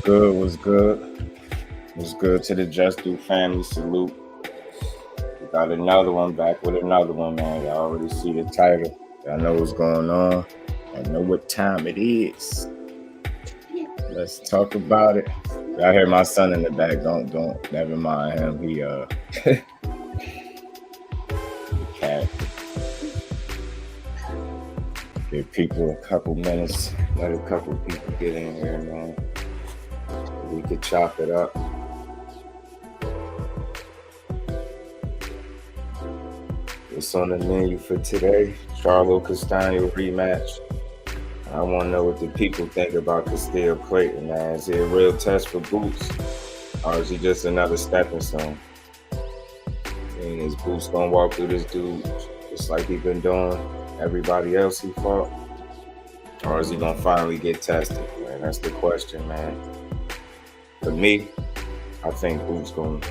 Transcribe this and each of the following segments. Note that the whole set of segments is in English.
good? What's good? What's good to the Just Do family? Salute. We got another one back with another one, man. Y'all already see the title. Y'all know what's going on. I know what time it is. Let's talk about it. Y'all hear my son in the back. Don't. Never mind him. He cat. Give people a couple minutes. Let a couple people get in here, man. We could chop it up. What's on the menu for today? Charlo Castano rematch. I want to know what the people think about Castile Clayton, man. Is it a real test for Boots? Or is he just another stepping stone? And is Boots going to walk through this dude just like he been doing everybody else he fought? Or is he going to finally get tested? Man, that's the question, man. For me, I think Boots going to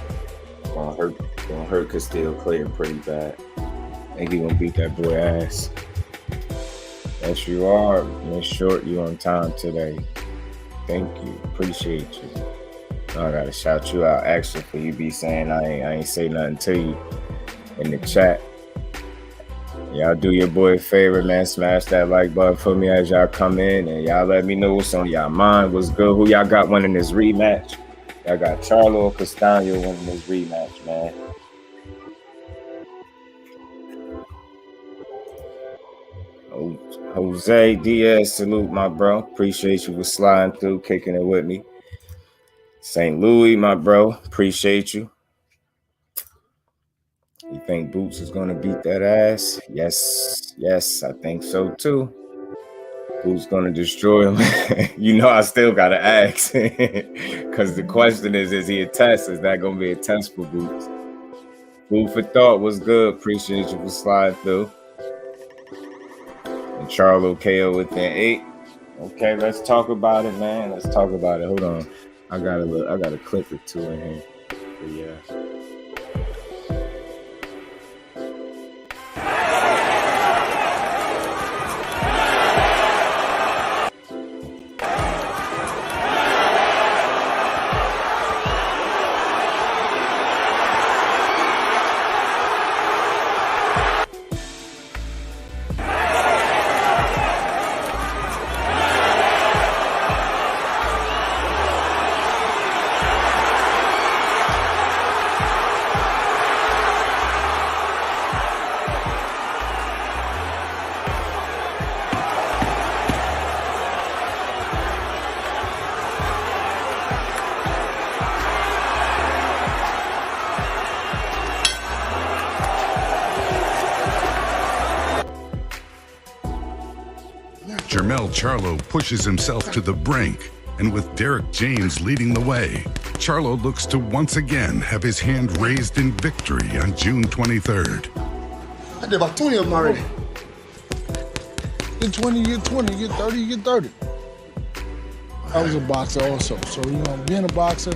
hurt Castile Clayton pretty bad. I think he gonna beat that boy ass. Yes, you are. Miss Short, you on time today. Thank you. Appreciate you. I gotta shout you out actually for you be saying I ain't say nothing to you in the chat. Y'all do your boy a favor, man. Smash that like button for me as y'all come in, and y'all let me know what's on y'all mind. What's good? Who y'all got winning this rematch? Y'all got Charlo or Castano winning this rematch, man. Jose Diaz, salute my bro. Appreciate you for sliding through, kicking it with me. St. Louis, my bro. Appreciate you. You think Boots is gonna beat that ass? Yes, I think so too. Boots gonna destroy him. You know, I still gotta ask because the question is he a test? Is that gonna be a test for Boots? Food for thought was good. Appreciate you for sliding through. Charlo KO within 8. Okay, let's talk about it, man. Let's talk about it. Hold on. I got a clip or two in here. But yeah. Charlo pushes himself to the brink, and with Derek James leading the way, Charlo looks to once again have his hand raised in victory on June 23rd. I did about 20 of them already. Get 20, get 20, get 30, get 30. I was a boxer also, so being a boxer,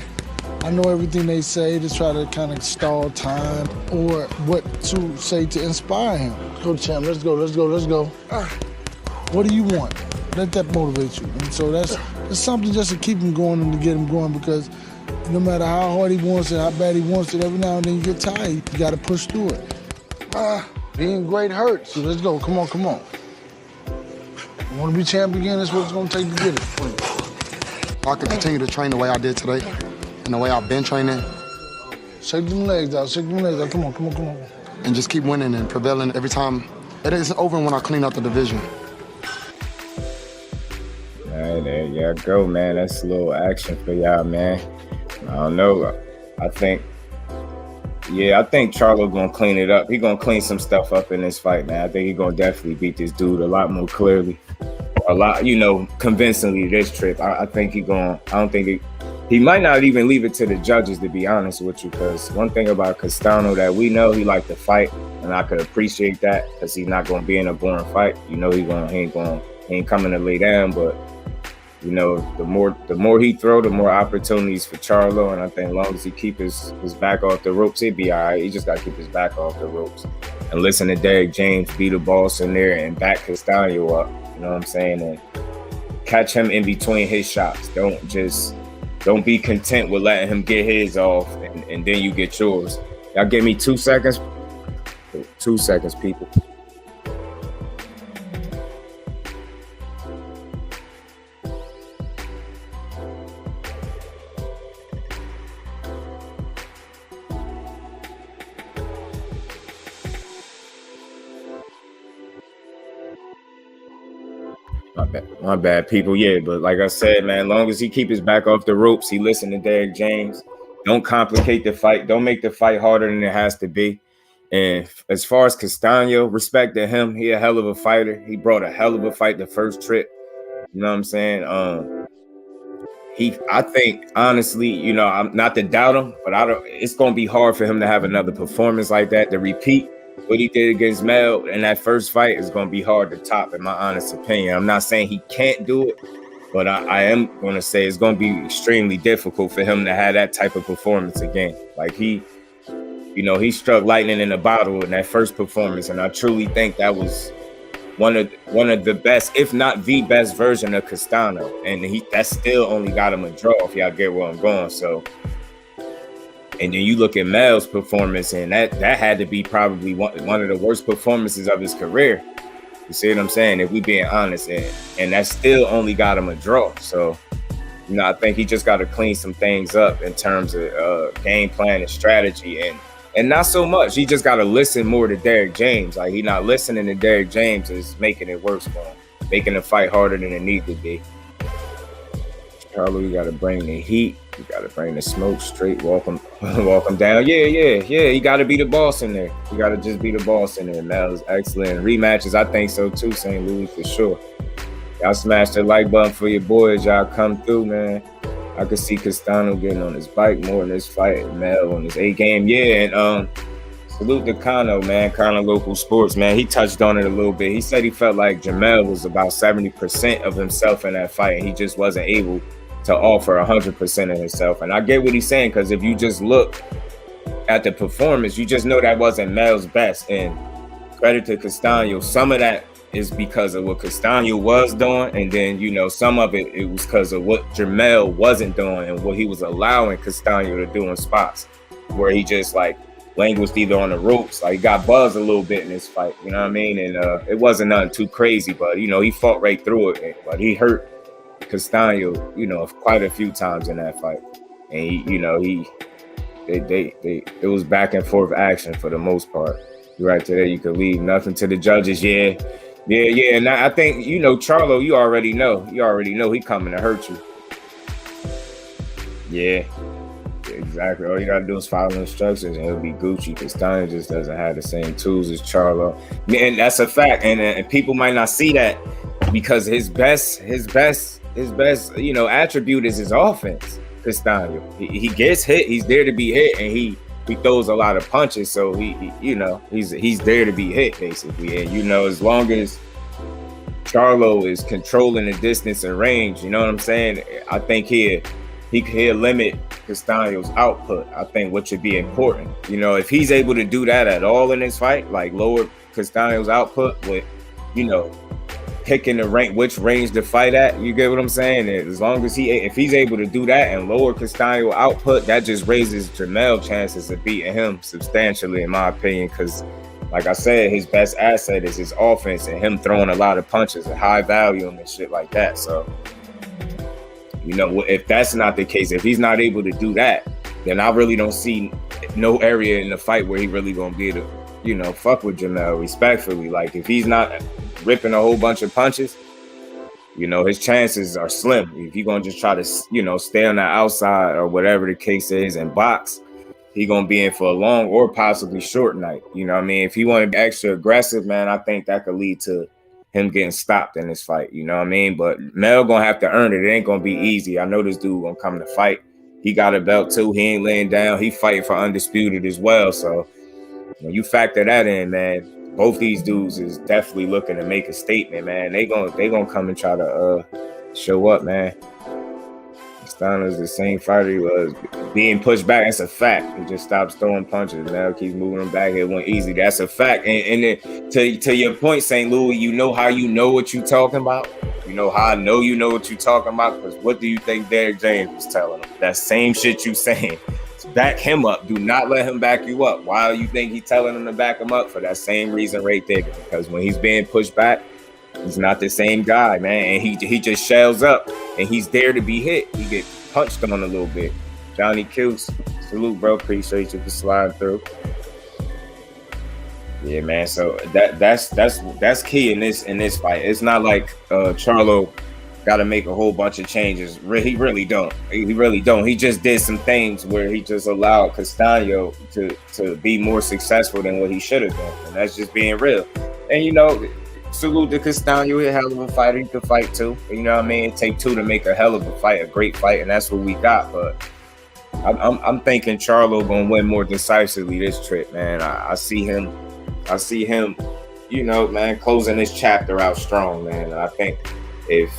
I know everything they say to try to kind of stall time or what to say to inspire him. Go, champ, let's go. What do you want? Let that motivate you. And so that's something just to keep him going and to get him going, because no matter how hard he wants it, how bad he wants it, every now and then you get tired. You got to push through it. Being great hurts. So let's go. Come on. You want to be champ again? That's what it's going to take to get it. I could continue to train the way I did today and the way I've been training. Shake them legs out. Come on. And just keep winning and prevailing every time. It isn't over when I clean out the division. There y'all go, man. That's a little action for y'all, man. I don't know. I think Charlo gonna clean it up. He gonna clean some stuff up in this fight, man. I think he gonna definitely beat this dude a lot more clearly, a lot, convincingly this trip. I think he might not even leave it to the judges, to be honest with you, because one thing about Castano that we know, he like to fight, and I could appreciate that because he's not gonna be in a boring fight. He ain't coming to lay down, but the more he throw, the more opportunities for Charlo. And I think as long as he keep his back off the ropes, he'd be all right. He just got to keep his back off the ropes and listen to Derek James be the boss in there and back Castano up. You know what I'm saying? And catch him in between his shots. Don't just Don't be content with letting him get his off, and then you get yours. Y'all give me 2 seconds. 2 seconds, people. My bad, people. Yeah, but like I said, man, long as he keep his back off the ropes, he listen to Derek James. Don't complicate the fight. Don't make the fight harder than it has to be. And as far as Castano, respect to him. He a hell of a fighter. He brought a hell of a fight the first trip. You know what I'm saying? I think honestly, you know, I'm not to doubt him, but it's gonna be hard for him to have another performance like that. To repeat what he did against Mel in that first fight is gonna be hard to top, in my honest opinion. I'm not saying he can't do it, but I am gonna say it's gonna be extremely difficult for him to have that type of performance again. Like he struck lightning in a bottle in that first performance, and I truly think that was one of the best, if not the best version of Castano, and that still only got him a draw, if y'all get where I'm going. So, and then you look at Mel's performance, and that had to be probably one of the worst performances of his career. You see what I'm saying? If we being honest, and that still only got him a draw. So, you know, I think he just got to clean some things up in terms of game plan and strategy, and not so much. He just got to listen more to Derek James. Like, he not listening to Derek James is making it worse for him, making the fight harder than it need to be. Charlo, you got to bring the heat. You got to bring the smoke straight. Walk him down. Yeah. You got to be the boss in there. You got to just be the boss in there. That was excellent. Rematches, I think so too, St. Louis, for sure. Y'all smash the like button for your boys. Y'all come through, man. I could see Castano getting on his bike more in this fight. Mel on his A game. Yeah, and salute to Kano, man. Kano Local Sports, man. He touched on it a little bit. He said he felt like Jamel was about 70% of himself in that fight, and he just wasn't able to offer 100% of himself. And I get what he's saying, because if you just look at the performance, you just know that wasn't Mel's best. And credit to Castano, some of that is because of what Castano was doing, and then, you know, some of it was because of what Jamel wasn't doing and what he was allowing Castano to do in spots where he just like languished either on the ropes. Like, he got buzzed a little bit in this fight, you know what I mean? And it wasn't nothing too crazy, but, you know, he fought right through it. But he hurt Castano, you know, quite a few times in that fight. And it was back and forth action for the most part. You're right, today you could leave nothing to the judges. Yeah. And I think, you know, Charlo, you already know he coming to hurt you. Yeah, exactly. All you gotta do is follow instructions and it'll be Gucci. Castano just doesn't have the same tools as Charlo, and that's a fact. And people might not see that because his best, you know, attribute is his offense. Castano, he gets hit. He's there to be hit, and he throws a lot of punches, so he you know, he's there to be hit, basically. And, you know, as long as Charlo is controlling the distance and range, you know what I'm saying, I think he'll limit Castano's output. I think what should be important, you know, if he's able to do that at all in this fight, like lower Castano's output with, you know, picking the rank, which range to fight at, you get what I'm saying? As long as if he's able to do that and lower Castano output, that just raises Jamel's chances of beating him substantially, in my opinion, because like I said, his best asset is his offense and him throwing a lot of punches at high volume and shit like that. So, you know, if that's not the case, if he's not able to do that, then I really don't see no area in the fight where he really gonna be able to, you know, fuck with Jamel respectfully. Like, if he's not ripping a whole bunch of punches, you know, his chances are slim. If you're gonna just try to, you know, stay on the outside or whatever the case is and box, he gonna be in for a long or possibly short night. You know what I mean? If he want to be extra aggressive, man, I think that could lead to him getting stopped in this fight. You know what I mean? But Mel gonna have to earn it. It ain't gonna be easy. I know this dude gonna come to fight. He got a belt too. He ain't laying down. He fighting for undisputed as well. So when you factor that in, man, both these dudes is definitely looking to make a statement, man. They gonna come and try to show up, man. Castano's the same fighter he was. Being pushed back, that's a fact. He just stops throwing punches. Now keeps moving him back. It went easy. That's a fact. And then to your point, St. Louis, you know how you know what you talking about? You know how I know you know what you're talking about? Because what do you think Derek James was telling him? That same shit you saying. Back him up. Do not let him back you up. Why do you think he's telling him to back him up? For that same reason right there. Because when he's being pushed back, he's not the same guy, man. And he just shells up and he's there to be hit. He get punched on a little bit. Johnny Cuse, salute, bro. Appreciate you for sliding through. Yeah, man. So that's key in this fight. It's not like Charlo got to make a whole bunch of changes. He really don't. He really don't. He just did some things where he just allowed Castano to be more successful than what he should have done, and that's just being real. And you know, salute to Castano. He's a hell of a fighter. He could fight too. You know what I mean? It take two to make a hell of a fight, a great fight, and that's what we got. But I'm thinking Charlo gonna win more decisively this trip, man. I see him. You know, man, closing this chapter out strong, man. And I think if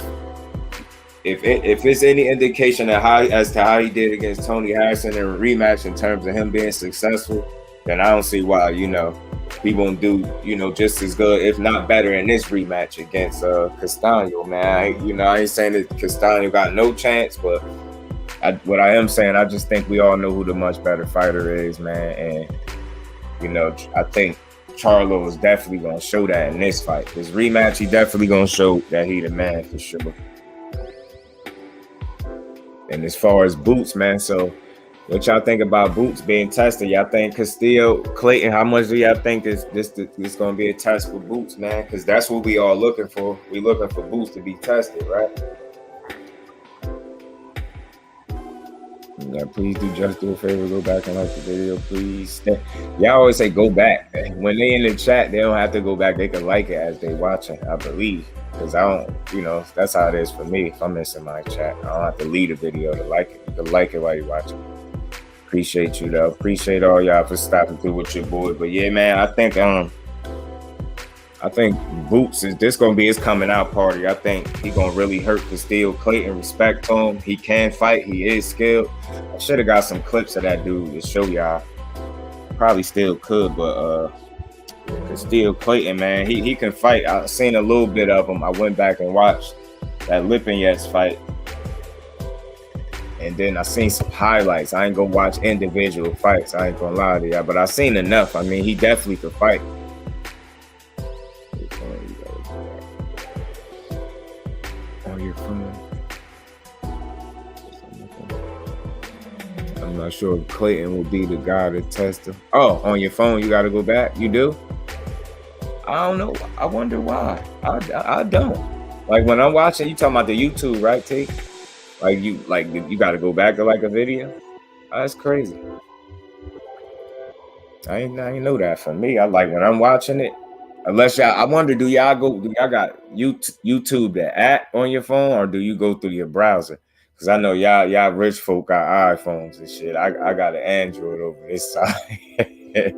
it's any indication of as to how he did against Tony Harrison in a rematch in terms of him being successful, then I don't see why, you know, he won't do, you know, just as good, if not better, in this rematch against Castano, man. I ain't saying that Castano got no chance, but what I am saying, I just think we all know who the much better fighter is, man. And, you know, I think Charlo is definitely going to show that in this fight. This rematch, he definitely going to show that he the man for sure. And as far as Boots, man, so what y'all think about Boots being tested? Y'all think Castillo, Clayton, how much do y'all think this going to be a test for Boots, man? Because that's what we all looking for. We looking for Boots to be tested, right? Yeah, please just do a favor, go back and like the video, please. Y'all always say go back. When they in the chat, they don't have to go back. They can like it as they watching, I believe. Because I don't, you know, that's how it is for me. If I'm missing my chat, I don't have to leave a video to like it. You can like it while you're watching. Appreciate you, though. Appreciate all y'all for stopping through with your boy. But yeah, man, I think Boots is this gonna be his coming out party. I think he gonna really hurt Castile. Clayton, respect to him. He can fight. He is skilled. I should have got some clips of that dude to show y'all. Probably still could, but Castile Clayton, man, he can fight. I seen a little bit of him. I went back and watched that Lipinets fight, and then I seen some highlights. I ain't gonna watch individual fights. I ain't gonna lie to y'all, but I seen enough. I mean, he definitely could fight. I'm not sure if Clayton will be the guy to test him. Oh, on your phone, you got to go back? You do? I don't know. I wonder why. I don't. Like when I'm watching, you talking about the YouTube, right, T? Like you got to go back to like a video? Oh, that's crazy. I ain't know that for me. I like when I'm watching it. Unless y'all, I wonder, do y'all got YouTube the app on your phone, or do you go through your browser? Because I know y'all rich folk got iPhones and shit. I got an Android over this side.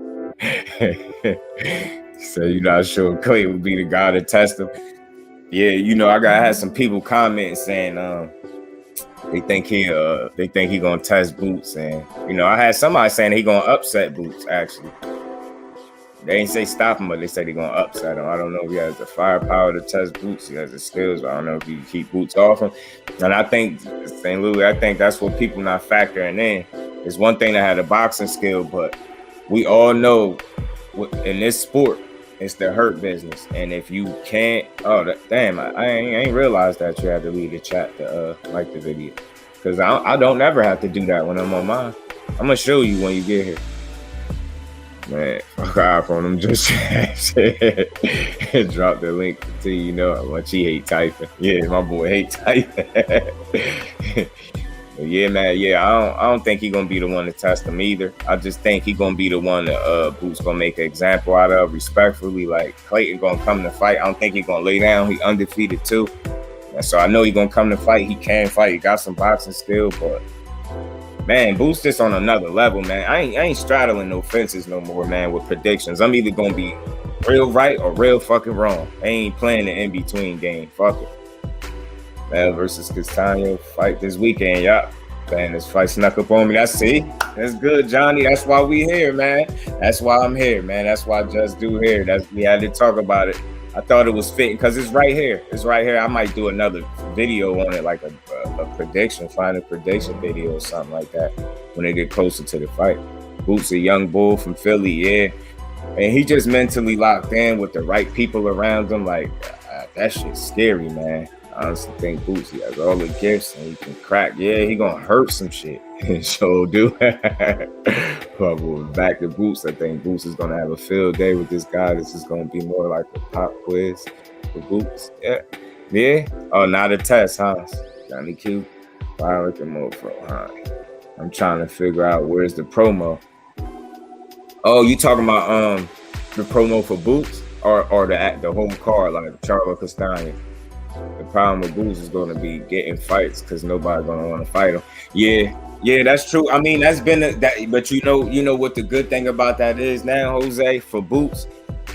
So you're not sure Clay would be the guy to test him. Yeah, you know, I had some people commenting saying they think he gonna test Boots, and you know, I had somebody saying he gonna upset Boots actually. They ain't say stop him, but they said he gonna upset him. I don't know if he has the firepower to test Boots. He has the skills. I don't know if he can keep Boots off him. And I think St. Louis, I think that's what people not factoring in. It's one thing to have a boxing skill, but we all know in this sport, it's the hurt business. And if you can't, damn, I ain't realized that you had to leave the chat to like the video, because I don't ever have to do that when I'm on mine. I'm gonna show you when you get here. Man, fuck iPhone, I'm just drop the link to you know how much he hate typing. Yeah, my boy hate typing. But yeah, man, yeah, I don't think he gonna be the one to test him either. I just think he gonna be the one that Boots gonna make an example out of respectfully. Like Clayton gonna come to fight. I don't think he gonna lay down. He undefeated too. And so I know he gonna come to fight. He can fight. He got some boxing skill, but man, Boots just on another level, man. I ain't straddling no fences no more, man, with predictions. I'm either gonna be real right or real fucking wrong. I ain't playing the in-between game. Fuck it. Mel versus Castano fight this weekend, y'all. Man, this fight snuck up on me. That's good, Johnny. That's why we here, man. That's why I'm here, man. That's why Just Do here. We had to talk about it. I thought it was fitting because it's right here. It's right here. I might do another video on it, like a prediction, final prediction video or something like that when they get closer to the fight. Boots a young bull from Philly, yeah. And he just mentally locked in with the right people around him. Like, that shit's scary, man. I honestly think Bootsy has all the gifts and he can crack. Yeah, he gonna hurt some shit. So do. But back to Boots, I think Boots is gonna have a field day with this guy. This is gonna be more like a pop quiz for Boots. Yeah. Oh, not a test, huh? Johnny Q. Violent and Mofo, huh? I'm trying to figure out where's the promo. Oh, you talking about the promo for Boots or the home card like Charlo Castano? The problem with Boots is going to be getting fights because nobody's going to want to fight him. Yeah, that's true. I mean, that's been that, but you know what the good thing about that is now, Jose, for Boots,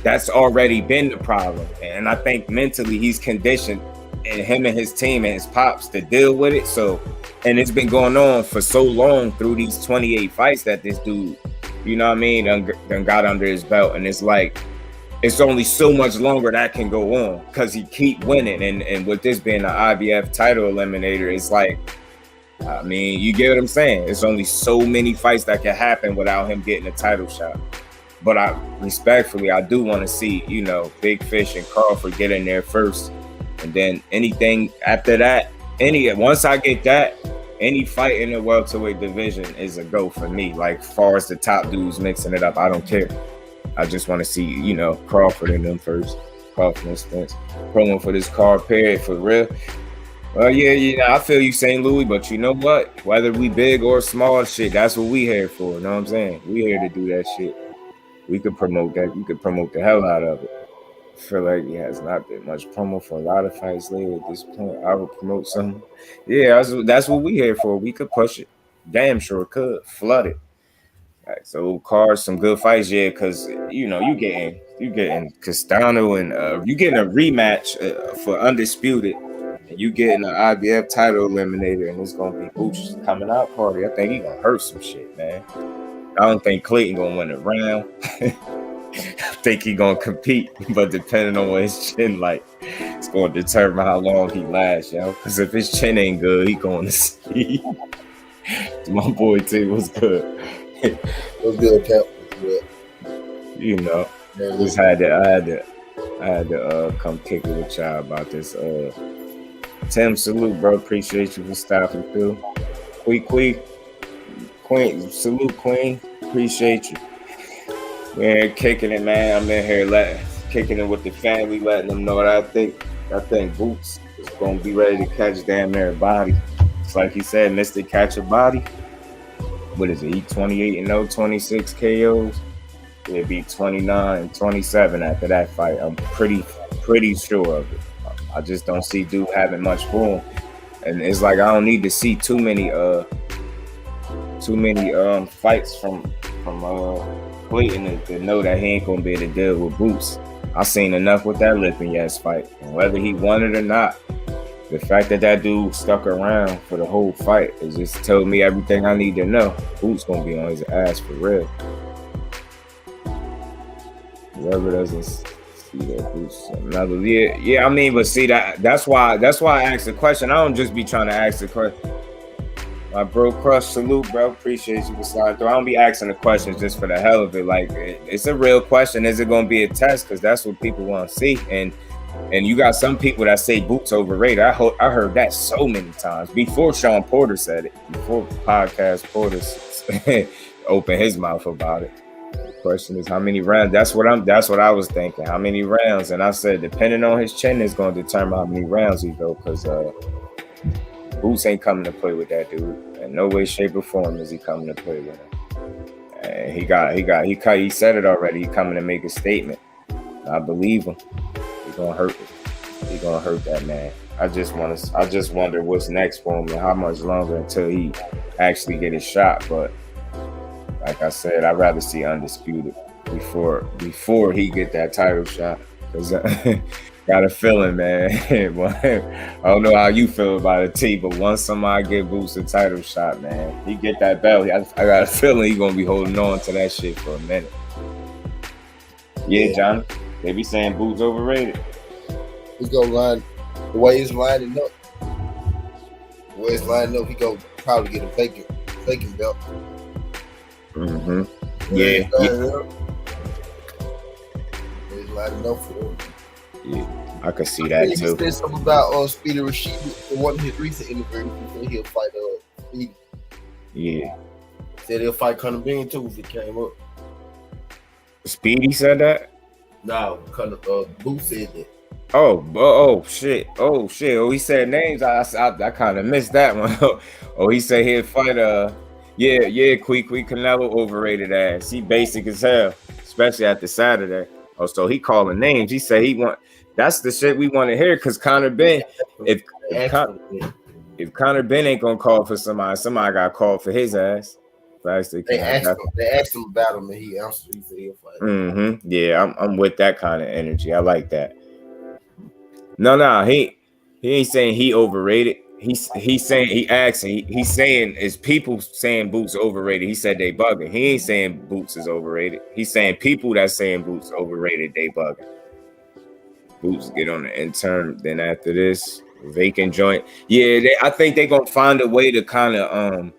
that's already been the problem, and I think mentally he's conditioned, and him and his team and his pops to deal with it. So, and it's been going on for so long through these 28 fights that this dude, you know what I mean, done got under his belt, and it's like, it's only so much longer that can go on because he keep winning. And with this being an IBF title eliminator, it's like, I mean, you get what I'm saying? It's only so many fights that can happen without him getting a title shot. But I do want to see, Big Fish and Crawford get in there first. And then anything after that, once I get that, any fight in the welterweight division is a go for me. Like, far as the top dudes mixing it up, I don't care. I just want to see, Crawford in them first. Crawford instance. Promo for this card, period, for real. Well, yeah, I feel you, St. Louis, but you know what? Whether we big or small shit, that's what we here for. You know what I'm saying? We here to do that shit. We could promote that. We could promote the hell out of it. I feel like he has not been much promo for a lot of fights lately at this point. I would promote something. Yeah, that's what we here for. We could push it. Damn sure could. Flood it. Right, so cards, some good fights, yeah, because you getting Castano and you getting a rematch for undisputed, and you getting an IBF title eliminator, and it's gonna be Boots coming out party. I think he gonna hurt some shit, man. I don't think Clayton gonna win a round. I think he gonna compete, but depending on what his chin like, it's gonna determine how long he lasts, yo. Because if his chin ain't good, he going to sleep. My boy T was good. What's good, Cap? Just had to come kick it with y'all about this. Tim, salute, bro. Appreciate you for stopping through. Queen, salute, Queen. Appreciate you. We're kicking it, man. I'm in here kicking it with the family, letting them know that I think Boots is gonna be ready to catch damn near a body. It's like he said, Mr. Catch a Body. What is it? He 28-0, 26 KOs. It'll be 29, 27 after that fight. I'm pretty sure of it. I just don't see dude having much for him. And it's like I don't need to see too many fights from Clayton to know that he ain't gonna be able to deal with Boots. I seen enough with that Lipinets fight, and whether he won it or not, the fact that dude stuck around for the whole fight is just told me everything I need to know. Boots gonna be on his ass for real. Whoever doesn't see that Boots another yeah. I mean, but see that's why I asked the question. I don't just be trying to ask the question. My bro Crush, salute, bro. Appreciate you for sliding through. I don't be asking the questions just for the hell of it. Like, it's a real question. Is it going to be a test? Because that's what people want to see. And you got some people that say Boots overrated. I heard that so many times. Before Sean Porter said it. Before podcast Porter opened his mouth about it. The question is how many rounds? That's what I was thinking. How many rounds? And I said, depending on his chin, is going to determine how many rounds he go. Because Boots ain't coming to play with that dude. In no way, shape, or form is he coming to play with him. And he said it already. He coming to make a statement. I believe him. He gonna hurt it. He gonna hurt that man. I just wonder what's next for him and how much longer until he actually get his shot. But like I said, I'd rather see undisputed before he get that title shot. Cause got a feeling, man. I don't know how you feel about it, T, but once somebody get Boots a title shot, man, he get that belt. I got a feeling he gonna be holding on to that shit for a minute. Yeah, John. They be saying Boots overrated. He's gonna line the way he's lining up. The way he's lining up, he gonna probably get a faking belt. Mm-hmm. Yeah. Yeah. He's lining up for him. Yeah, I could see that He too. said something about Speedy Rashid in one of his recent interviews. He said he'll fight Speedy. Yeah. Said he'll fight Conor Bean too if it came up. Speedy said that? No, Boo said that. Oh shit. Oh, he said names. I kind of missed that one. Oh, he said he'd fight Quick Canelo overrated ass. He basic as hell, especially after Saturday. Oh, so he calling names. He said he want. That's the shit we want to hear because Conor Ben. If Conor Ben ain't gonna call for somebody got called for his ass. They asked him about him and he answered. He said he'll fight. Mm-hmm. Yeah, I'm with that kind of energy. I like that. No, he ain't saying he overrated. He's saying he's saying is people saying Boots overrated. He said they bugging. He ain't saying Boots is overrated. He's saying people that saying Boots overrated, they bugging. Boots get on the intern. Then after this, vacant joint. Yeah, I think they gonna find a way to kind of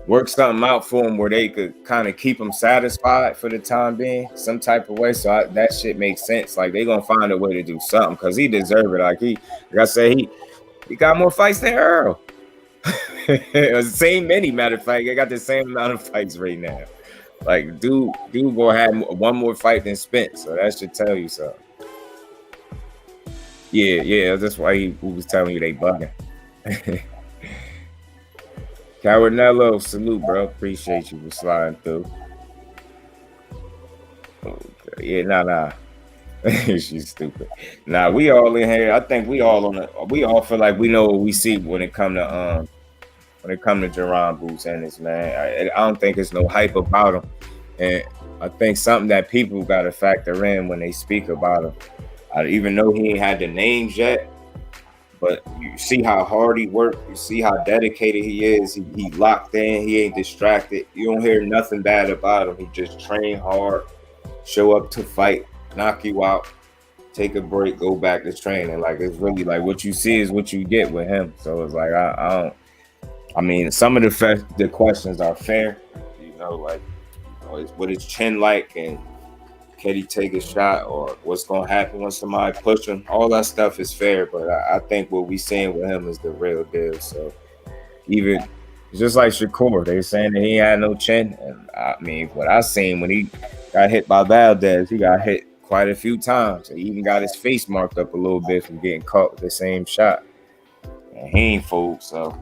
work something out for him where they could kind of keep him satisfied for the time being, some type of way. So that shit makes sense. Like they gonna find a way to do something because he deserve it. Like I say, he got more fights than Earl. Same many, matter of fact, they got the same amount of fights right now. Like dude gonna have one more fight than Spence. So that should tell you something. Yeah, that's why he was telling you they bugging. Canelo, salute, bro. Appreciate you for sliding through. Okay. Yeah, nah. She's stupid. Nah, we all in here. I think we all feel like we know what we see when it come to JARON Boots Ennis, man. I don't think it's no hype about him. And I think something that people gotta factor in when they speak about him. Even though he ain't had the names yet. But you see how hard he worked. You see how dedicated he is. He locked in. He ain't distracted. You don't hear nothing bad about him. He just train hard, show up to fight, knock you out, take a break, go back to training. Like it's really like what you see is what you get with him. So it's like I mean, some of the questions are fair. You know, like what his chin like and can he take a shot or what's going to happen when somebody push him? All that stuff is fair, but I think what we seeing with him is the real deal. So even just like Shakur, they saying that he had no chin. And I mean, what I seen when he got hit by Valdez, he got hit quite a few times. He even got his face marked up a little bit from getting caught with the same shot. And he ain't fooled, so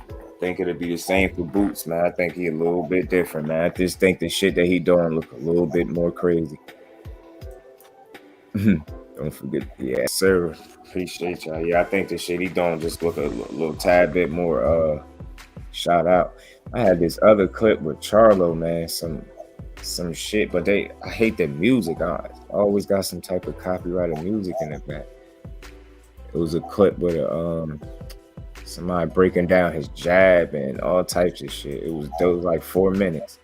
I think it'll be the same for Boots, man. I think he a little bit different, man. I just think the shit that he doing look a little bit more crazy. Don't forget, yeah, sir. Appreciate y'all. Yeah, I think the shit he doing just look a little tad bit more shot out. I had this other clip with Charlo, man. Some shit, but I hate the music. I always got some type of copyrighted music in the back. It was a clip with somebody breaking down his jab and all types of shit. It was like 4 minutes.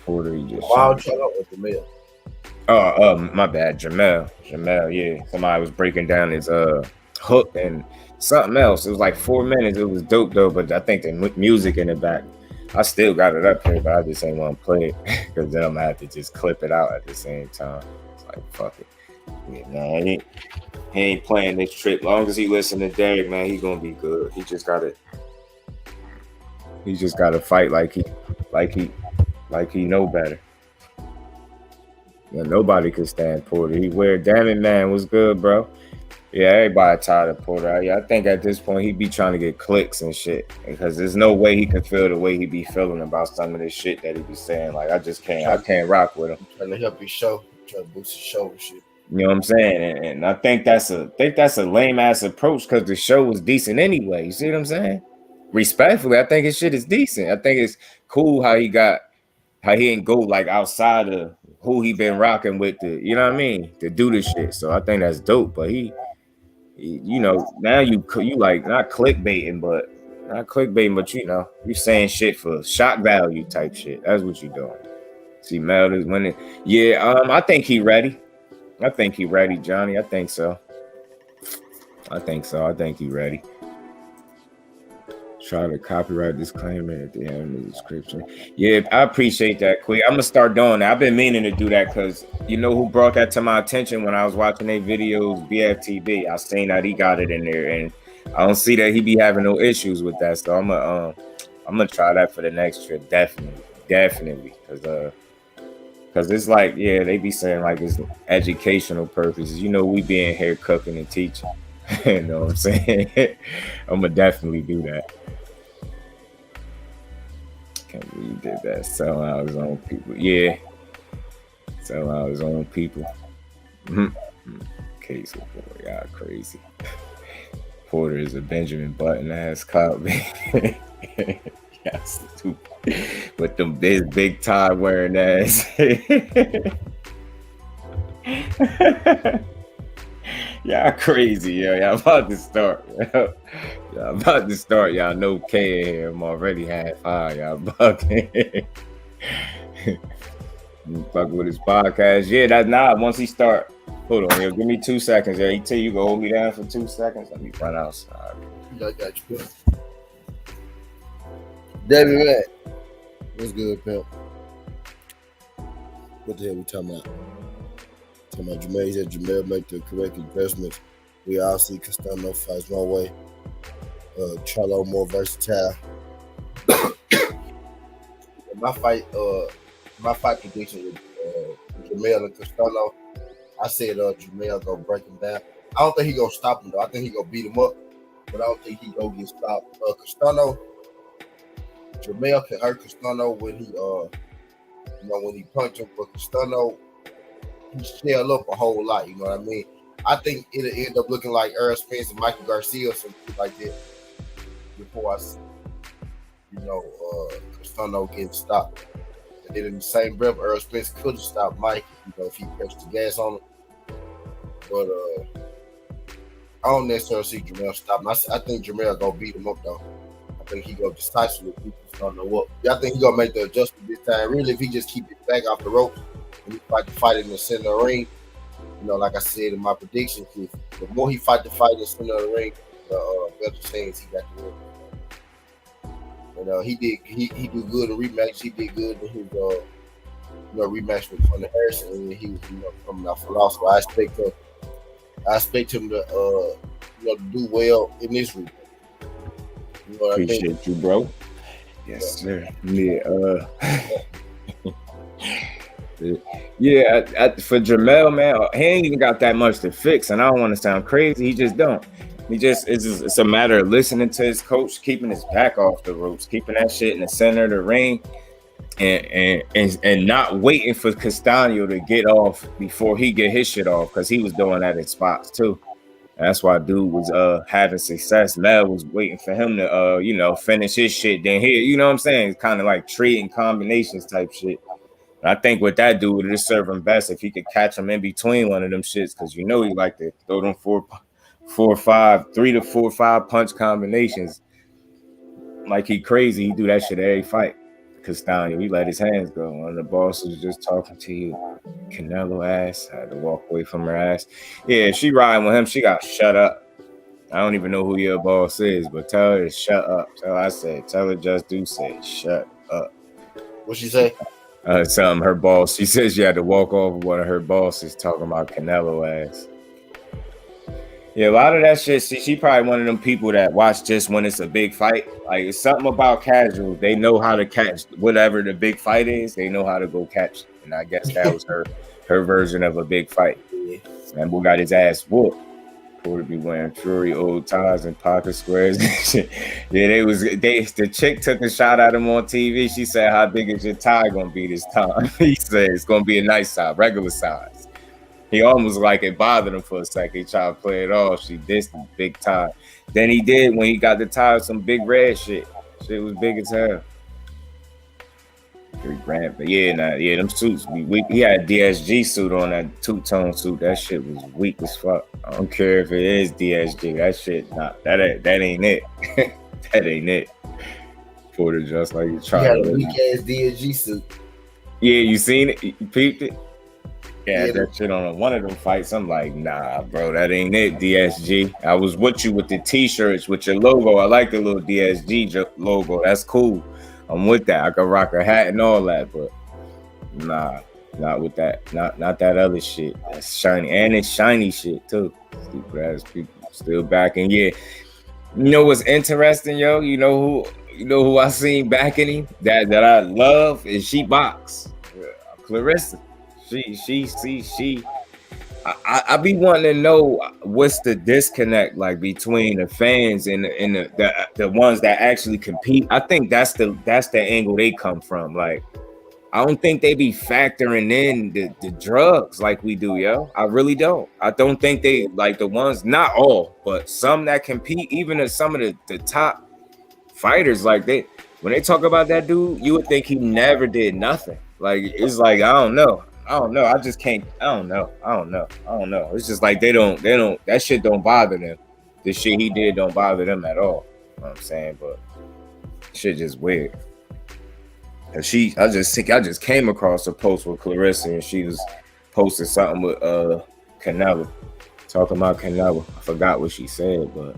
Porter, he just Wild Charlo or Jamel? My bad, Jamel, yeah. Somebody was breaking down his hook and something else. It was like 4 minutes. It was dope though, but I think the music in the back, I still got it up here, but I just ain't want to play it because then I'm gonna have to just clip it out at the same time. It's like fuck it. Yeah, man, he ain't playing this trip. Long as he listen to Derek, man, he gonna be good. He just gotta fight like he know better. Yeah, nobody could stand Porter. He weird. Damn it, man, was good, bro. Yeah, everybody tired of Porter. Yeah, I think at this point he be trying to get clicks and shit because there's no way he can feel the way he be feeling about some of this shit that he be saying. Like I can't rock with him. Trying to help his show, trying to boost his show and shit. You know what I'm saying? And I think that's a lame ass approach because the show was decent anyway. You see what I'm saying? Respectfully, I think his shit is decent. I think it's cool how he ain't go like outside of who he been rocking with you know what I mean, to do this shit. So I think that's dope. But he you know, now you like not clickbaiting, but Not clickbait, but you saying shit for shock value type shit. That's what you doing. See, Mel is winning. Yeah, I think he ready. I think he ready, Johnny. I think so. I think he ready. Try to copyright disclaimer at the end of the description. Yeah, I appreciate that, Quick. I'm gonna start doing that. I've been meaning to do that because you know who brought that to my attention when I was watching their videos, BFTB. I seen that he got it in there, and I don't see that he be having no issues with that. So I'm gonna try that for the next trip, definitely, because it's like, yeah, they be saying like it's educational purposes. You know, we be in here cooking and teaching. You know what I'm saying? I'm gonna definitely do that. Can't believe you did that. Sell out his own people. Yeah. Sell out his own people. Case of boy, y'all crazy. Porter is a Benjamin Button ass cop. Yeah, stupid. With them big tie wearing ass. Y'all crazy, yo. Y'all about to start. Y'all about to start. Y'all know K in here. I'm already half high. Y'all bugging. Fuck with his podcast. Yeah, that's not. Once he start. Hold on, yo. Give me 2 seconds. Yeah, he tell you go hold me down for 2 seconds. Let me run outside. I got you. David, man. What's good, pimp? What the hell we talking about? Talking about Jermaine. He said Jermaine make the correct investments. We all see Castano fights one way. Charlo more versatile. my fight prediction with Jermaine and Castano. I said Jermaine gonna break him down. I don't think he gonna stop him though. I think he gonna beat him up, but I don't think he gonna get stopped. Castano, Jermaine can hurt Castano when he when he punch him, but Castano he shell up a whole lot. You know what I mean? I think it'll end up looking like Errol Spence and Michael Garcia or something like that before I see, Castano getting stopped. And then in the same breath, Errol Spence could have stopped Mike, if he pressed the gas on him. But I don't necessarily see Jermaine stop him. I think Jermaine gonna beat him up though. I think he gonna decisively beat Castano up. I think he gonna make the adjustment this time. Really, if he just keep it back off the ropes and he fight in the center of the ring, like I said in my predictions, the more he fight in the center of the ring, the better chance he got to win. And he do good in rematch. He did good in his rematch with Hunter Harrison, and he was coming out for loss. So I expect him to do well in this rematch. You know what Appreciate I mean? you, bro. Yes, sir. Yeah. Yeah, for Jamel, man, he ain't even got that much to fix, and I don't want to sound crazy. He just don't. It's a matter of listening to his coach, keeping his back off the ropes, keeping that shit in the center of the ring, and not waiting for Castano to get off before he get his shit off, because he was doing that in spots too. And that's why dude was having success. Mel was waiting for him to finish his shit. Then here, you know what I'm saying? It's kind of like trading combinations type shit. I think with that dude, it'll serve him best if he could catch him in between one of them shits, because he like to throw them 3 to 4 or 5 punch combinations. Like he crazy, he do that shit every fight. Castano, he let his hands go. One of the bosses was just talking to you. Canelo ass, I had to walk away from her ass. Yeah, she riding with him, she got shut up. I don't even know who your boss is, but tell her to shut up. Tell her just do say shut up. What she say? Her boss. She says she had to walk over one of her bosses talking about Canelo ass. Yeah, a lot of that shit. She probably one of them people that watch just when it's a big fight. Like, it's something about casuals. They know how to catch whatever the big fight is. They know how to go catch it. And I guess that was her version of a big fight. And we got his ass whooped. Porter be wearing Fury old ties and pocket squares and shit. Yeah, the chick took a shot at him on TV. She said, "How big is your tie gonna be this time?" He said it's gonna be a nice size, regular size. He almost like it bothered him for a second. He tried to play it off. She dissed him, big tie. Then he did when he got the tie, some big red shit. Shit was big as hell. $3,000, but them suits be weak. He had a DSG suit on, that two-tone suit. That shit was weak as fuck. I don't care if it is DSG. That shit, that ain't it. That ain't it. Porter just like you He try had a to. weak ass DSG suit. Yeah, you seen it? You peeped it? Yeah, Yeah. that shit on one of them fights. I'm like, nah, bro, that ain't it, DSG. I was with you with the t-shirts with your logo. I like the little DSG logo. That's cool. I'm with that. I could rock a hat and all that, but nah, not with that. Not that other shit. That's shiny, and it's shiny shit too. Stupid ass people still backing. Yeah, you know what's interesting, yo? You know who I seen backing him that I love is she box. Clarissa. I be wanting to know what's the disconnect like between the fans and the ones that actually compete. I think that's the angle they come from. Like, I don't think they be factoring in the drugs like we do, yo. I really don't. I don't think they like the ones, not all, but some that compete, even as some of the top fighters, like when they talk about that dude, you would think he never did nothing. Like, it's like, I don't know. I just can't. I don't know. It's just like they don't. That shit don't bother them. The shit he did don't bother them at all. You know what I'm saying? But shit just weird. Cause I just came across a post with Clarissa, and she was posting something with Canelo, talking about Canelo. I forgot what she said, but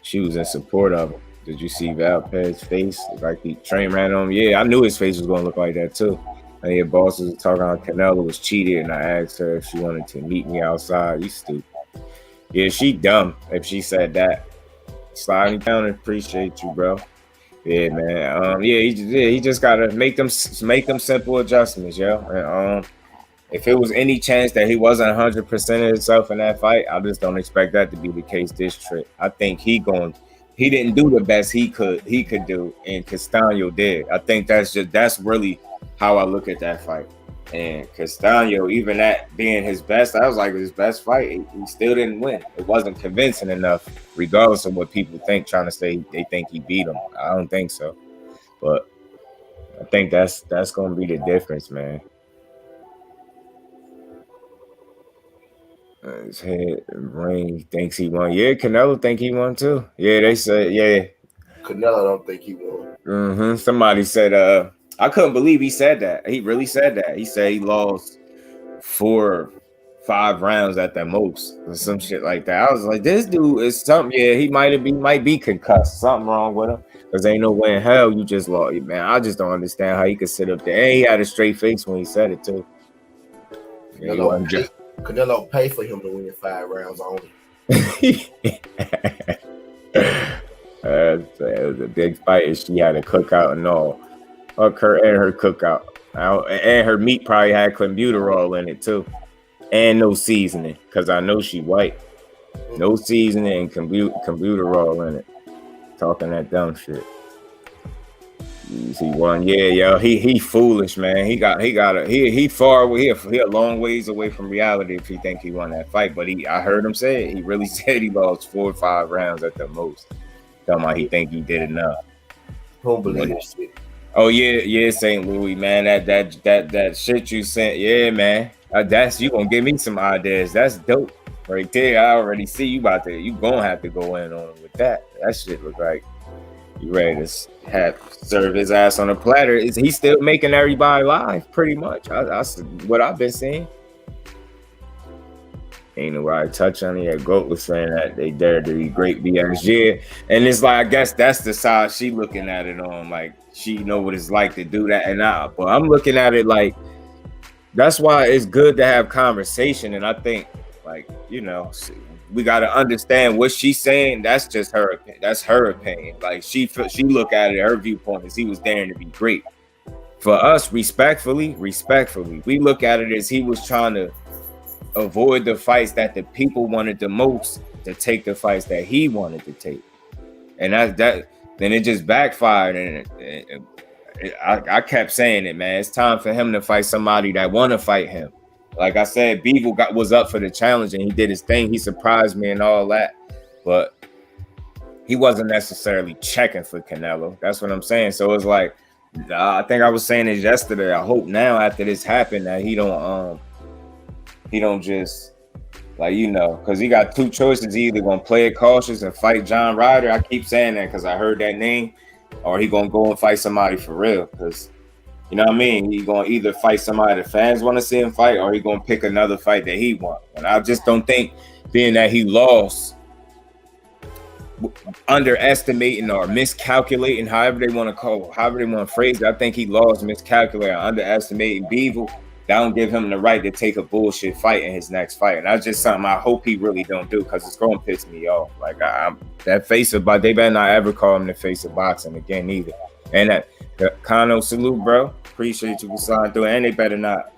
she was in support of him. Did you see Valpez's face? Like he train ran on him. Yeah, I knew his face was gonna look like that too. And your boss was talking about Canelo was cheated, and I asked her if she wanted to meet me outside. You stupid. Yeah, she dumb if she said that. Sliding down, appreciate you, bro. Yeah, man. He just gotta make them simple adjustments, yo. And, if it was any chance that he wasn't 100% of himself in that fight, I just don't expect that to be the case this trip. I think he didn't do the best he could do, and Castano did. I think that's really how I look at that fight. And Castano, even that being his best, I was like his best fight, he still didn't win. It wasn't convincing enough, regardless of what people think, trying to say they think he beat him. I don't think so. But I think that's gonna be the difference, man. His head brain thinks he won. Yeah, Canelo think he won too. Yeah, they said, yeah. Canelo don't think he won. Somebody said, I couldn't believe he said that. He really said that. He said he lost 4 5 rounds at the most, or some shit like that. I was like, this dude is something. Yeah, he might be concussed. Something wrong with him. Because ain't no way in hell you just lost. Man, I just don't understand how he could sit up there. And he had a straight face when he said it too. Canelo paid for him to win 5 rounds only. It was a big fight, and she had a cookout and all. Her cookout. And her meat probably had clenbuterol in it too. And no seasoning, because I know she white. No seasoning and clenbuterol in it. Talking that dumb shit. He won. Yeah, yo. He foolish, man. He far away. He a long ways away from reality if he think he won that fight. But I heard him say it. He really said he lost 4 or 5 rounds at the most. Talking about he think he did enough. Don't believe that shit. Oh yeah, St. Louis, man. That shit you sent, yeah, man. That's you gonna give me some ideas. That's dope, right there. I already see you gonna have to go in on him with that. That shit look like you ready to serve his ass on a platter. Is he still making everybody live? Pretty much. That's what I've been seeing. Ain't nobody touch on it. Goat was saying that they dare to be great BS. Yeah. And it's like, I guess that's the side she looking at it on. Like, she know what it's like to do that. But I'm looking at it like, that's why it's good to have conversation. And I think, like, we got to understand what she's saying. That's just her opinion. That's her opinion. Like, she look at it, her viewpoint is he was daring to be great. For us, respectfully, we look at it as he was trying to avoid the fights that the people wanted the most to take the fights that he wanted to take. And that then it just backfired. And I kept saying it, man. It's time for him to fight somebody that want to fight him. Like I said, Beagle was up for the challenge and he did his thing. He surprised me and all that. But he wasn't necessarily checking for Canelo. That's what I'm saying. So it's like, I think I was saying it yesterday. I hope now after this happened that he don't just Like, you know, because he got two choices. He either gonna play it cautious and fight John Ryder. I keep saying that because I heard that name, or he gonna go and fight somebody for real. Because you know what I mean? He gonna either fight somebody the fans want to see him fight, or he gonna pick another fight that he want. And I just don't think, being that he lost, underestimating or miscalculating, however they want to phrase it, I think he lost, miscalculating, underestimating Beevil. That don't give him the right to take a bullshit fight in his next fight, and that's just something I hope he really don't do, because it's gonna piss me off. Like, I'm that face of, but they better not ever call him the face of boxing again either. And that Castano salute, bro. Appreciate you for signing through, and they better not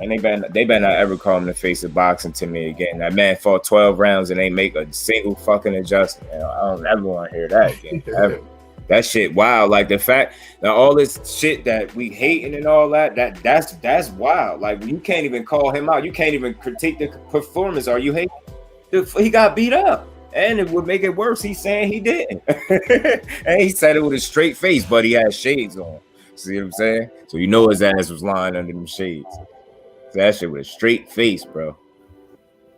ever call him the face of boxing to me again. That man fought 12 rounds and ain't make a single fucking adjustment. You know, I don't ever want to hear that again. Ever. That shit wild. Like, the fact that all this shit that we hating and all that's wild. Like, you can't even call him out. You can't even critique the performance. Are you hating? He got beat up. And it would make it worse. He's saying he didn't. And he said it with a straight face, but he had shades on. See what I'm saying? So you know his ass was lying under them shades. So that shit with a straight face, bro.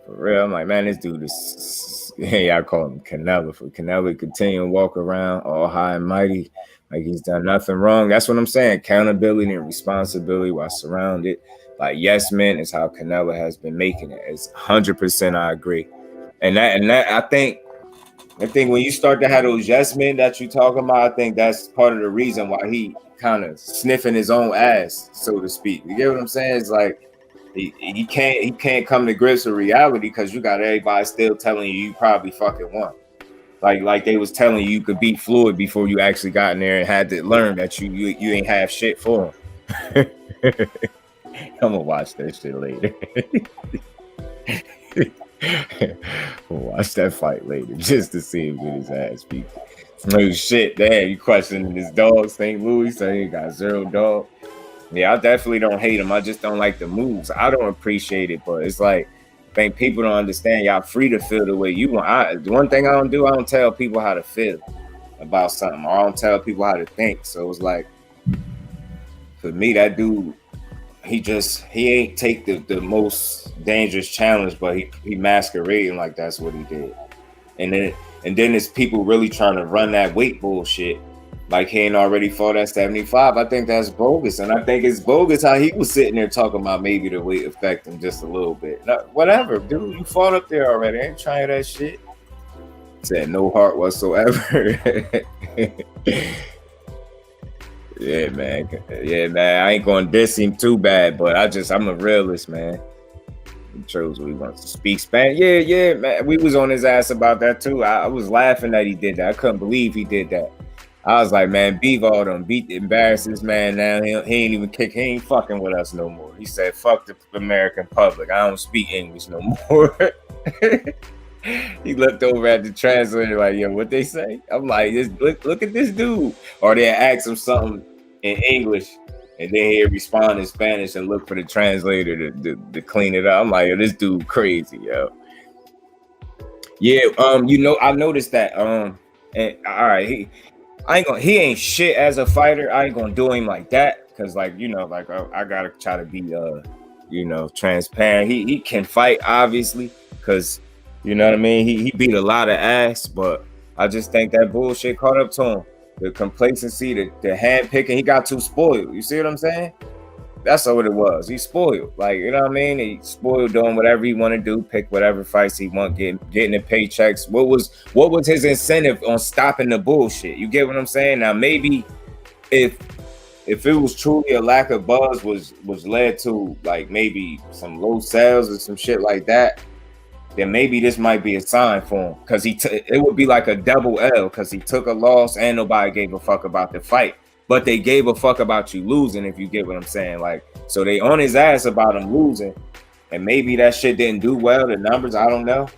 For real. I'm like, man, this dude is, I call him Canelo. For Canelo to continue to walk around all high and mighty, like he's done nothing wrong. That's what I'm saying. Accountability and responsibility while surrounded by yes men is how Canelo has been making it. It's 100% I agree. And that I think when you start to have those yes men that you talking about, I think that's part of the reason why he kind of sniffing his own ass, so to speak. You get what I'm saying? It's like he can't come to grips with reality, because you got everybody still telling you probably fucking won. Like they was telling you could beat Floyd before you actually got in there and had to learn that you ain't have shit for him. I'm gonna watch that shit later. We'll watch that fight later just to see him get his ass beat. Oh shit, damn, you questioning his dog, St. Louis, so he got 0 dog. Yeah, I definitely don't hate him. I just don't like the moves. I don't appreciate it, but it's like, I think people don't understand. Y'all free to feel the way you want. The one thing I don't do, I don't tell people how to feel about something, or I don't tell people how to think. So it's like, for me, that dude, he ain't take the most dangerous challenge, but he masquerading like that's what he did. And then it's people really trying to run that weight bullshit like he ain't already fought at 75. I think that's bogus. And I think it's bogus how he was sitting there talking about maybe the weight affect him just a little bit. No, whatever, dude, you fought up there already. I ain't trying that shit. Said no heart whatsoever. Yeah, man. I ain't gonna diss him too bad, but I'm a realist, man. He chose what he wants to speak Spanish. Yeah, man. We was on his ass about that too. I was laughing that he did that. I couldn't believe he did that. I was like, man, Bivol done embarrassed this man now. He ain't even kick. He ain't fucking with us no more. He said, fuck the American public. I don't speak English no more. He looked over at the translator like, yo, what they say? I'm like, look at this dude. Or they ask him something in English, and then he'd respond in Spanish and look for the translator to clean it up. I'm like, yo, this dude crazy, yo. Yeah, I noticed that. And all right, he ain't shit as a fighter. I ain't gonna do him like that, because like, I gotta try to be transparent. He can fight, obviously, because you know what I mean? He beat a lot of ass, but I just think that bullshit caught up to him. The complacency, the hand picking, he got too spoiled. You see what I'm saying? That's what it was. He's spoiled. Like, you know what I mean? He spoiled doing whatever he want to do, pick whatever fights he want, getting the paychecks. What was his incentive on stopping the bullshit? You get what I'm saying? Now, maybe if it was truly a lack of buzz was led to like maybe some low sales or some shit like that, then maybe this might be a sign for him, because it would be like a double L, because he took a loss and nobody gave a fuck about the fight, but they gave a fuck about you losing, if you get what I'm saying. Like, so they on his ass about him losing, and maybe that shit didn't do well. The numbers, I don't know.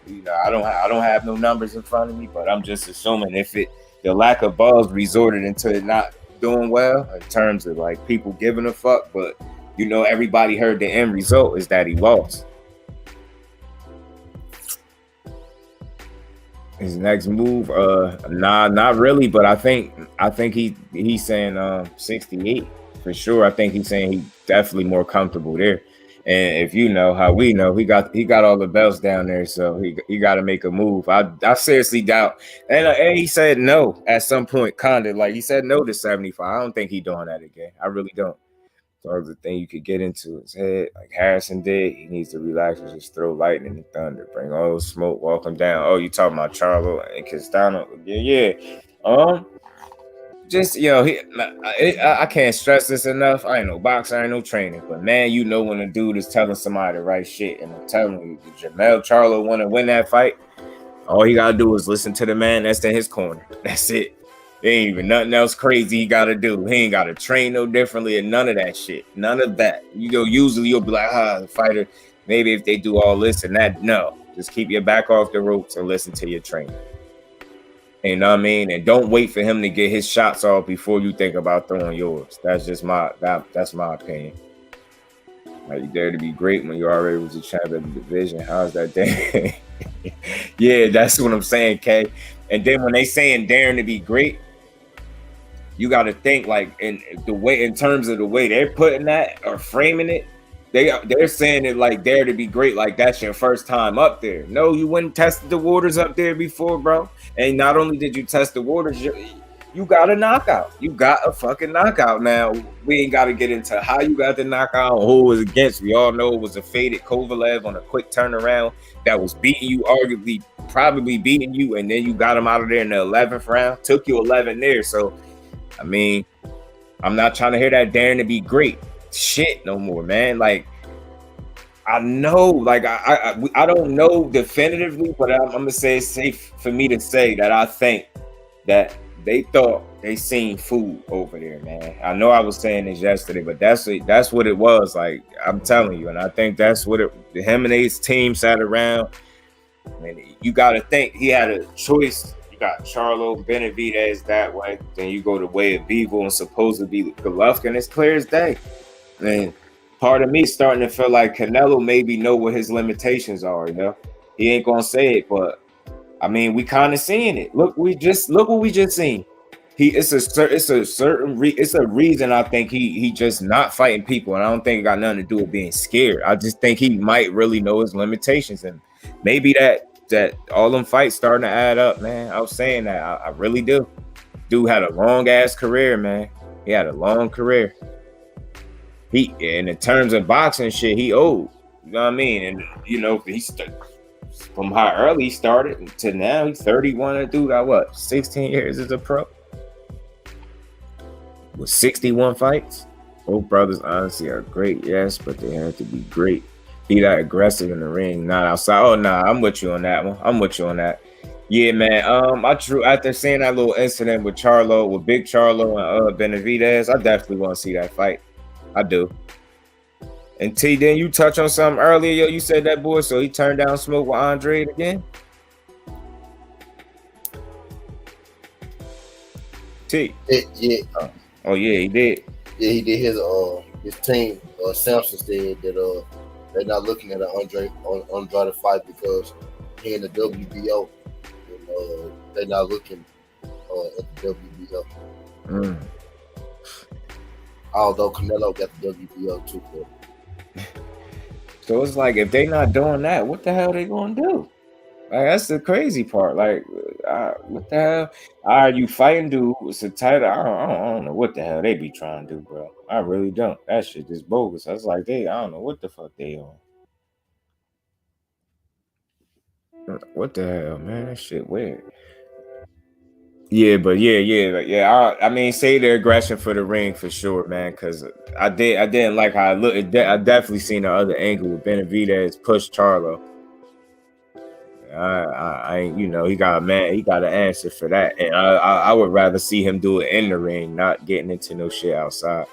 I don't have no numbers in front of me, but I'm just assuming the lack of buzz resorted into it not doing well in terms of like people giving a fuck, but everybody heard the end result is that he lost. His next move, not really, but I think he's saying 68 for sure. I think he's saying he's definitely more comfortable there. And if you know how we know, he got all the belts down there, so he got to make a move. I seriously doubt. And he said no at some point, kinda like he said no to 75. I don't think he doing that again. I really don't. So the thing you could get into his head, like Harrison did, he needs to relax and just throw lightning and thunder, bring all the smoke, walk him down. Oh, you talking about Charlo and Castano? Yeah. Just I can't stress this enough. I ain't no boxer, I ain't no trainer, but man, you know when a dude is telling somebody the right shit, and I'm telling you, if Jamel Charlo want to win that fight, all he gotta do is listen to the man that's in his corner. That's it. There ain't even nothing else crazy he gotta do. He ain't gotta train no differently and none of that shit. None of that. Usually you'll be like, the fighter. Maybe if they do all this and that, no, just keep your back off the ropes and listen to your trainer. You know what I mean? And don't wait for him to get his shots off before you think about throwing yours. That's just that's my opinion. Like, you dare to be great when you already was a champion of the division. How's that day? Yeah, that's what I'm saying, Kay. And then when they saying daring to be great, you got to think like in terms of the way they're putting that or framing it. They're saying it like dare to be great, like that's your first time up there. No, you wouldn't test the waters up there before, bro. And not only did you test the waters, you got a knockout. You got a fucking knockout. Now, we ain't got to get into how you got the knockout, who was against. We all know it was a faded Kovalev on a quick turnaround that was beating you, arguably, probably beating you, and then you got him out of there in the 11th round. Took you 11 there. So, I mean, I'm not trying to hear that daring to be great shit no more, man. Like, I know, like I don't know definitively, but I'm gonna say it's safe for me to say that I think that they thought they seen food over there, man. I know I was saying this yesterday, but that's what it was. Like, I'm telling you, and I think that's what him and his team sat around. I mean, you got to think he had a choice. You got Charlo, Benavidez that way. Then you go the way of Beagle and supposedly Golovkin. It's clear as day. I mean, part of me starting to feel like Canelo maybe know what his limitations are. You know, he ain't gonna say it, but I mean, we kind of seeing it. Look what we just seen. It's a reason I think he just not fighting people, and I don't think it got nothing to do with being scared. I just think he might really know his limitations, and maybe that all them fights starting to add up, man. I was saying that I really do. Dude had a long ass career, man. He had a long career. And in terms of boxing shit, he old. You know what I mean? And you know, from how early he started to now, he's 31. That dude got what, 16 years as a pro? With 61 fights. Both brothers honestly are great, yes, but they have to be great. Be that aggressive in the ring, not outside. Oh nah, I'm with you on that one. I'm with you on that. Yeah, man. After seeing that little incident with Big Charlo and Benavidez, I definitely want to see that fight. I do. And T, then you touch on something earlier, yo. You said that boy, so he turned down smoke with Andre again. T. Yeah. Oh yeah, he did. Yeah, he did. His team, Samson said that they're not looking at an Andrade fight because he in the WBO, and they're not looking at the WBO. Although Canelo got the WBO too. So it's like, if they not doing that, what the hell they gonna do? Like, that's the crazy part. Like, what the hell? Are you fighting dude? It's a title. I don't know what the hell they be trying to do, bro. I really don't. That shit is bogus. I was like, I don't know what the fuck they on. What the hell, man? That shit weird. Yeah, but yeah. I mean, say the aggression for the ring for sure, man. Because I didn't like how it looked. I definitely seen the other angle with Benavidez push Charlo. He got an answer for that, and I would rather see him do it in the ring, not getting into no shit outside.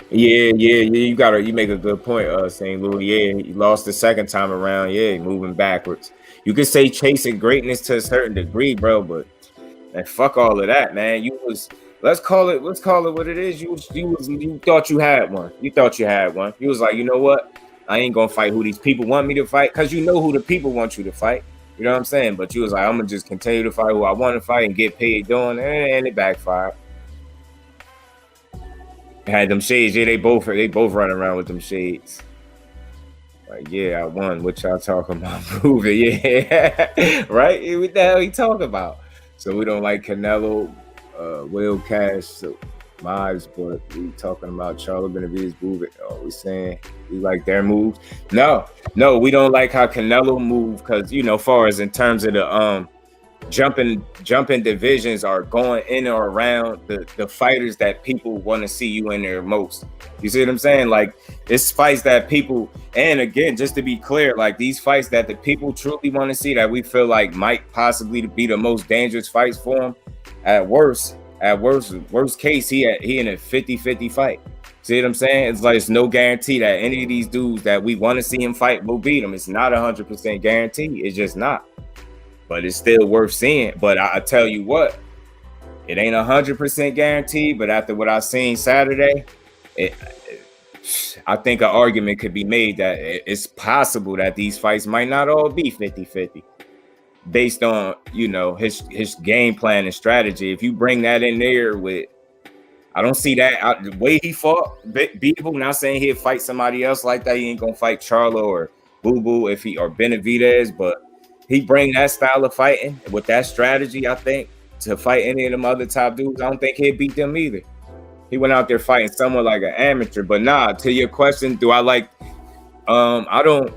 Yeah. You make a good point, St. Louis. Yeah, he lost the second time around. Yeah, moving backwards. You could say chasing greatness to a certain degree, bro, but man, fuck all of that, man. Let's call it what it is. You thought you had one. You thought you had one. You was like, you know what? I ain't gonna fight who these people want me to fight, because you know who the people want you to fight. You know what I'm saying? But you was like, I'm gonna just continue to fight who I want to fight and get paid doing, and it backfired. Had them shades. Yeah, they both running around with them shades. Like, yeah, I won. What y'all talking about? Prove it. Yeah. Right? What the hell he talking about? So we don't like Canelo, Will Cash, so Mives, but we talking about Charlo Benavidez move it. Oh, we saying we like their moves. No, we don't like how Canelo move, because far as in terms of the jumping divisions are going in or around the fighters that people want to see you in there most. You see what I'm saying? Like, it's fights that people, and again, just to be clear, like these fights that the people truly want to see, that we feel like might possibly be the most dangerous fights for him. At worst case, he in a 50-50 fight. See what I'm saying? It's like, it's no guarantee that any of these dudes that we want to see him fight will beat him. It's not 100% guarantee. It's just not. But it's still worth seeing. But I tell you what, it ain't 100% guaranteed. But after what I seen Saturday, I think an argument could be made that it's possible that these fights might not all be 50-50, based on his game plan and strategy. If you bring that in there with, I don't see that the way he fought Beeble. Not saying he'd fight somebody else like that. He ain't gonna fight Charlo or Boo Boo or Benavidez, but he bring that style of fighting with that strategy, I think, to fight any of them other top dudes. I don't think he'd beat them either. He went out there fighting someone like an amateur. But nah, to your question, do I like I don't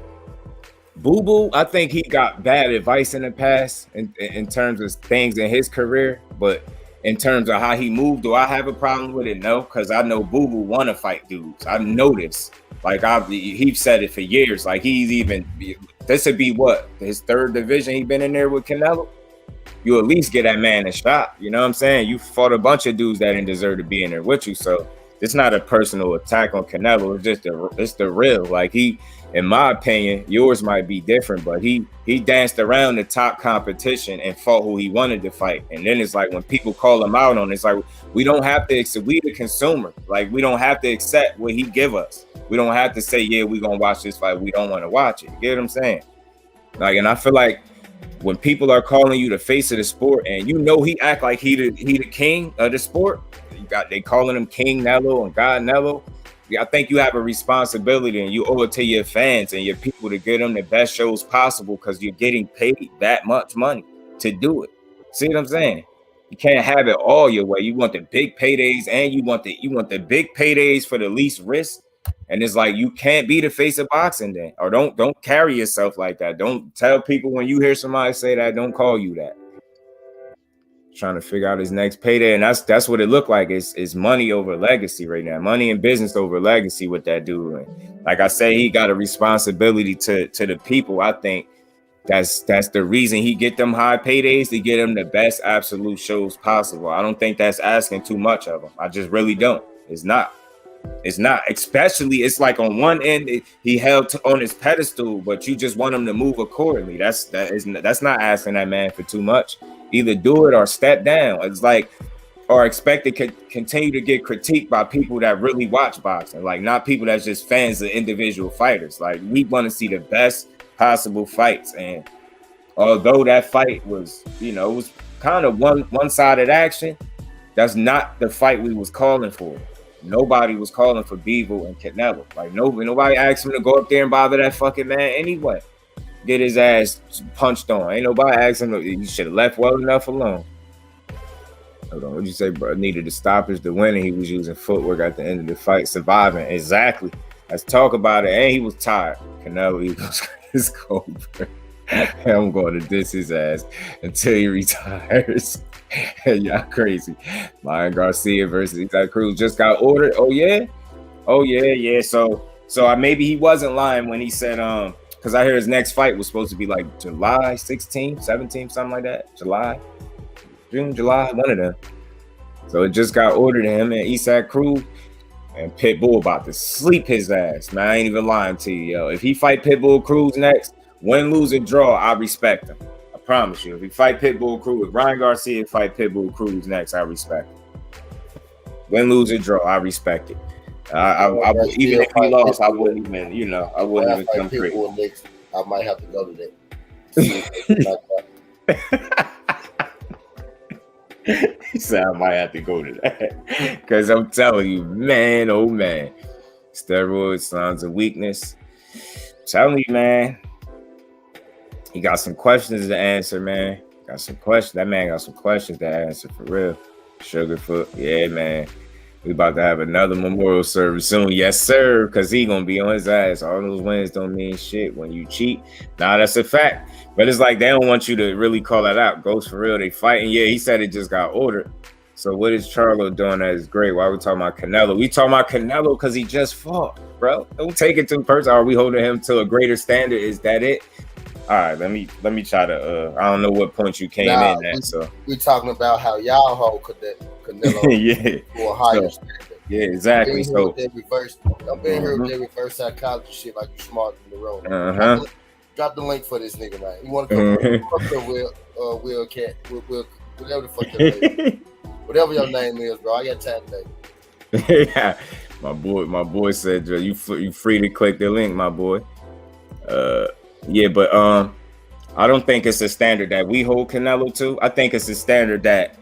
Boo Boo, I think he got bad advice in the past in terms of things in his career, but in terms of how he moved, do I have a problem with it? No, because I know Boo Boo want to fight dudes. I know this. Like, he said it for years. Like, this would be what, his third division he been in there with Canelo? You at least get that man a shot. You know what I'm saying? You fought a bunch of dudes that didn't deserve to be in there with you. So it's not a personal attack on Canelo. It's the real. Like, in my opinion, yours might be different, but he danced around the top competition and fought who he wanted to fight. And then it's like, when people call him out on it, it's like, we don't have to accept, we the consumer. Like, we don't have to accept what he give us. We don't have to say, yeah, we're gonna watch this fight. We don't want to watch it. You get what I'm saying? Like, and I feel like when people are calling you the face of the sport, and he act like he the king of the sport, they calling him King Nello and God Nello. I think you have a responsibility, and you owe it to your fans and your people to get them the best shows possible, because you're getting paid that much money to do it. See what I'm saying? You can't have it all your way. You want the big paydays, and you want the big paydays for the least risk. And it's like, you can't be the face of boxing then, or don't carry yourself like that. Don't tell people when you hear somebody say that, don't call you that. Trying to figure out his next payday, and that's what it looked like. It's money over legacy right now. Money and business over legacy with that dude. And like I say, he got a responsibility to the people. I think that's the reason he get them high paydays, to get them the best absolute shows possible. I don't think that's asking too much of him. I just really don't. It's not. Especially, it's like on one end he held on his pedestal, but you just want him to move accordingly. That's not asking that man for too much. Either do it or step down. It's like, or expect to continue to get critiqued by people that really watch boxing, like not people that's just fans of individual fighters. Like, we want to see the best possible fights, and although that fight was, it was kind of one-sided action, that's not the fight we was calling for. Nobody was calling for Beevil and Canelo. Like, nobody asked him to go up there and bother that fucking man anyway. Get his ass punched on. Ain't nobody asked him. You should have left well enough alone. Hold on, what'd you say, bro? Needed the stoppage to win, and he was using footwork at the end of the fight, surviving. Exactly. Let's talk about it. And he was tired. Canelo, he goes, it's cold, bro. I'm going to diss his ass until he retires. Y'all crazy. Ryan Garcia versus Isaac Cruz just got ordered. Oh yeah. So maybe he wasn't lying when he said because I hear his next fight was supposed to be like July 16th, 17th, something like that. July, one of them. So it just got ordered to him and Isaac Cruz, and Pitbull about to sleep his ass. Man, I ain't even lying to you, yo. If he fight Pitbull Cruz next, win, lose, or draw, I respect him. I promise you. If he fight Pitbull Cruz, if Ryan Garcia fight Pitbull Cruz next, I respect him. Win, lose, or draw, I respect it. I even if he lost, I wouldn't even, I wouldn't even come through. I might have to go to that. He said I might have to go to that because I'm telling you, man, oh man, steroids, signs of weakness. I'm telling you, man, he got some questions to answer, man. Got some questions. That man got some questions to answer for real. Sugarfoot, yeah, man. We about to have another memorial service soon. Yes, sir, because he going to be on his ass. All those wins don't mean shit when you cheat. Nah, that's a fact. But it's like they don't want you to really call that out. Ghost, for real, they fighting. Yeah, he said it just got ordered. So what is Charlo doing that is great? Why are we talking about Canelo? We talking about Canelo because he just fought, bro. Don't take it too personal. Are we holding him to a greater standard? Is that it? All right, let me try to. I don't know what point you came in at. So we talking about how y'all hold Canelo yeah, for a higher standard. Yeah, exactly. So I'm being here with that reverse psychology shit like you smart in the room. Drop the link for this nigga, man. You want to come Will Cat, Will, whatever the fuck your name, whatever your name is, bro. I got time today. Yeah, my boy said you free to click the link, my boy. Yeah, but I don't think it's a standard that we hold Canelo to. I think it's a standard that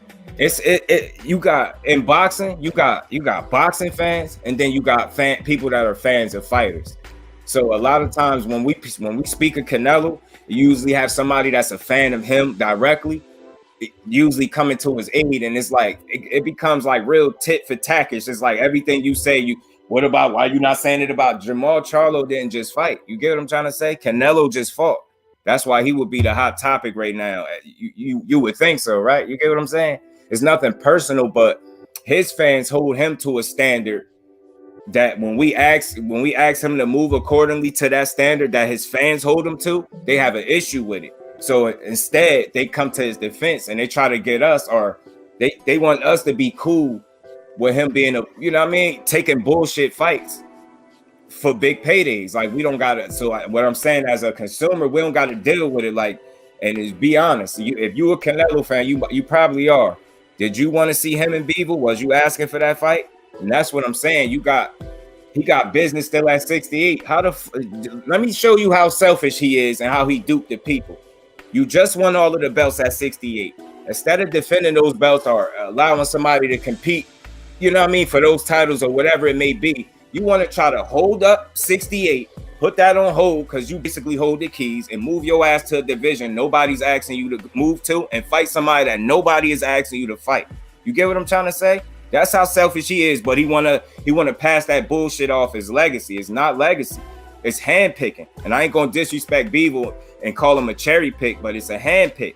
you got in boxing, you got boxing fans, and then you got people that are fans of fighters. So a lot of times when we speak of Canelo, you usually have somebody that's a fan of him directly, usually coming to his aid, and it's like it becomes like real tit for tat. It's just like everything you say, what about why you not saying it about Jamal Charlo didn't just fight? You get what I'm trying to say? Canelo just fought. That's why he would be the hot topic right now. You would think so, right? You get what I'm saying? It's nothing personal, but his fans hold him to a standard that when we ask him to move accordingly to that standard that his fans hold him to, they have an issue with it. So instead, they come to his defense and they try to get us, or they want us to be cool with him being taking bullshit fights for big paydays. Like we don't gotta. So what I'm saying, as a consumer, we don't gotta deal with it. Like, and just be honest. If you a Canelo fan, you probably are. Did you want to see him in Beaver? Was you asking for that fight? And that's what I'm saying. He got business still at 68. Let me show you how selfish he is and how he duped the people. You just won all of the belts at 68. Instead of defending those belts or allowing somebody to compete, for those titles or whatever it may be, you want to try to hold up 68, put that on hold because you basically hold the keys, and move your ass to a division nobody's asking you to move to, and fight somebody that nobody is asking you to fight. You get what I'm trying to say? That's how selfish he is, but he wanna pass that bullshit off as legacy. It's not legacy. It's handpicking. And I ain't gonna disrespect Beaver and call him a cherry pick, but it's a handpick.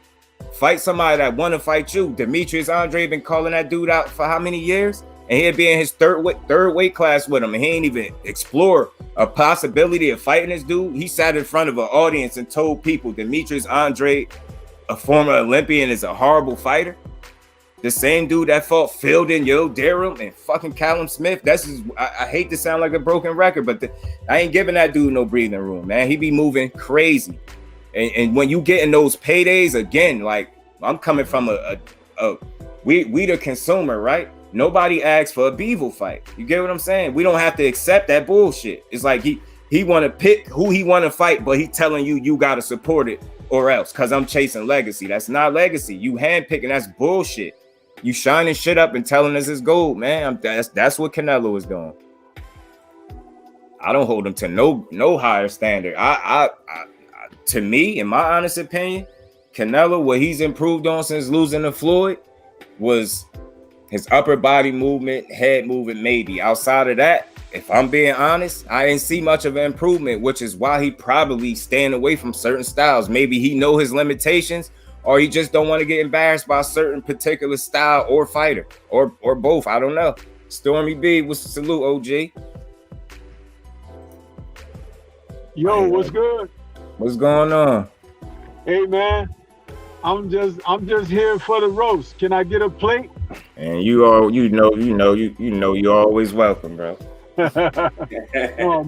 Fight somebody that wanna fight you. Demetrius Andre been calling that dude out for how many years? And he'd be in his third weight class with him, and he ain't even explore a possibility of fighting this dude. He sat in front of an audience and told people Demetrius Andre, a former Olympian, is a horrible fighter. The same dude that fought Fielding, Durham, and fucking Callum Smith. I hate to sound like a broken record, but I ain't giving that dude no breathing room, man. He be moving crazy. And when you get in those paydays, again, like I'm coming from we the consumer, right? Nobody asks for a Beaver fight. You get what I'm saying? We don't have to accept that bullshit. It's like he want to pick who he want to fight, but he telling you got to support it or else, because I'm chasing legacy. That's not legacy. You handpicking, that's bullshit. You shining shit up and telling us it's gold, man. That's what Canelo is doing. I don't hold him to no higher standard. To me, in my honest opinion, Canelo, what he's improved on since losing to Floyd was his upper body movement, head movement, maybe. Outside of that, if I'm being honest, I didn't see much of an improvement, which is why he probably staying away from certain styles. Maybe he know his limitations, or he just don't want to get embarrassed by a certain particular style or fighter, or both. I don't know. Stormy B, what's the salute, OG? Yo, what's good? What's going on? Hey man, I'm just here for the roast. Can I get a plate? And you always welcome, bro. Oh,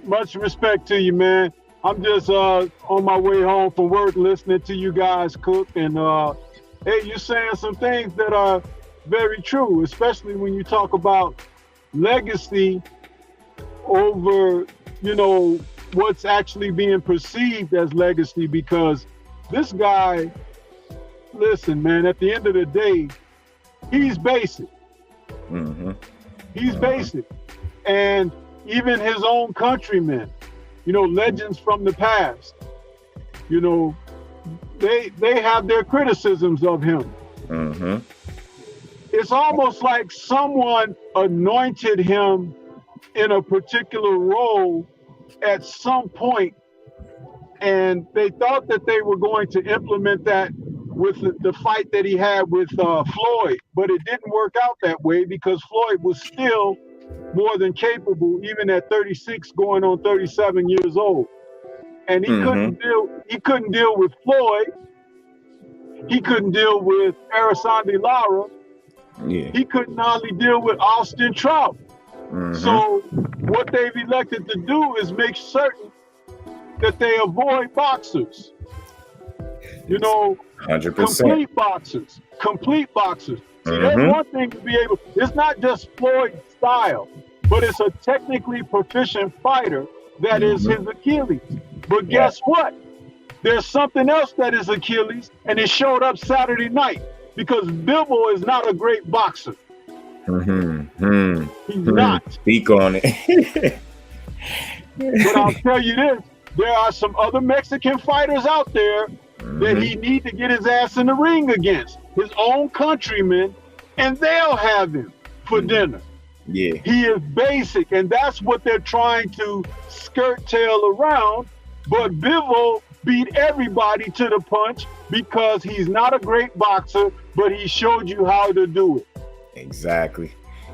much respect to you, man. I'm just on my way home from work, listening to you guys cook, and hey, you're saying some things that are very true, especially when you talk about legacy over, what's actually being perceived as legacy. Because this guy, listen, man, at the end of the day, he's basic. Mm-hmm. He's basic. And even his own countrymen, you know, legends from the past, you know, they have their criticisms of him. Mm-hmm. It's almost like someone anointed him in a particular role at some point, and they thought that they were going to implement that with the fight that he had with Floyd, but it didn't work out that way because Floyd was still more than capable, even at 36, going on 37 years old. And he couldn't deal with Floyd. He couldn't deal with Arasandi Lara. Yeah. He couldn't hardly deal with Austin Trout. Mm-hmm. So what they've elected to do is make certain that they avoid boxers. You know, 100%. Complete boxers. See, that's one thing to be able, it's not just Floyd's style, but it's a technically proficient fighter that is his Achilles. But guess what? There's something else that is Achilles, and it showed up Saturday night because Bivol is not a great boxer. He's not. Speak on it. But I'll tell you this, there are some other Mexican fighters out there that he need to get his ass in the ring against, his own countrymen, and they'll have him for dinner. Yeah. He is basic, and that's what they're trying to skirt tail around. But Bivol beat everybody to the punch because he's not a great boxer, but he showed you how to do it. Exactly.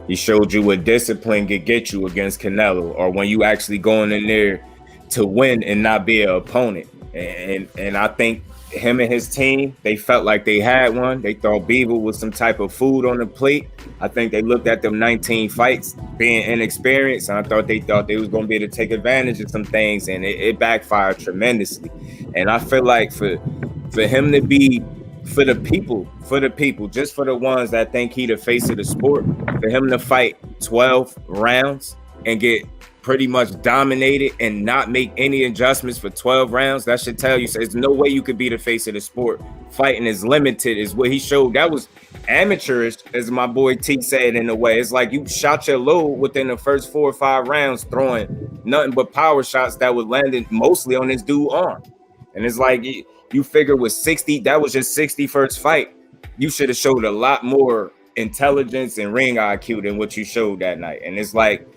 He showed you what discipline could get you against Canelo, or when you actually going in there to win and not be an opponent. And I think him and his team, they felt like they had one. They thought Bivol was some type of food on the plate. I think they looked at them 19 fights being inexperienced, and I thought they was going to be able to take advantage of some things, and it backfired tremendously. And I feel like for him to be for the people, just for the ones that think he the face of the sport, for him to fight 12 rounds and get pretty much dominated and not make any adjustments for 12 rounds, that should tell you, so there's no way you could be the face of the sport. Fighting is limited, is what he showed. That was amateurish, as my boy T said, in a way. It's like you shot your load within the first 4 or 5 rounds, throwing nothing but power shots that would land mostly on this dude's arm. And it's like you figure with 60, that was just 60 first fight. You should have showed a lot more intelligence and ring IQ than what you showed that night. And it's like,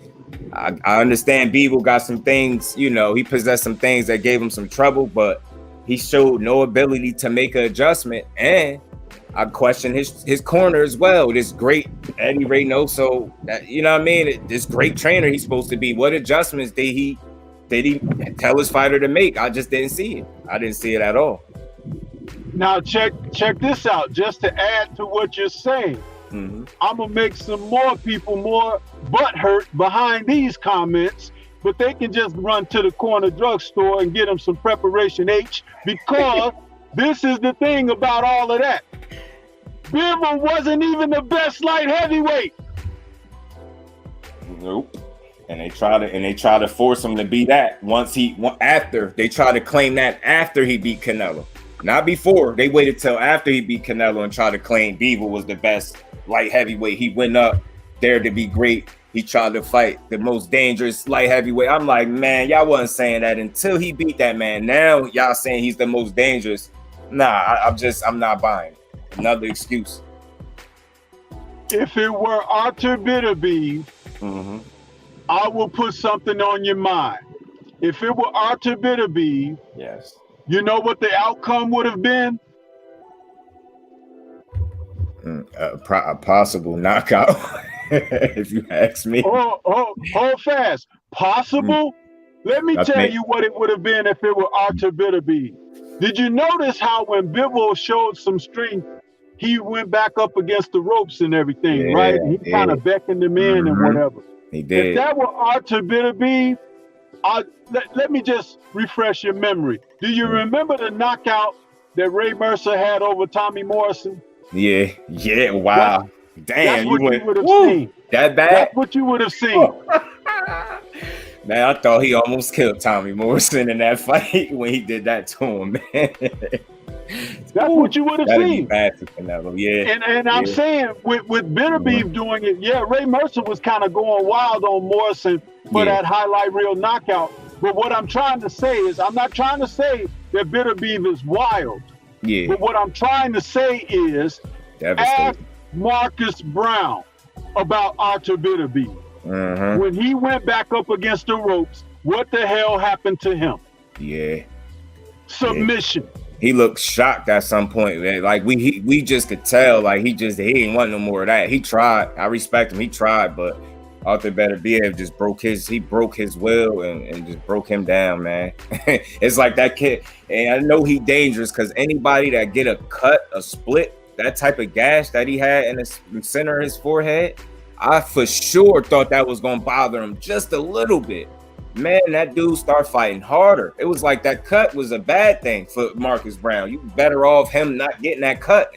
I understand Bivol got some things, you know, he possessed some things that gave him some trouble, but he showed no ability to make an adjustment. And I question his corner as well. This great Eddie Reynoso, that, you know what I mean? This great trainer he's supposed to be. What adjustments did he tell his fighter to make? I just didn't see it. I didn't see it at all. Now check this out, just to add to what you're saying. I'm gonna make some more people more butthurt behind these comments, but they can just run to the corner drugstore and get them some Preparation H, because this is the thing about all of that. Bivol wasn't even the best light heavyweight. Nope. And they try to force him to be that after they try to claim that after he beat Canelo, not before. They waited till after he beat Canelo and tried to claim Bivol was the best light heavyweight. He went up there to be great. He tried to fight the most dangerous light heavyweight. I'm like, man, y'all wasn't saying that until he beat that man. Now y'all saying he's the most dangerous. Nah, I'm not buying it. Another excuse. If it were Artur Beterbiev, I will put something on your mind. If it were Artur Beterbiev, yes, you know what the outcome would have been? A possible knockout, if you ask me. Hold fast. Possible? Let me tell you what it would have been if it were Artur Beterbiev. Did you notice how when Bivol showed some strength, he went back up against the ropes and everything, right? He kind of beckoned him in and whatever. He did. If that were Artur Beterbiev, let me just refresh your memory. Do you remember the knockout that Ray Mercer had over Tommy Morrison? Yeah, wow. Damn, that's what you would have seen. That bad? That's what you would have seen. Man, I thought he almost killed Tommy Morrison in that fight when he did that to him, man. That's what you would have That'd seen. be bad for Canelo, yeah. And I'm saying with Bitter Beef doing it, yeah, Ray Mercer was kind of going wild on Morrison for that highlight reel knockout. But what I'm trying to say is, I'm not trying to say that Bitter Beef is wild. Yeah. But what I'm trying to say is, ask Marcus Brown about Arthur Bitter Beef. When he went back up against the ropes, what the hell happened to him? Yeah. Submission. Yeah. He looked shocked at some point, man. Like we just could tell, like he didn't want no more of that. He tried. I respect him. He tried, but Arthur Beterbiev just broke his will and just broke him down, man. It's like that kid. And I know he dangerous because anybody that get a cut, a split, that type of gash that he had in the center of his forehead, I for sure thought that was gonna bother him just a little bit. Man, that dude started fighting harder. It was like that cut was a bad thing for Marcus Brown. You better off him not getting that cut.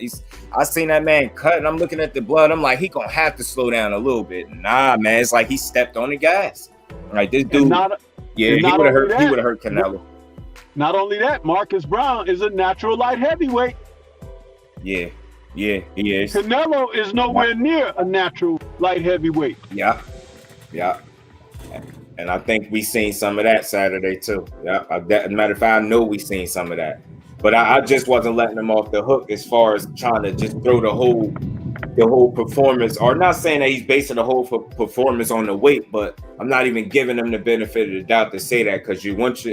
I seen that man cut, and I'm looking at the blood. I'm like, he gonna have to slow down a little bit. Nah, man, it's like he stepped on the gas. Like this dude, he would have hurt. He would have hurt Canelo. Not only that, Marcus Brown is a natural light heavyweight. Yeah, he is. Canelo is nowhere near a natural light heavyweight. Yeah. And I think we seen some of that Saturday too. Yeah, matter of fact, I know we seen some of that. But I just wasn't letting him off the hook as far as trying to just throw the whole performance, or not saying that he's basing the whole performance on the weight, but I'm not even giving him the benefit of the doubt to say that, because you went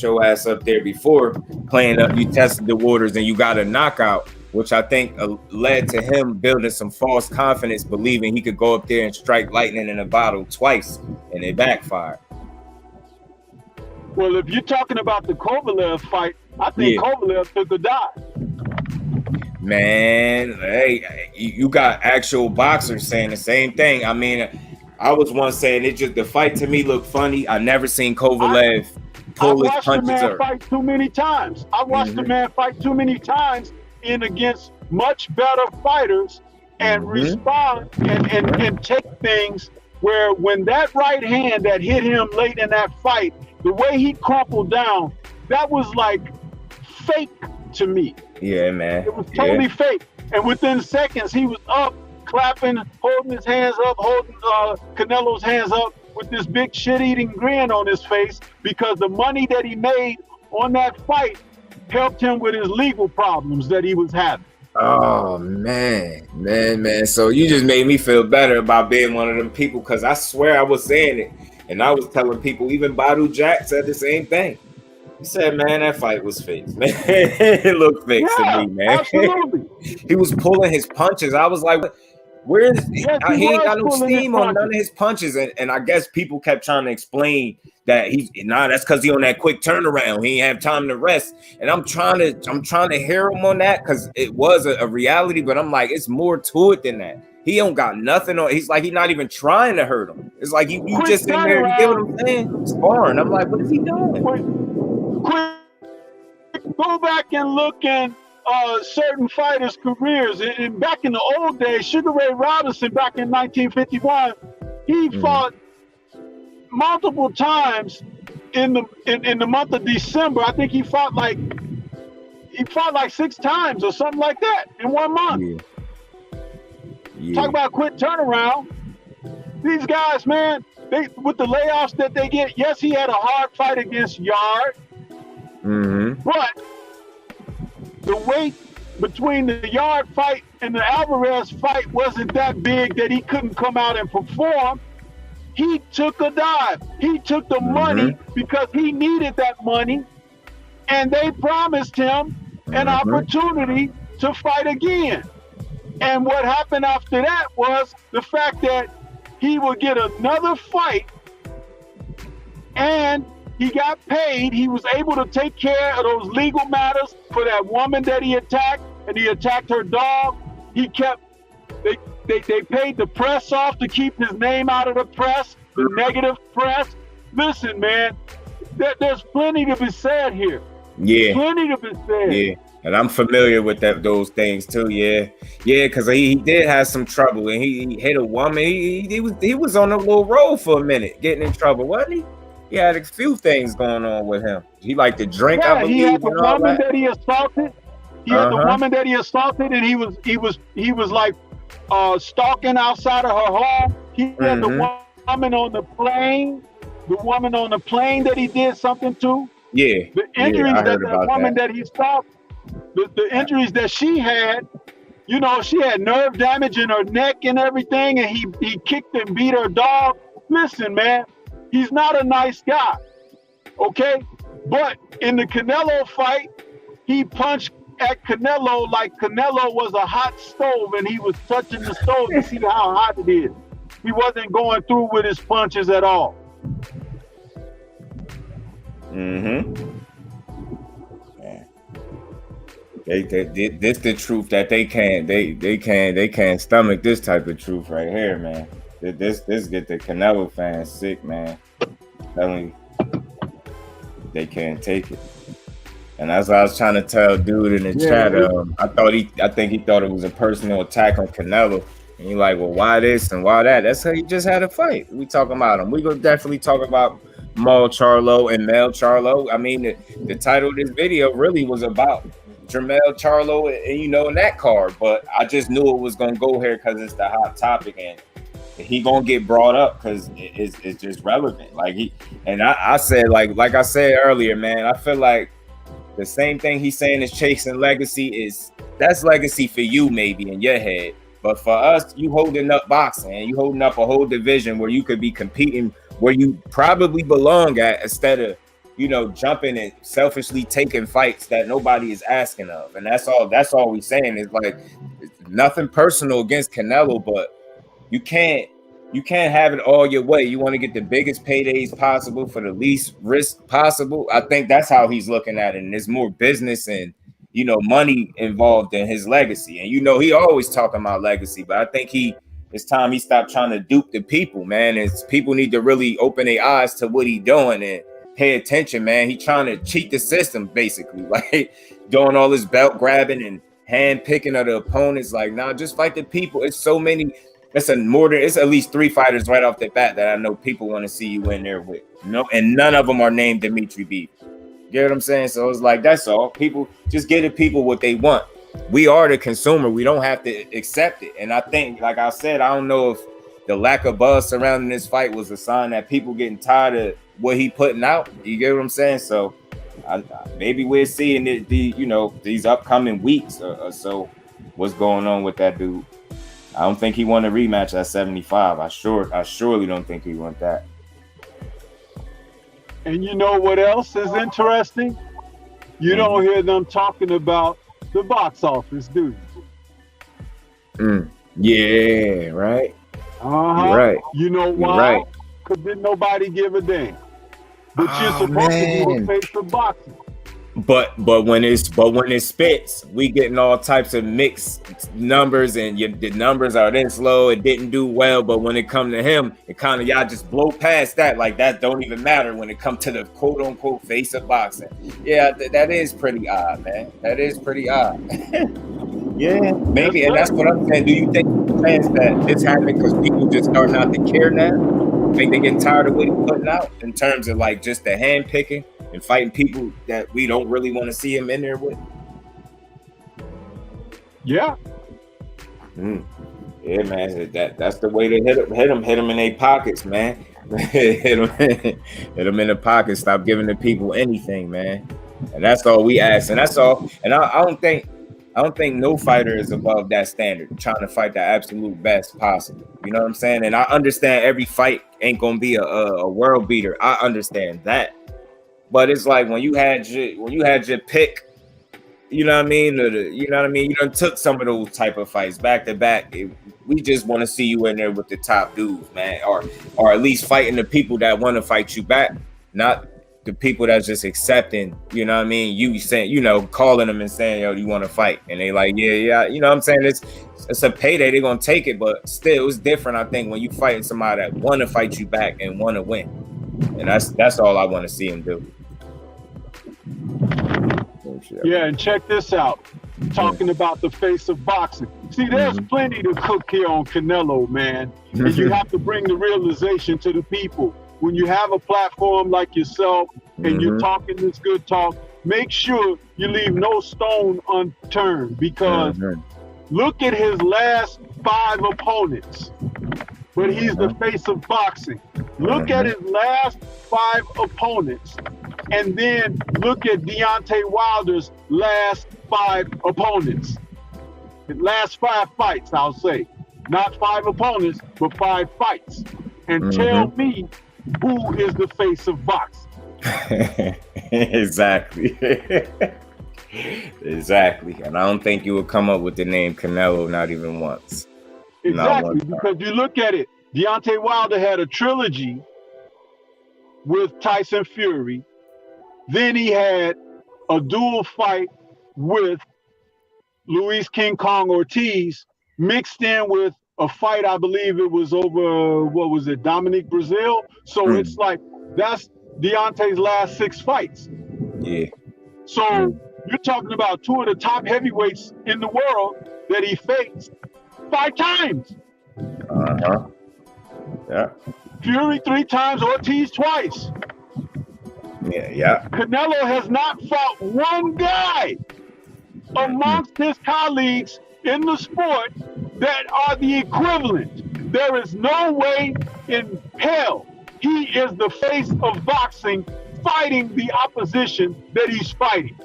your ass up there before playing up, you tested the waters and you got a knockout, which I think led to him building some false confidence, believing he could go up there and strike lightning in a bottle twice, and it backfired. Well, if you're talking about the Kovalev fight, I think Kovalev took a dive. Man, hey, you got actual boxers saying the same thing. I mean, I was once saying the fight to me looked funny. I never seen Kovalev pull his punches. I watched the man fight too many times. I watched the man fight too many times in against much better fighters and respond and take things where when that right hand that hit him late in that fight, the way he crumpled down, that was like fake to me. Yeah, man. It was totally fake. And within seconds, he was up, clapping, holding his hands up, holding Canelo's hands up with this big shit-eating grin on his face, because the money that he made on that fight helped him with his legal problems that he was having. Oh, man. So you just made me feel better about being one of them people, because I swear I was saying it. And I was telling people, even Badu Jack said the same thing. He said, man, that fight was fake. Man, it looked fake to me, man. Absolutely. He was pulling his punches. I was like, where is he? He ain't got no steam on none of his punches. And I guess people kept trying to explain that that's because he on that quick turnaround. He ain't have time to rest. And I'm trying to hear him on that, because it was a reality, but I'm like, it's more to it than that. He don't got nothing on. He's like, he's not even trying to hurt him. It's like you just in there, you get what I'm saying? Sparring. I'm like, what is he doing? Go back and look at certain fighters' careers. Back in the old days, Sugar Ray Robinson, back in 1951, he fought multiple times in the month of December. I think he fought like 6 times or something like that in 1 month. Yeah. Talk about quick turnaround. These guys, man, with the layoffs that they get, yes, he had a hard fight against Yard, but the weight between the Yard fight and the Alvarez fight wasn't that big that he couldn't come out and perform. He took a dive. He took the money because he needed that money, and they promised him an opportunity to fight again. And what happened after that was the fact that he would get another fight, and he got paid. He was able to take care of those legal matters for that woman that he attacked, and he attacked her dog. They paid the press off to keep his name out of the press, the negative press. Listen, man, there's plenty to be said here. Yeah. Plenty to be said. Yeah. And I'm familiar with those things too. Yeah, because he did have some trouble, and he hit a woman. He was on a little roll for a minute, getting in trouble, wasn't he? He had a few things going on with him. He liked to drink. Yeah, I believe. He had a woman that he assaulted. He had the woman that he assaulted, and he was like stalking outside of her home. He had the woman on the plane, that he did something to. Yeah. The injuries that woman that he stalked, the injuries that she had, you know, she had nerve damage in her neck and everything, and he kicked and beat her dog. Listen, man, he's not a nice guy, okay? But in the Canelo fight, he punched at Canelo like Canelo was a hot stove, and he was touching the stove to see how hot it is. He wasn't going through with his punches at all. Yeah. This the truth that they can't stomach this type of truth right here, man. This get the Canelo fans sick, man. Telling you, they can't take it. And as I was trying to tell dude in the chat, I think he thought it was a personal attack on Canelo. And you're like, well, why this and why that? That's how he just had a fight. We talking about him. We gonna definitely talk about Mal Charlo and Mel Charlo. I mean, the title of this video really was about Jermell Charlo and you know, in that card. But I just knew it was gonna go here because it's the hot topic and he gonna get brought up because it's just relevant. Like I said, like I said earlier, man, I feel like the same thing he's saying is chasing legacy that's legacy for you maybe in your head. But for us, you holding up boxing and you holding up a whole division where you could be competing where you probably belong at instead of, you know, jumping and selfishly taking fights that nobody is asking of. And that's all we saying is like, it's nothing personal against Canelo, but you can't have it all your way. You want to get the biggest paydays possible for the least risk possible. I think that's how he's looking at it. And there's more business and, you know, money involved in his legacy. And, you know, he always talking about legacy, but I think it's time he stopped trying to dupe the people, man. It's people need to really open their eyes to what he doing and pay attention, man. He trying to cheat the system, basically, like doing all this belt grabbing and hand picking of the opponents. Like, nah, just fight the people. It's so many. It's at least 3 fighters right off the bat that I know people want to see you in there with. You know, and none of them are named Dimitri Bivol. You get what I'm saying? So it's like, that's all. People just get the people what they want. We are the consumer. We don't have to accept it. And I think, like I said, I don't know if the lack of buzz surrounding this fight was a sign that people getting tired of what he putting out. You get what I'm saying? So maybe we're seeing these upcoming weeks or so what's going on with that dude. I don't think he won a rematch at 75. I surely don't think he want that. And you know what else is interesting? You don't hear them talking about the box office, do you? Yeah, right. Right. You know why? Because didn't nobody give a damn. But you're supposed to be a face of boxing. But when it spits, we getting all types of mixed numbers, and the numbers are this low. It didn't do well, but when it come to him, it kind of y'all just blow past that. Like that don't even matter when it come to the quote unquote face of boxing. Yeah, that is pretty odd, man. That is pretty odd. Yeah, maybe, and that's what I'm saying. Do you think fans that this happened because people just start not to care now? Think they getting tired of what he's putting out in terms of like just the hand picking and fighting people that we don't really want to see him in there with? Yeah. Yeah, man. That's the way to hit them in their pockets, man. hit them in the pockets. Stop giving the people anything, man. And that's all we ask. And that's all. And I don't think no fighter is above that standard, trying to fight the absolute best possible. You know what I'm saying? And I understand every fight ain't gonna be a world beater. I understand that. But it's like when you had your pick, you know what I mean? You done took some of those type of fights back to back. We just want to see you in there with the top dudes, man, or at least fighting the people that want to fight you back, not the people that's just accepting, you know what I mean? You saying, you know, calling them and saying, yo, you want to fight? And they like, yeah. You know what I'm saying? It's a payday. They're going to take it, but still it's different, I think, when you fighting somebody that want to fight you back and want to win. And that's all I want to see him do. Yeah, and check this out. Talking about the face of boxing. See, there's plenty to cook here on Canelo, man. And you have to bring the realization to the people. When you have a platform like yourself and you're talking this good talk, make sure you leave no stone unturned, because look at his last 5 opponents. But he's the face of boxing. Look at his last 5 opponents, and then look at Deontay Wilder's last 5 opponents. The last 5 fights, I'll say. Not 5 opponents, but 5 fights. And tell me who is the face of boxing. Exactly. Exactly. And I don't think you would come up with the name Canelo not even once. Exactly, because you look at it, Deontay Wilder had a trilogy with Tyson Fury. Then he had a dual fight with Luis King Kong Ortiz, mixed in with a fight, I believe it was over, what was it, Dominic Brazil? So it's like, that's Deontay's last 6 fights. Yeah. So you're talking about 2 of the top heavyweights in the world that he faced 5 times. Yeah. Fury 3 times, Ortiz twice. Yeah. Canelo has not fought one guy amongst his colleagues in the sport that are the equivalent. There is no way in hell he is the face of boxing fighting the opposition that he's fighting.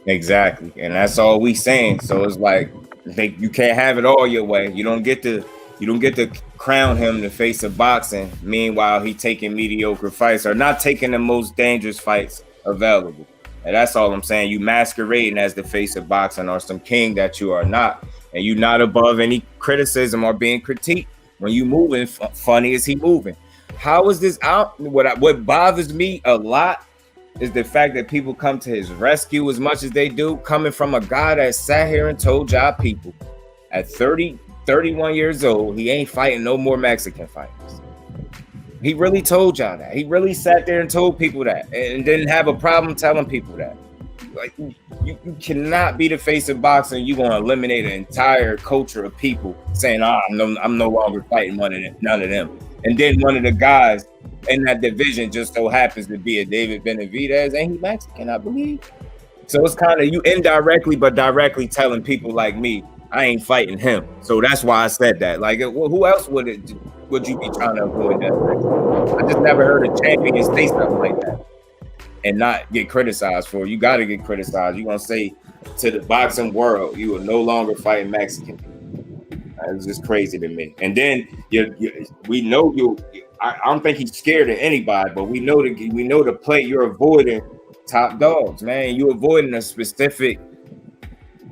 Exactly. And that's all we saying. So it's like, you can't have it all your way. You don't get to crown him the face of boxing. Meanwhile, he taking mediocre fights, or not taking the most dangerous fights available. And that's all I'm saying. You masquerading as the face of boxing, or some king that you are not. And you not above any criticism or being critiqued when you moving funny as he moving. How is this out? What bothers me a lot is the fact that people come to his rescue as much as they do, coming from a guy that sat here and told y'all people at 31 years old, he ain't fighting no more Mexican fighters. He really told y'all that. He really sat there and told people that, and didn't have a problem telling people that. Like, you cannot be the face of boxing. You're gonna eliminate an entire culture of people saying, I'm no longer fighting none of them. And then one of the guys in that division just so happens to be a David Benavidez, and he Mexican, I believe. So it's kind of you indirectly but directly telling people like me, I ain't fighting him. So that's why I said that. Like, who else would you be trying to avoid that? I just never heard a champion say something like that and not get criticized for it. You got to get criticized. You're going to say to the boxing world, you are no longer fighting Mexican. It's just crazy to me. And then we know you. I don't think he's scared of anybody, but we know the play. You're avoiding top dogs, man. You're avoiding a specific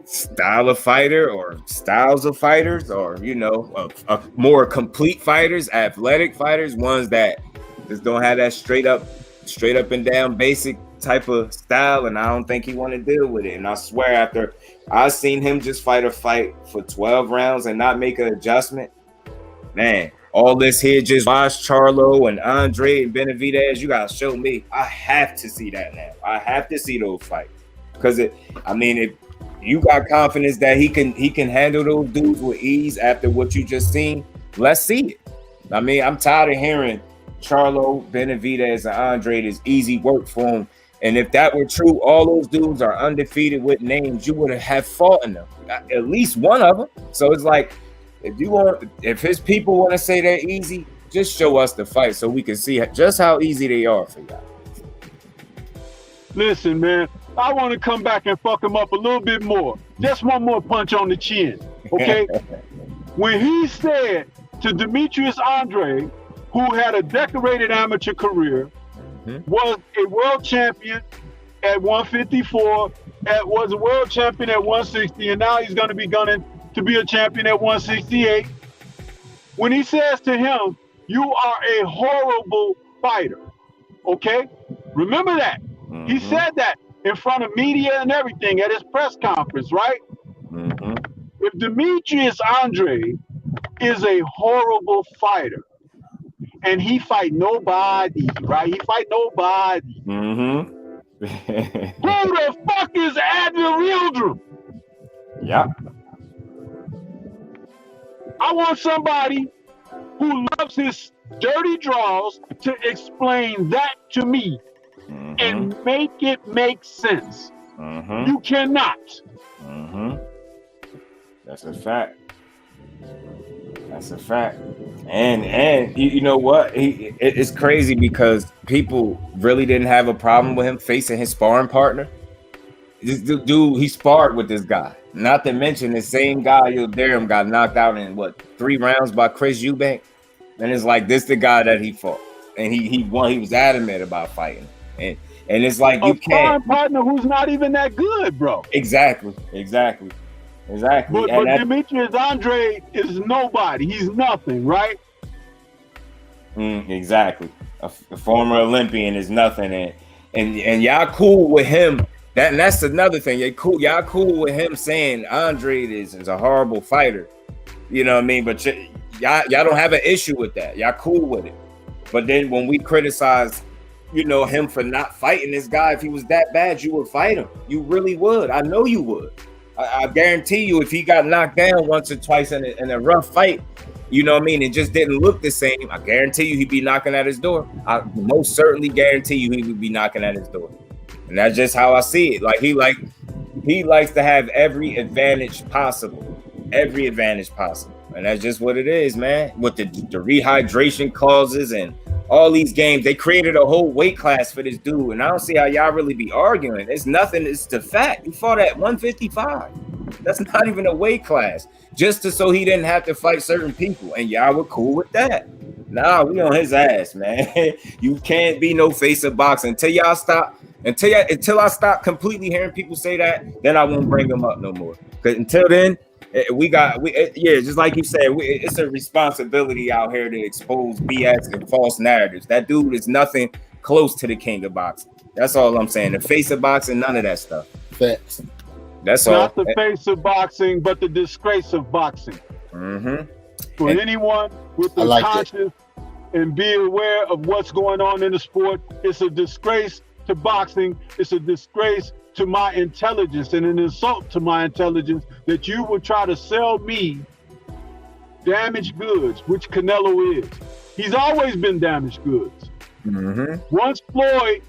style of fighter or styles of fighters, or a more complete fighters, athletic fighters, ones that just don't have that straight up and down basic type of style. And I don't think he want to deal with it. And I swear, after I seen him just fight a fight for 12 rounds and not make an adjustment, man, all this here just watch Charlo and Andre and Benavidez. You gotta show me. I have to see that now. I have to see those fights, because if you got confidence that he can handle those dudes with ease after what you just seen, let's see it. I mean, I'm tired of hearing Charlo, Benavidez, and Andre is easy work for him. And if that were true, all those dudes are undefeated with names. You would have fought in them, at least one of them. So it's like, if his people want to say they're easy, just show us the fight so we can see just how easy they are for y'all. Listen, man, I want to come back and fuck him up a little bit more. Just one more punch on the chin, okay? When he said to Demetrius Andre, who had a decorated amateur career, was a world champion at 154, was a world champion at 160, and now he's going to be gunning to be a champion at 168. When he says to him, you are a horrible fighter, okay? Remember that. He said that in front of media and everything at his press conference, right? If Demetrius Andre is a horrible fighter, and he fight nobody, right? He fight nobody. Who the fuck is Admiral Yildirim? Yeah. I want somebody who loves his dirty draws to explain that to me. and make it make sense. You cannot. That's a fact. That's a fact. And you know what? It's crazy because people really didn't have a problem with him facing his sparring partner. This dude, he sparred with this guy. Not to mention the same guy, Yildirim, got knocked out in 3 rounds by Chris Eubank. And it's like this the guy that he fought. And he won. He was adamant about fighting. And it's like you can't. A partner who's not even that good, bro. Exactly. But Demetrius Andre is nobody. He's nothing, right? Exactly. A former Olympian is nothing, and y'all cool with him. That's another thing. Y'all cool with him saying Andre is a horrible fighter. You know what I mean? But y'all don't have an issue with that. Y'all cool with it. But then when we criticize, him for not fighting this guy, if he was that bad, you would fight him. You really would. I know you would. I guarantee you, if he got knocked down once or twice in a rough fight, you know what I mean, it just didn't look the same, I guarantee you he'd be knocking at his door. I most certainly guarantee you he would be knocking at his door. And that's just how I see it. Like he likes to have every advantage possible. And that's just what it is, man. With the rehydration clauses and all these games, they created a whole weight class for this dude. And I don't see how y'all really be arguing. It's nothing. It's the fact. He fought at 155. That's not even a weight class. Just so he didn't have to fight certain people. And y'all were cool with that. Nah, we on his ass, man. You can't be no face of boxing until I stop completely hearing people say that. Then I won't bring them up no more. Because until then, just like you said, it's a responsibility out here to expose BS and false narratives. That dude is nothing close to the king of boxing. That's all I'm saying. The face of boxing, none of that stuff. Facts. That's all. Not the face of boxing, but the disgrace of boxing. For anyone with the conscience and be aware of what's going on in the sport, it's a disgrace to boxing. It's a disgrace to my intelligence and an insult to my intelligence that you would try to sell me damaged goods, which Canelo is. He's always been damaged goods. Once Floyd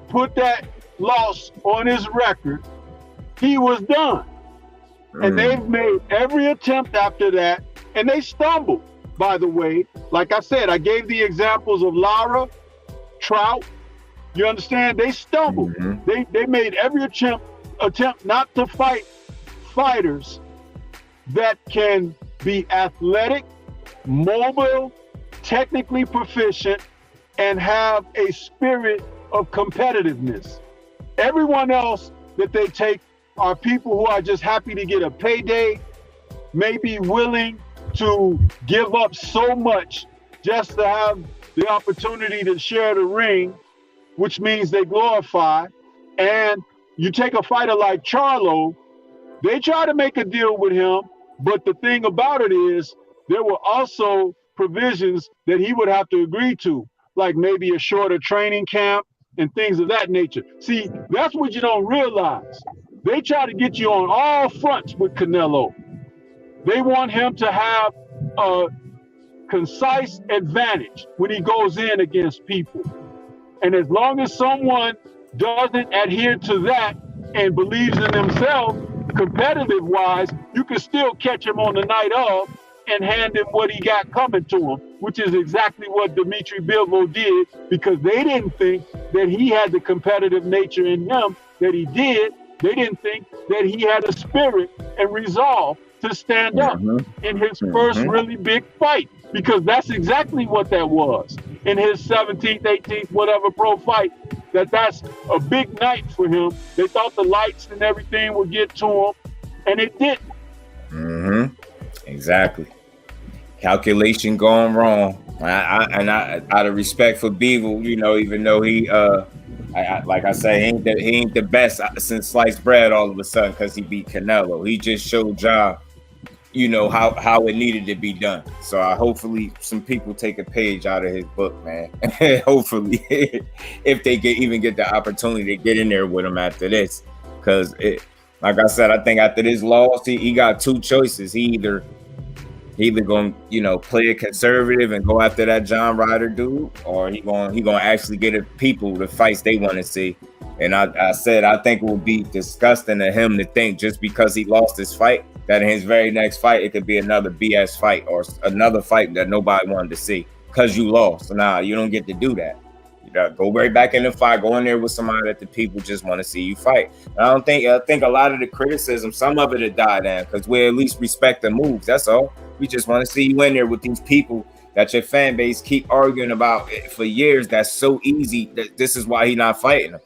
put that loss on his record, he was done. And they've made every attempt after that, and they stumbled, by the way. Like I said, I gave the examples of Lara, Trout. You understand? They stumbled. They made every attempt not to fight fighters that can be athletic, mobile, technically proficient, and have a spirit of competitiveness. Everyone else that they take are people who are just happy to get a payday, may be willing to give up so much just to have the opportunity to share the ring, which means they glorify. And you take a fighter like Charlo, they try to make a deal with him, but the thing about it is there were also provisions that he would have to agree to, like maybe a shorter training camp and things of that nature. See, that's what you don't realize. They try to get you on all fronts with Canelo. They want him to have a concise advantage when he goes in against people. And as long as someone doesn't adhere to that and believes in themselves, competitive-wise, you can still catch him on the night of and hand him what he got coming to him, which is exactly what Dimitri Bivol did, because they didn't think that he had the competitive nature in him that he did. They didn't think that he had a spirit and resolve to stand up in his first really big fight, because that's exactly what that was. In his 17th, 18th, whatever pro fight, that's a big night for him. They thought the lights and everything would get to him, and it didn't. Exactly. Calculation going wrong. Out of respect for Bivol, even though he, like I said, he ain't the best since sliced bread all of a sudden because he beat Canelo. He just showed Ja, how it needed to be done. So hopefully some people take a page out of his book, man. Hopefully, if they even get the opportunity to get in there with him after this, because like I said, I think after this loss, he got two choices. He either He either gonna, play it conservative and go after that John Ryder dude, or he gonna actually get people the fights they want to see. And I said I think it would be disgusting to him to think just because he lost his fight that in his very next fight it could be another BS fight or another fight that nobody wanted to see because you lost. Nah, you don't get to do that. You gotta go right back in the fight, go in there with somebody that the people just want to see you fight. I think a lot of the criticism, some of it had died down because we at least respect the moves. That's all. We just want to see you in there with these people that your fan base keep arguing about for years. That's so easy. That this is why he's not fighting them.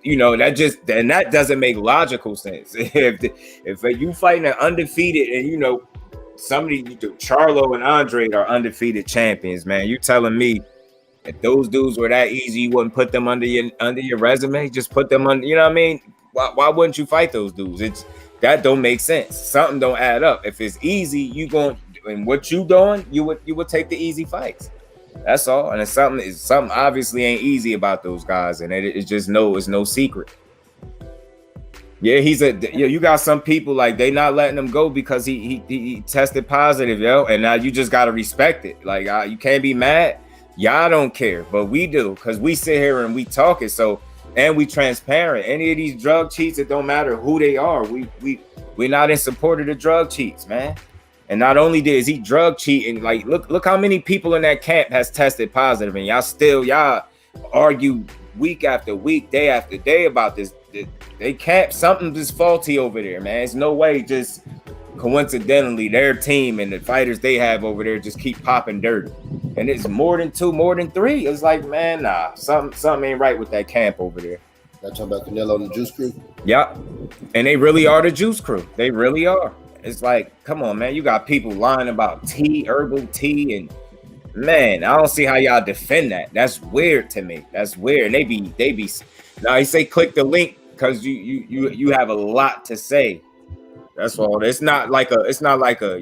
That doesn't make logical sense. if you fighting an undefeated and somebody, Charlo and Andre are undefeated champions, man. You telling me if those dudes were that easy, you wouldn't put them under your resume? Just put them under. You know what I mean? Why wouldn't you fight those dudes? That don't make sense. Something don't add up. If it's easy, you going and what you doing, you would take the easy fights. That's all. And it's something obviously ain't easy about those guys, and it's just it's no secret. Yeah, you got some people like they not letting him go because he tested positive, and now you just gotta respect it. Like you can't be mad. Y'all don't care, but we do because we sit here and we talk it. So. And we transparent. Any of these drug cheats, it don't matter who they are. We're not in support of the drug cheats, man. And not only is he drug cheating, like look how many people in that camp has tested positive, and y'all argue week after week, day after day about this. They can't. Something is faulty over there, man. It's no way just coincidentally their team and the fighters they have over there just keep popping dirty. And it's more than 2, more than 3. It's like, man, nah, something ain't right with that camp over there. Y'all talking about Canelo and the Juice Crew? Yep. And they really are the Juice Crew. They really are. It's like, come on, man. You got people lying about tea, herbal tea, and man, I don't see how y'all defend that. That's weird to me. That's weird. And they be now he say click the link because you have a lot to say. That's all. It's not like a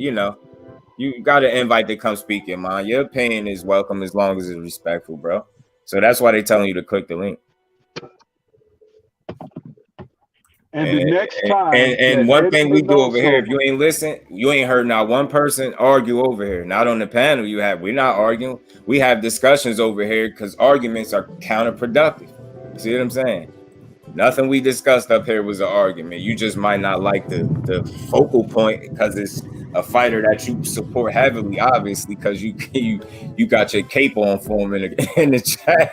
you got an invite to come speak your mind. Your opinion is welcome as long as it's respectful, bro. So that's why they telling you to click the link. And the next time. And one thing we do over here, if you ain't listen, you ain't heard not one person argue over here. Not on the panel we're not arguing. We have discussions over here because arguments are counterproductive. You see what I'm saying? Nothing we discussed up here was an argument. You just might not like the focal point because it's a fighter that you support heavily, obviously, because you got your cape on for him in the chat.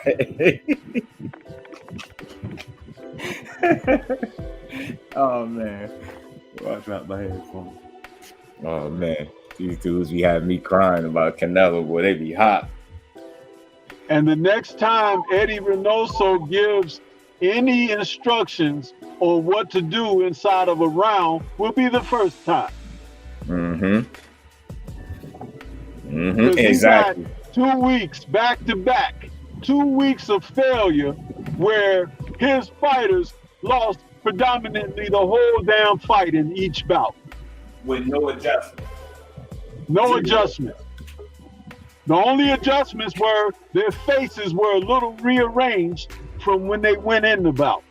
Oh man, watch out my headphones. Oh man, these dudes be having me crying about Canelo, boy, they be hot. And the next time Eddie Reynoso gives any instructions on what to do inside of a round will be the first time. Exactly. 2 weeks back to back, 2 weeks of failure where his fighters lost predominantly the whole damn fight in each bout. With no adjustment. No adjustment. The only adjustments were their faces were a little rearranged from when they went in the bout.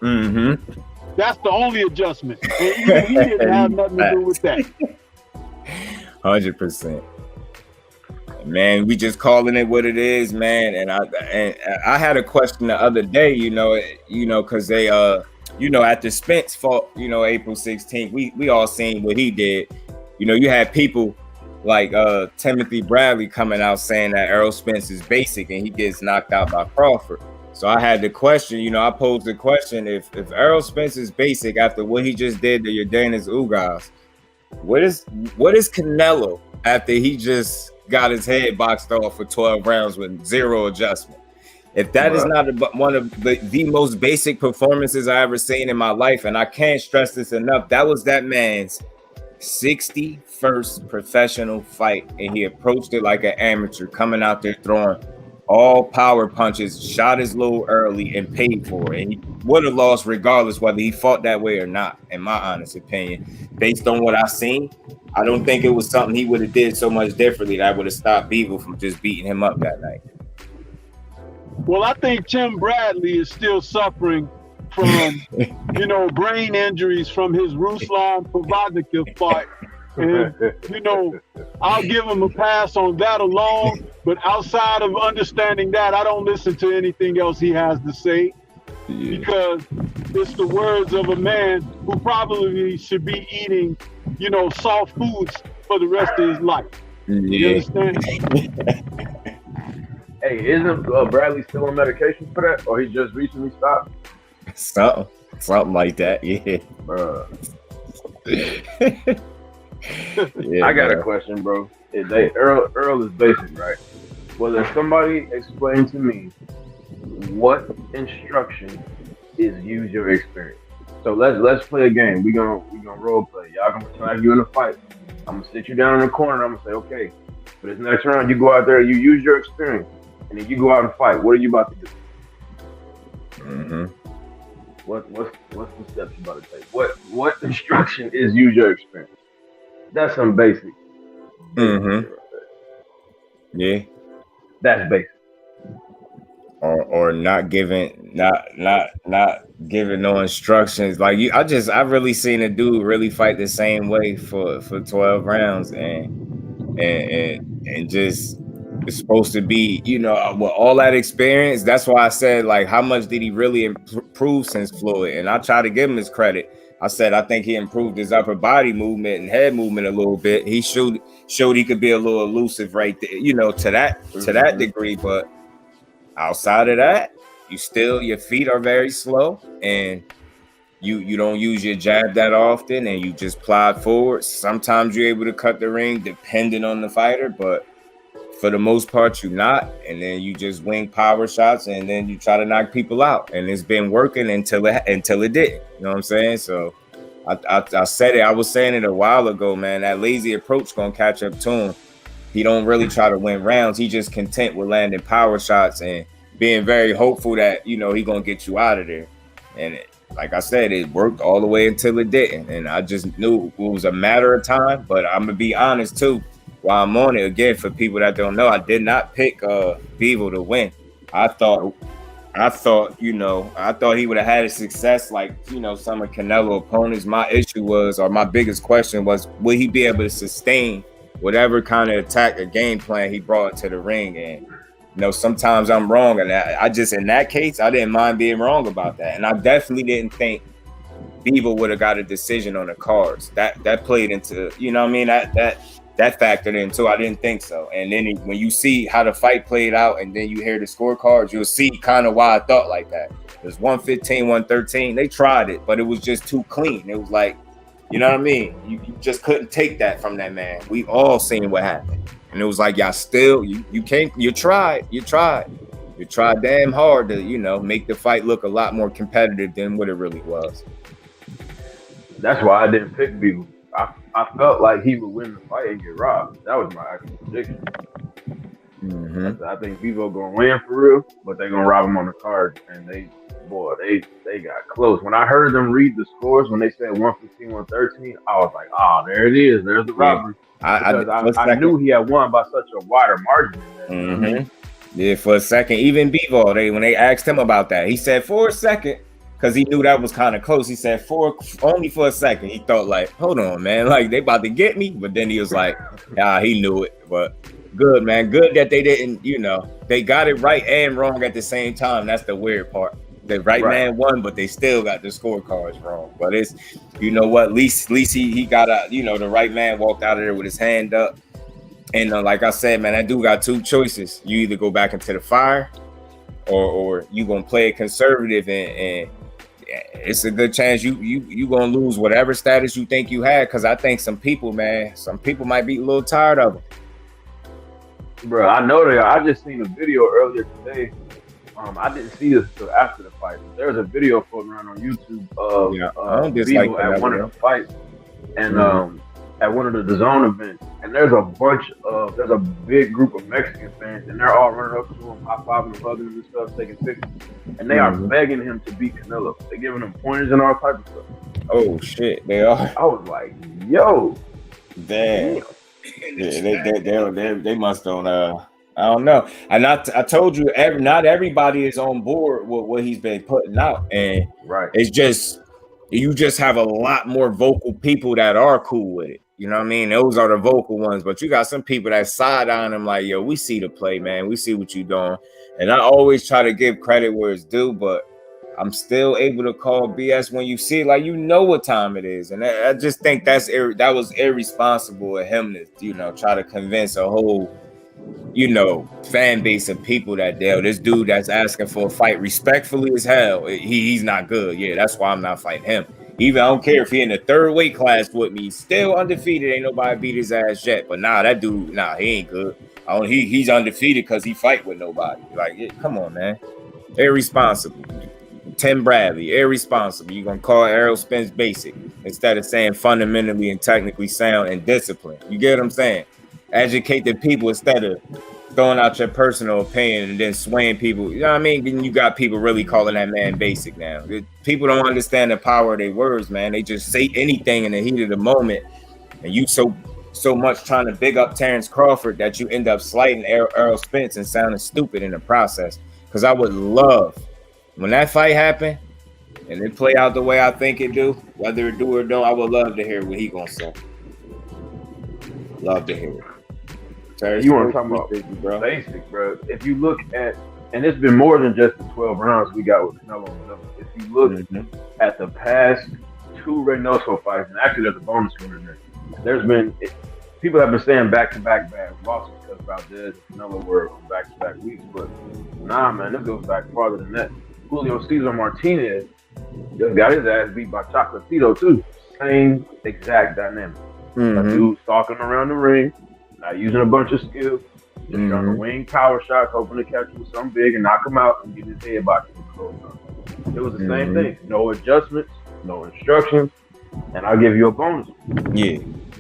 That's the only adjustment. And even he didn't have nothing to do with that. 100%. Man, we just calling it what it is, man. And I had a question the other day, because they after Spence fought, April 16th, we all seen what he did. You had people like Timothy Bradley coming out saying that Errol Spence is basic and he gets knocked out by Crawford. So I had the question, I posed the question, if Errol Spence is basic after what he just did to your Danis Ugas, what is Canelo after he just got his head boxed off for 12 rounds with 0 adjustment? If that is not one of the most basic performances I ever seen in my life, and I can't stress this enough, that was that man's 61st professional fight, and he approached it like an amateur, coming out there throwing all power punches, shot his low early, and paid for it. And he would have lost regardless whether he fought that way or not, in my honest opinion. Based on what I've seen, I don't think it was something he would have did so much differently that would have stopped Beagle from just beating him up that night. Well, I think Tim Bradley is still suffering from, brain injuries from his Ruslan Provodnikov fight And, I'll give him a pass on that alone. But outside of understanding that, I don't listen to anything else he has to say. Yeah. Because it's the words of a man who probably should be eating, soft foods for the rest of his life. You understand? Hey, isn't Bradley still on medication for that? Or he just recently stopped? Something like that, yeah. I got a question, bro. Earl is basic, right? Well, if somebody explain to me what instruction is use your experience. So let's play a game. We gonna role play. Y'all gonna tag you in a fight. I'm gonna sit you down in the corner. I'm gonna say, okay, for this next round, you go out there, you use your experience, and then you go out and fight. What are you about to do? Mm-hmm. What's the steps you about to take? What instruction is use your experience? That's some basic. Mm-hmm. Yeah. That's basic. Or not giving no instructions. Like I really seen a dude really fight the same way for 12 rounds and just it's supposed to be, with all that experience. That's why I said, like, how much did he really improve since Floyd? And I try to give him his credit. I said I think he improved his upper body movement and head movement a little bit. He showed he could be a little elusive right there, to that degree. But outside of that, your feet are very slow, and you don't use your jab that often, and you just plod forward. Sometimes you're able to cut the ring depending on the fighter, but for the most part, you're not. And then you just wing power shots, and then you try to knock people out. And it's been working until it didn't. You know what I'm saying? So I said it. I was saying it a while ago, man. That lazy approach gonna catch up to him. He don't really try to win rounds. He just content with landing power shots and being very hopeful that, he gonna get you out of there. And like I said, it worked all the way until it didn't. And I just knew it was a matter of time. But I'm gonna be honest too. While I'm on it, again, for people that don't know, I did not pick Bevo to win. I thought he would have had a success like, some of Canelo opponents. My issue was, or my biggest question was, will he be able to sustain whatever kind of attack or game plan he brought to the ring? And, sometimes I'm wrong. And I just, in that case, I didn't mind being wrong about that. And I definitely didn't think Bevo would have got a decision on the cards. That played into, that factored in too. I didn't think so. And then when you see how the fight played out and then you hear the scorecards, you'll see kind of why I thought like that. It was 115, 113. They tried it, but it was just too clean. It was like, you know what I mean? You just couldn't take that from that man. We all seen what happened. And it was like, y'all still, you tried damn hard to, make the fight look a lot more competitive than what it really was. That's why I didn't pick Bevo. I felt like he would win the fight and get robbed. That was my actual prediction. Mm-hmm. I think Bevo gonna win for real, but they're gonna rob him on the card. And they got close. When I heard them read the scores, when they said 115, 113, I was like, oh, there it is. There's the robbery. I knew he had won by such a wider margin. Mm-hmm. Yeah, for a second, even Bevo, when they asked him about that, he said for a second, because he knew that was kind of close. He said only for a second. He thought like, hold on, man, like they about to get me. But then he was like, he knew it. But good, man. Good that they didn't, they got it right and wrong at the same time. That's the weird part. The right man won, but they still got the scorecards wrong. But it's, what, at least he got the right man walked out of there with his hand up. And like I said, man, that dude got two choices. You either go back into the fire or you going to play it conservative and it's a good chance you gonna lose whatever status you think you had, because I think some people might be a little tired of him. Bro, I know they are. I just seen a video earlier today. I didn't see this until after the fight. There's a video floating around on YouTube of Bevo at one of the fights and at one of the DAZN events, and there's a big group of Mexican fans, and they're all running up to him, high-fiving, hugging him and stuff, taking pictures, and they are begging him to beat Canelo. They're giving him pointers and all type of stuff. Oh shit, they are. I was like, yo, damn. They must don't. I don't know. And I told you, not everybody is on board with what he's been putting out, and it's just you just have a lot more vocal people that are cool with it. You know what I mean? Those are the vocal ones. But you got some people that side on him like, yo, we see the play, man. We see what you doing. And I always try to give credit where it's due, but I'm still able to call BS when you see it, like you know what time it is. And I just think that was irresponsible of him to, you know, try to convince a whole, you know, fan base of people that this dude that's asking for a fight respectfully as hell, he's not good. Yeah, that's why I'm not fighting him. Even I don't care if he in the third weight class with me, still undefeated. Ain't nobody beat his ass yet. But that dude, he ain't good. He's undefeated because he fight with nobody. Like, yeah, come on, man. Irresponsible. Tim Bradley, irresponsible. You're gonna call Errol Spence basic instead of saying fundamentally and technically sound and disciplined. You get what I'm saying? Educate the people instead of throwing out your personal opinion and then swaying people. You know what I mean? Then you got people really calling that man basic now. People don't understand the power of their words, man. They just say anything in the heat of the moment, and you so much trying to big up Terrence Crawford that you end up slighting Errol Spence and sounding stupid in the process. Because I would love, when that fight happened and it play out the way I think it do, whether it do or don't, I would love to hear what he gonna say. Love to hear it. Terrence, you want to talk about basic, bro? If you look at, and it's been more than just the 12 rounds we got with Canelo. If you look at the past 2 Reynoso fights, and actually there's a bonus one in there. There's been people have been saying back-to-back bad losses because Valdez and Canelo were on back-to-back weeks, but nah, man, this goes back farther than that. Julio Cesar Martinez just got his ass beat by Castano II. Same exact dynamic. A dude stalking around the ring, not using a bunch of skill, just trying to wing power shots, hoping to catch him with something big and knock him out and get his head boxed to close up. It was the same thing. No adjustments, no instructions, and I'll give you a bonus. Yeah.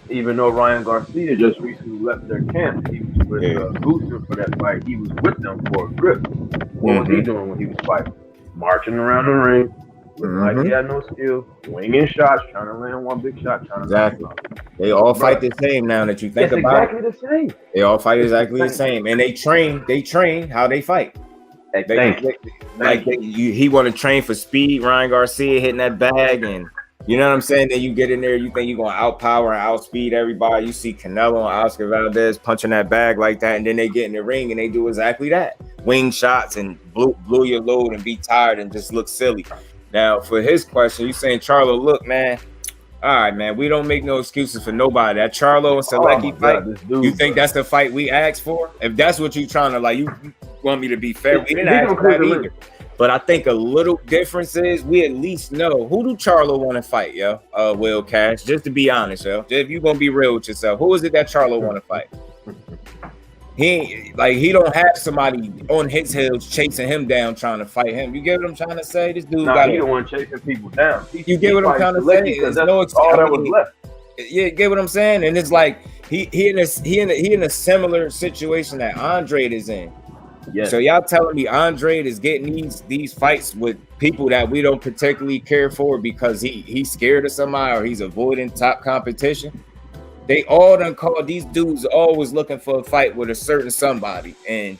Even though Ryan Garcia just recently left their camp, he was with Gusta for that fight. He was with them for a grip. What was he doing when he was fighting? Marching around the ring, looking like he had no skill, winging shots, trying to land one big shot, trying to exactly. They all fight the same now that you think about it. Exactly the same. They all fight exactly the same, and they train how they fight. He want to train for speed. Ryan Garcia hitting that bag, and you know what I'm saying. Then you get in there, you think you're gonna outpower and outspeed everybody. You see Canelo and Oscar Valdez punching that bag like that, and then they get in the ring and they do exactly that. Wing shots and blew your load and be tired and just look silly. Now, for his question, you saying Charlo, look, man. All right, man. We don't make no excuses for nobody. That Charlo and Selecki fight, you think that's the fight we asked for? If that's what you're trying to, like, you want me to be fair, we didn't ask for that either. But I think a little difference is we at least know who do Charlo want to fight, yo? Will Cash, just to be honest, yo. If you're gonna be real with yourself, who is it that Charlo want to fight? He don't have somebody on his heels chasing him down trying to fight him. You get what I'm trying to say? This dude he the one chasing people down. You get what I'm trying to say? There's no all that was left. Yeah, get what I'm saying? And it's like he in a similar situation that Andre is in. Yes. So y'all telling me Andre is getting these fights with people that we don't particularly care for because he's scared of somebody or he's avoiding top competition? They all done called these dudes always looking for a fight with a certain somebody, and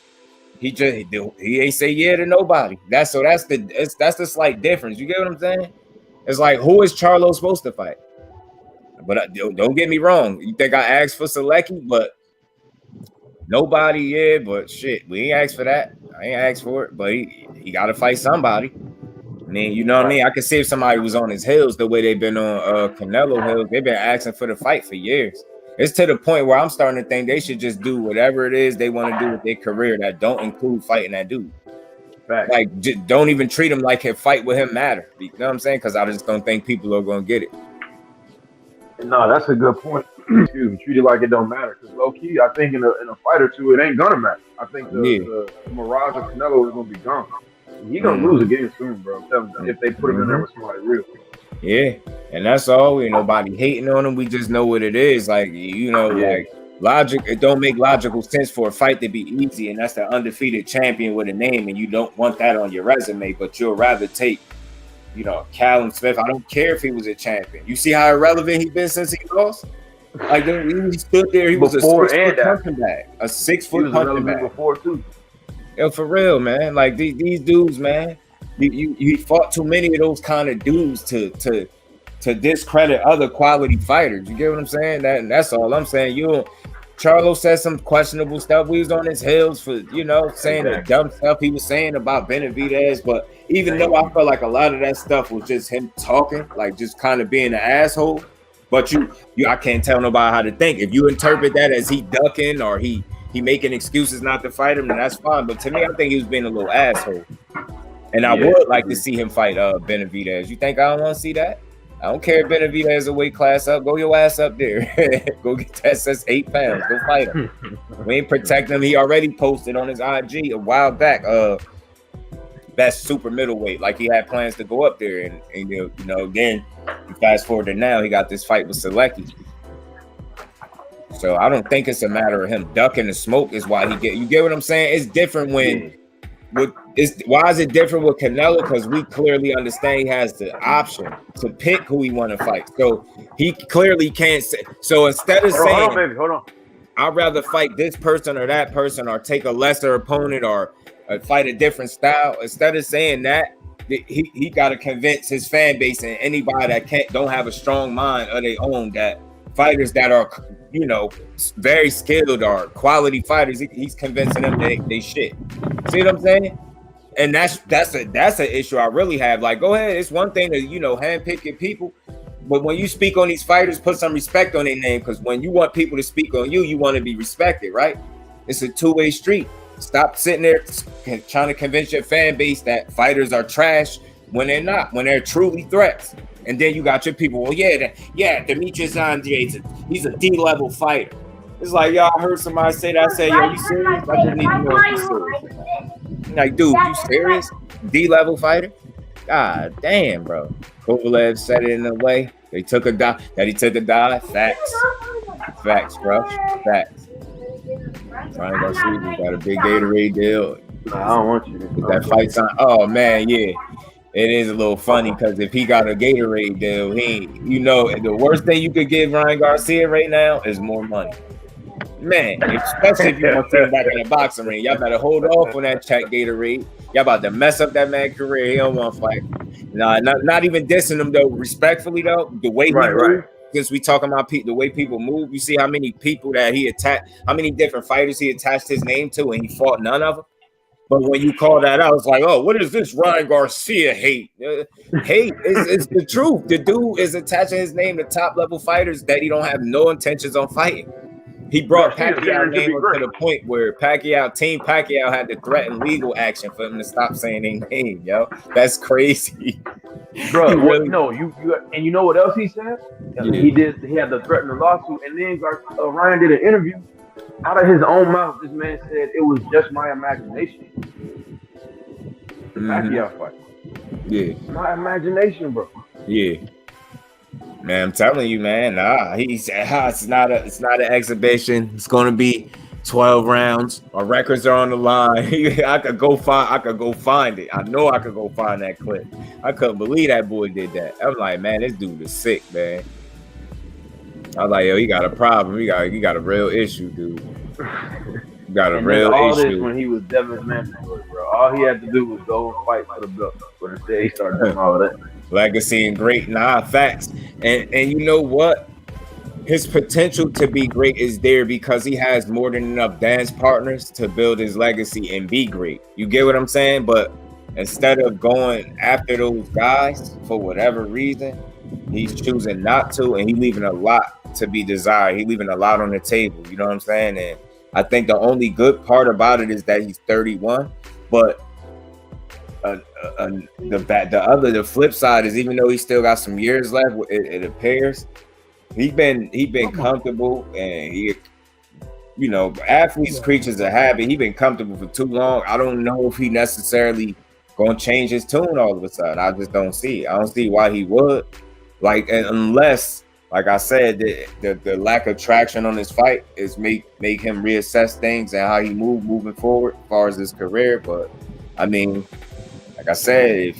he ain't say yeah to nobody. That's the slight difference. You get what I'm saying? It's like, who is Charlo supposed to fight? But don't get me wrong. You think I asked for Selecki, but nobody. Yeah, but shit, we ain't asked for that. I ain't asked for it, but he got to fight somebody. I mean, you know what I mean? I could see if somebody was on his heels the way they've been on Canelo heels. They've been asking for the fight for years. It's to the point where I'm starting to think they should just do whatever it is they want to do with their career that don't include fighting that dude. Right. Like, just don't even treat him like a fight with him matter. You know what I'm saying? Because I just don't think people are going to get it. No, that's a good point. Excuse me. Treat it like it don't matter. Because low key, I think in a fight or two, it ain't gonna matter. I think the mirage of Canelo is gonna be gone. He gonna lose again soon, bro. If they put him in there with somebody real. Yeah, and that's all. Ain't nobody hating on him. We just know what it is. Like, you know, like logic. It don't make logical sense for a fight to be easy, and that's the undefeated champion with a name, and you don't want that on your resume. But you'll rather take, you know, Callum Smith. I don't care if he was a champion. You see how irrelevant he's been since he lost. Like, he stood there. He was a 6-foot punching bag. A 6-foot punching bag. Before too. Yo, for real, man. Like these dudes, man. You fought too many of those kind of dudes to to discredit other quality fighters. You get what I'm saying? That's all I'm saying. Charlo said some questionable stuff. We was on his heels for, saying the dumb stuff he was saying about Benavidez. But even though I felt like a lot of that stuff was just him talking, like just kind of being an asshole. But I can't tell nobody how to think. If you interpret that as he ducking or he making excuses not to fight him, then that's fine. But to me, I think he was being a little asshole. And I would like to see him fight Benavidez. You think I don't want to see that? I don't care if Benavidez is a weight class up. Go your ass up there. Go get that 8 pounds. Go fight him. We ain't protecting him. He already posted on his IG a while back. Best super middleweight. Like he had plans to go up there, and then you fast forward to now, he got this fight with Selecki. So I don't think it's a matter of him ducking the smoke. Is why you get what I'm saying? It's different when. Why is it different with Canelo? Because we clearly understand he has the option to pick who he want to fight. So he clearly can't say. So instead of saying, hold on. I'd rather fight this person or that person, or take a lesser opponent, or fight a different style. Instead of saying that, he got to convince his fan base and anybody that don't have a strong mind of their own, that fighters that are, very skilled or quality fighters, he's convincing them they shit. See what I'm saying? And that's an issue I really have. Like, go ahead. It's one thing to, handpick your people, but when you speak on these fighters, put some respect on their name, because when you want people to speak on you, you want to be respected, right? It's a two-way street. Stop sitting there trying to convince your fan base that fighters are trash when they're not, when they're truly threats. And then you got your people, well, Demetrius Andrade, he's a D-level fighter. It's like, y'all heard somebody say that. I say, yo, you serious? I didn't even know if you serious. Like, dude, you serious? D-level fighter? God damn, bro. Kovalev said it in a way. They took a dive. That he took a dive. Facts, bro. Facts. Ryan Garcia got a big Gatorade deal. I don't want you to get that fight sign. Oh, man, yeah. It is a little funny because if he got a Gatorade deal, the worst thing you could give Ryan Garcia right now is more money. Man, especially if you want to take him back in the boxing ring. Y'all better hold off on that check Gatorade. Y'all about to mess up that man's career. He don't want to fight. Nah, not even dissing him, though. Respectfully, though, the way he moves, since we talking about the way people move, you see how many people that he attacked, how many different fighters he attached his name to, and he fought none of them. But when you call that out, it's like, oh, what is this Ryan Garcia hate? Hate is the truth. The dude is attaching his name to top-level fighters that he don't have no intentions on fighting. He brought Pacquiao name up to the point where Team Pacquiao had to threaten legal action for him to stop saying their name, yo. That's crazy. Bro, and you know what else he said? Yeah. He had to threaten the lawsuit, and then Ryan did an interview. Out of his own mouth, this man said it was just my imagination. The Pacquiao fight. Yeah. My imagination, bro. Yeah. Man, I'm telling you, man. Nah, he said it's not an exhibition. It's gonna be 12 rounds. Our records are on the line. I could go find it. I know I could go find that clip. I couldn't believe that boy did that. I'm like, man, this dude is sick, man. I was like, yo, he got a problem. He got a real issue, dude. He got a real all issue. This when he was Devin's mandatory, bro. All he had to do was go and fight for the belt. But instead, he started doing all of that. Legacy and great, facts. And you know what? His potential to be great is there because he has more than enough dance partners to build his legacy and be great. You get what I'm saying? But instead of going after those guys for whatever reason, he's choosing not to, and he's leaving a lot to be desired. He's leaving a lot on the table. You know what I'm saying? And I think the only good part about it is that he's 31. But the flip side is, even though he still got some years left, it appears he's been comfortable, and athletes creatures of habit. He's been comfortable for too long. I don't know if he necessarily gonna change his tune all of a sudden. I just don't see it. I don't see why he would. Like, unless, like I said, the lack of traction on his fight is make him reassess things and how he moving forward as far as his career. But I mean, like I said,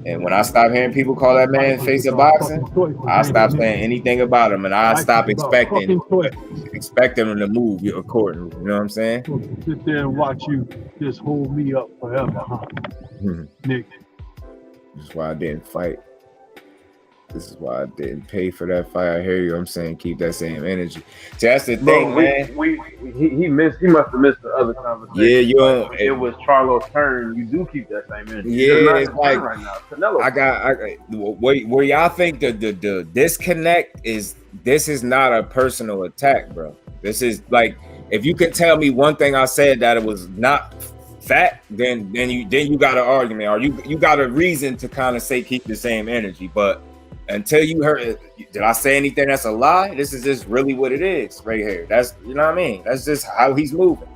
and when I stop hearing people call that man face of boxing, I stop saying anything about him, and I stop expecting him to move accordingly. You know what I'm saying? Sit there and watch you just hold me up forever, huh? Nick. That's why I didn't fight. This is why I didn't pay for that fight. I hear you. I'm saying keep that same energy. See, that's the thing, man. He must have missed the other conversation. Yeah, you don't. It was Charlo's turn. You do keep that same energy. Yeah, it's like right now. Canelo. Where y'all think the disconnect is. This is not a personal attack, bro. This is like, if you can tell me one thing I said that it was not fact, then you got an argument, or you got a reason to kind of say keep the same energy. But until you heard it, did I say anything that's a lie? This is just really what it is right here. That's, you know what I mean? That's just how he's moving.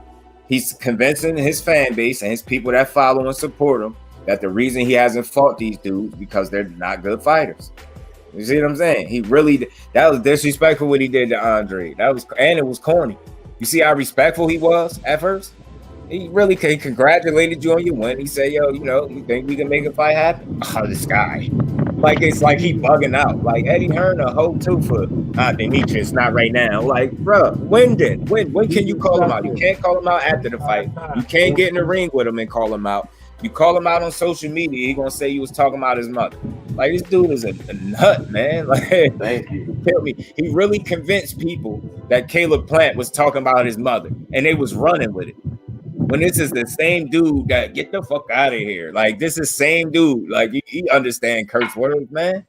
He's convincing his fan base and his people that follow and support him that the reason he hasn't fought these dudes because they're not good fighters. You see what I'm saying? He really, that was disrespectful what he did to Andre. And it was corny. You see how respectful he was at first? He really congratulated you on your win. He said, yo, you think we can make a fight happen? Oh, this guy. Like, it's like he bugging out. Like, Eddie Hearn a hoe too for Demetrius, not right now. Like, bro, when can you call him out? You can't call him out after the fight. You can't get in the ring with him and call him out. You call him out on social media, he gonna say you was talking about his mother. Like, this dude is a nut, man. Like, thank you. Tell me, he really convinced people that Caleb Plant was talking about his mother, and they was running with it. When this is the same dude that get the fuck out of here. Like, this is same dude. Like, he understand curse words, man.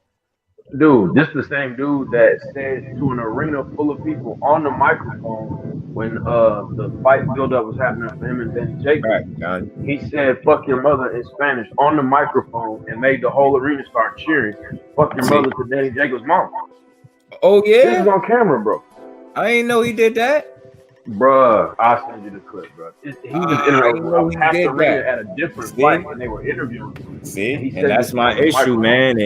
Dude, this is the same dude that said to an arena full of people on the microphone when the fight build-up was happening for him and Danny Jacobs. Right, he said, fuck your mother in Spanish on the microphone and made the whole arena start cheering. Fuck your mother to Danny Jacobs' mom. Oh, yeah? This is on camera, bro. I didn't know he did that. Bruh, I'll send you the clip, bro. He was interviewing half the arena at a different fight when they were interviewing him. See, and that's my issue, man.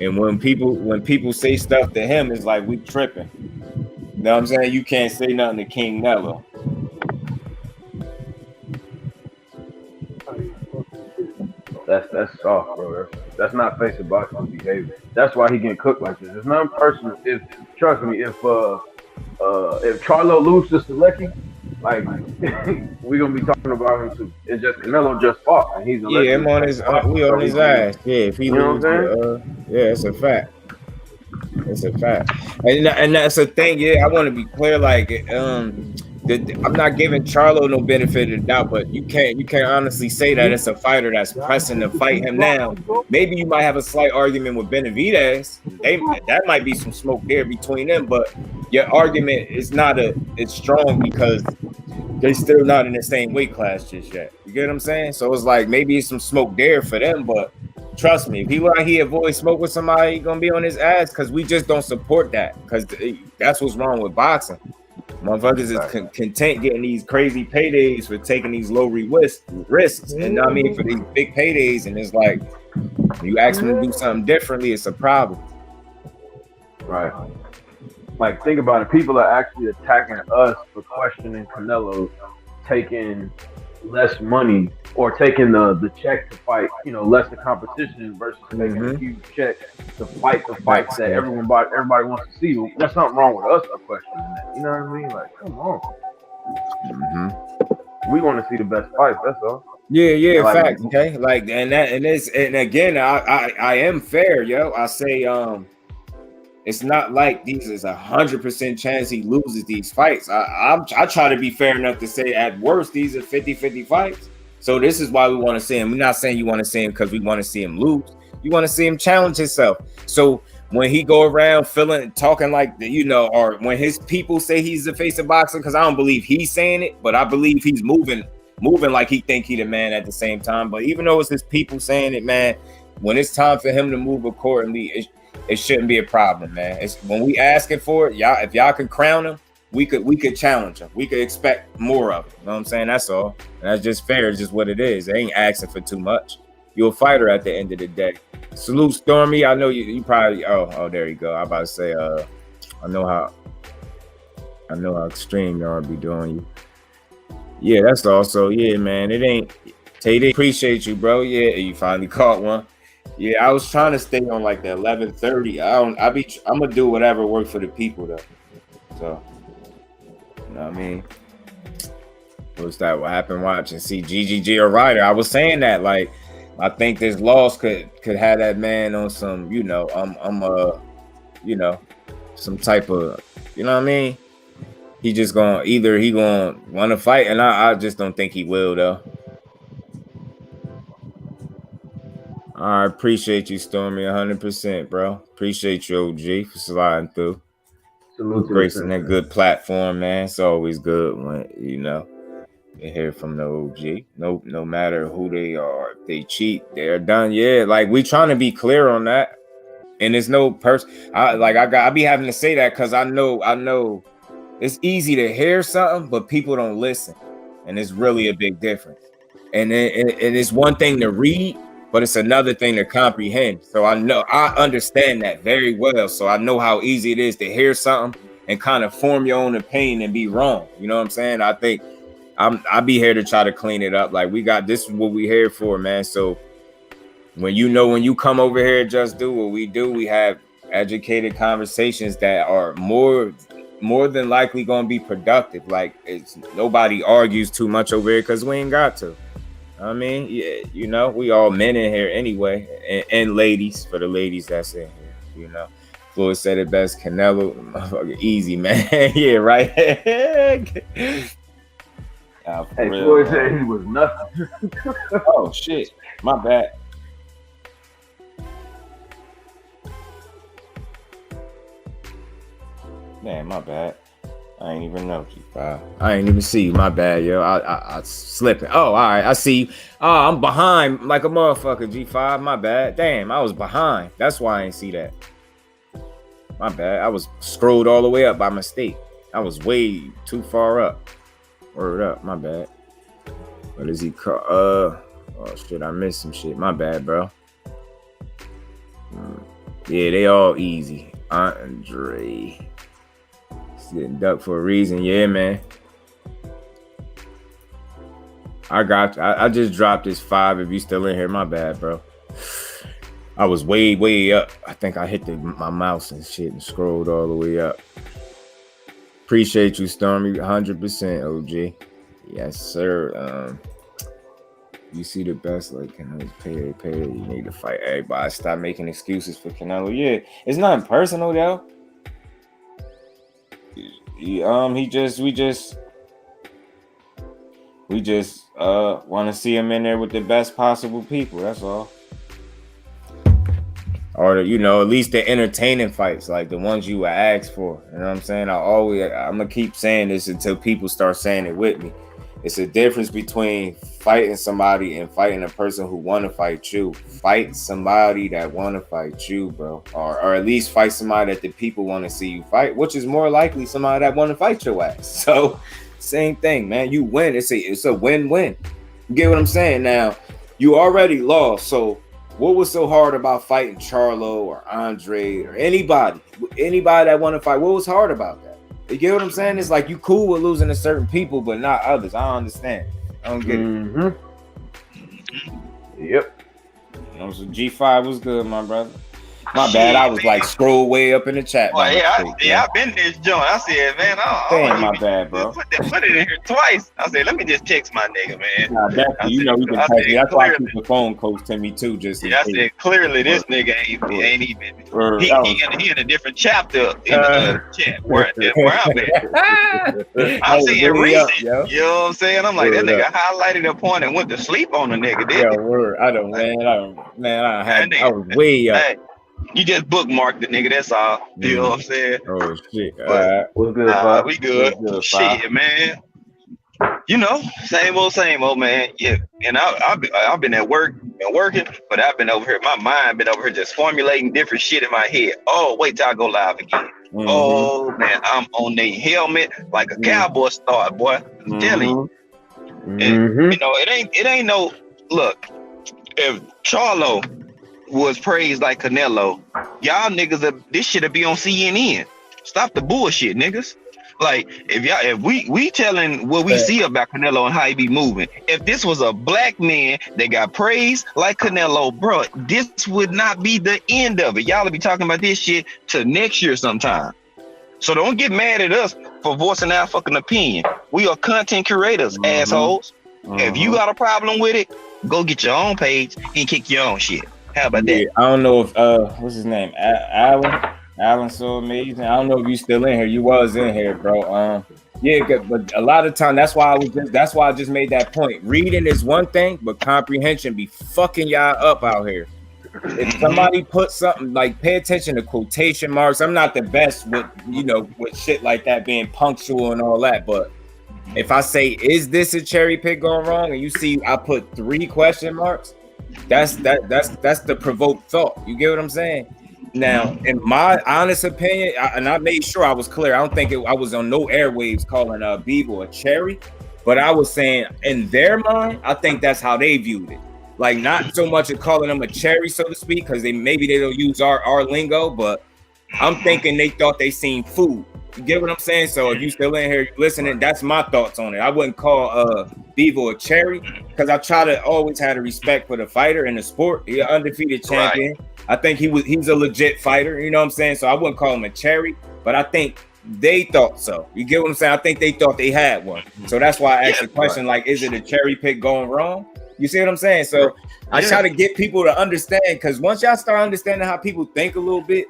And when people say stuff to him, it's like we tripping. You know what I'm saying? You can't say nothing to King Canelo. That's soft, bro. That's not face of boxing behavior. That's why he getting cooked like this. It's not personal. Trust me, if Charlo loses to Selecki, like we're gonna be talking about him too. It's just Canelo just fought, and he's I'm on his we on his ass. Yeah, if he loses, yeah, it's a fact. It's a fact, and that's the thing. Yeah, I want to be clear. Like, I'm not giving Charlo no benefit of the doubt, but you can't honestly say that it's a fighter that's pressing to fight him now. Maybe you might have a slight argument with Benavidez. That might be some smoke there between them, but your argument is not it's strong because they still not in the same weight class just yet. You get what I'm saying? So it's like maybe it's some smoke there for them, but trust me, if he like he avoid smoke with somebody, he's gonna be on his ass because we just don't support that because that's what's wrong with boxing. Motherfuckers is content getting these crazy paydays for taking these low risks, and I mean for these big paydays, and it's like you ask them to do something differently, it's a problem. Right. Like, think about it. People are actually attacking us for questioning Canelo taking less money or taking the check to fight, less the competition versus taking a huge check to fight the fights that everybody wants to see. There's something wrong with us questioning that. You know what I mean? Like, come on. We want to see the best fights. That's all. Yeah, like, fact. Okay, like, and again, I am fair, yo. I say, it's not like these is 100% chance he loses these fights. I try to be fair enough to say at worst these are 50-50 fights. So this is why we want to see him. We're not saying you want to see him because we want to see him lose. You want to see him challenge himself. So when he go around talking like or when his people say he's the face of boxing, because I don't believe he's saying it, but I believe he's moving like he think he the man at the same time. But even though it's his people saying it, man, when it's time for him to move accordingly, it shouldn't be a problem, man. It's when we asking for it, y'all. If y'all can crown him, we could challenge him. We could expect more of it. You know what I'm saying? That's all. And that's just fair. It's just what it is. They ain't asking for too much. You're a fighter at the end of the day. Salute, Stormy. I know you probably. Oh, there you go. I about to say. I know how extreme y'all be doing you. Yeah, that's also. Yeah, man. It ain't. Tay, appreciate you, bro. Yeah, you finally caught one. Yeah, I was trying to stay on like the 11:30. I'm gonna do whatever works for the people though. So, you know what I mean? What's that? What happened? Watch and see GGG or Ryder. I was saying that like I think this loss could have that man on some, some type of, you know what I mean? He just gonna want to fight, and I just don't think he will though. I appreciate you, Stormy, 100%, bro. Appreciate you, OG, for sliding through. Gracing that good platform, man. It's always good when you hear from the OG. No matter who they are, if they cheat, they're done. Yeah, like we trying to be clear on that. And there's no person. I be having to say that because I know it's easy to hear something, but people don't listen, and it's really a big difference. And it's one thing to read, but it's another thing to comprehend. So I understand that very well. So I know how easy it is to hear something and kind of form your own opinion and be wrong. You know what I'm saying? I think I'll be here to try to clean it up. Like this is what we here for, man. So when you come over here, just do what we do. We have educated conversations that are more than likely going to be productive. Like nobody argues too much over here because we ain't got to. I mean, yeah, we all men in here anyway, and ladies, for the ladies that's in here, Floyd said it best, Canelo, motherfucker, easy, man. Yeah, right. Hey, Floyd said he was nothing. Oh, shit. My bad. Man, my bad. I ain't even know, G5. I ain't even see you. My bad, yo. I slipping. Oh, all right. I see you. Oh, I'm behind like a motherfucker, G5. My bad. Damn, I was behind. That's why I ain't see that. My bad. I was scrolled all the way up by mistake. I was way too far up. Word up. My bad. What is he called? Oh, shit. I missed some shit. My bad, bro. Yeah, they all easy. Andre. Getting ducked for a reason. Yeah, man. I just dropped this 5 if you still in here. My bad, bro. I was way up. I think I hit my mouse and shit and scrolled all the way up. Appreciate you, Stormy. 100% OG. Yes, sir. You see the best, like Canelo's pay. You need to fight everybody. Stop making excuses for Canelo. Yeah, it's nothing personal though. We just want to see him in there with the best possible people. That's all. Or at least the entertaining fights, like the ones you would ask for. You know what I'm saying? I'm gonna keep saying this until people start saying it with me. It's a difference between fighting somebody and fighting a person who want to fight you. Fight somebody that want to fight you, bro. Or at least fight somebody that the people want to see you fight, which is more likely somebody that want to fight your ass. So, same thing, man. You win. It's a win-win. You get what I'm saying? Now, you already lost. So, what was so hard about fighting Charlo or Andre or anybody that want to fight? What was hard about that? You get what I'm saying? It's like you cool with losing to certain people, but not others. I don't understand. I don't get it. Yep. So G5 was good, my brother. My bad. I was like scroll way up in the chat. Well, I've been this joint. I said, man, my bad, bro. Put it in here twice. I said, let me just text my nigga, man. Nah, definitely. You can text me. That's why I keep the phone close to me too. I said clearly this nigga ain't even. He in a different chapter in the chat where I'm at. I'm seeing recent. You know what I'm saying? I'm like, that nigga highlighted a point and went to sleep on the nigga. I was way up. Hey, you just bookmarked the nigga, that's all. You know what I'm saying? Oh shit. What's good, we good. Shit, man. Same old, man. Yeah. And I've been at work, been working, but I've been over here. My mind been over here just formulating different shit in my head. Oh, wait till I go live again. Mm-hmm. Oh man, I'm on the helmet like a cowboy star, boy. I'm telling you. And, it ain't no look. If Charlo was praised like Canelo, y'all niggas, this shit'll be on CNN. Stop the bullshit, niggas. Like if we telling what we see about Canelo and how he be moving. If this was a black man that got praised like Canelo, bro, this would not be the end of it. Y'all will be talking about this shit till next year sometime. So don't get mad at us for voicing our fucking opinion. We are content curators, assholes. If you got a problem with it, Go get your own page and kick your own shit. How about that? I don't know if what's his name? Alan's so amazing. I don't know if you still in here. You was in here, bro. Yeah, but a lot of time that's why I just made that point. Reading is one thing, but comprehension be fucking y'all up out here. If somebody put something like, pay attention to quotation marks. I'm not the best with with shit like that being punctual and all that, but if I say, is this a cherry pick going wrong, and you see I put 3 question marks, that's the provoked thought. You get what I'm saying? Now, in my honest opinion, I made sure I was clear. I don't think I was on no airwaves calling Bebo a cherry, but I was saying in their mind, I think that's how they viewed it. Like, not so much of calling them a cherry, so to speak, because maybe they don't use our lingo, but I'm thinking they thought they seen food. You get what I'm saying? So if you still in here listening, that's my thoughts on it. I wouldn't call Bebo a cherry, because I try to always have a respect for the fighter in the sport. He's an undefeated champion. Right. I think he's a legit fighter. You know what I'm saying? So I wouldn't call him a cherry, but I think they thought so. You get what I'm saying? I think they thought they had one. So that's why I asked the question, like, is it a cherry pick going wrong? You see what I'm saying? So I try to get people to understand, because once y'all start understanding how people think a little bit,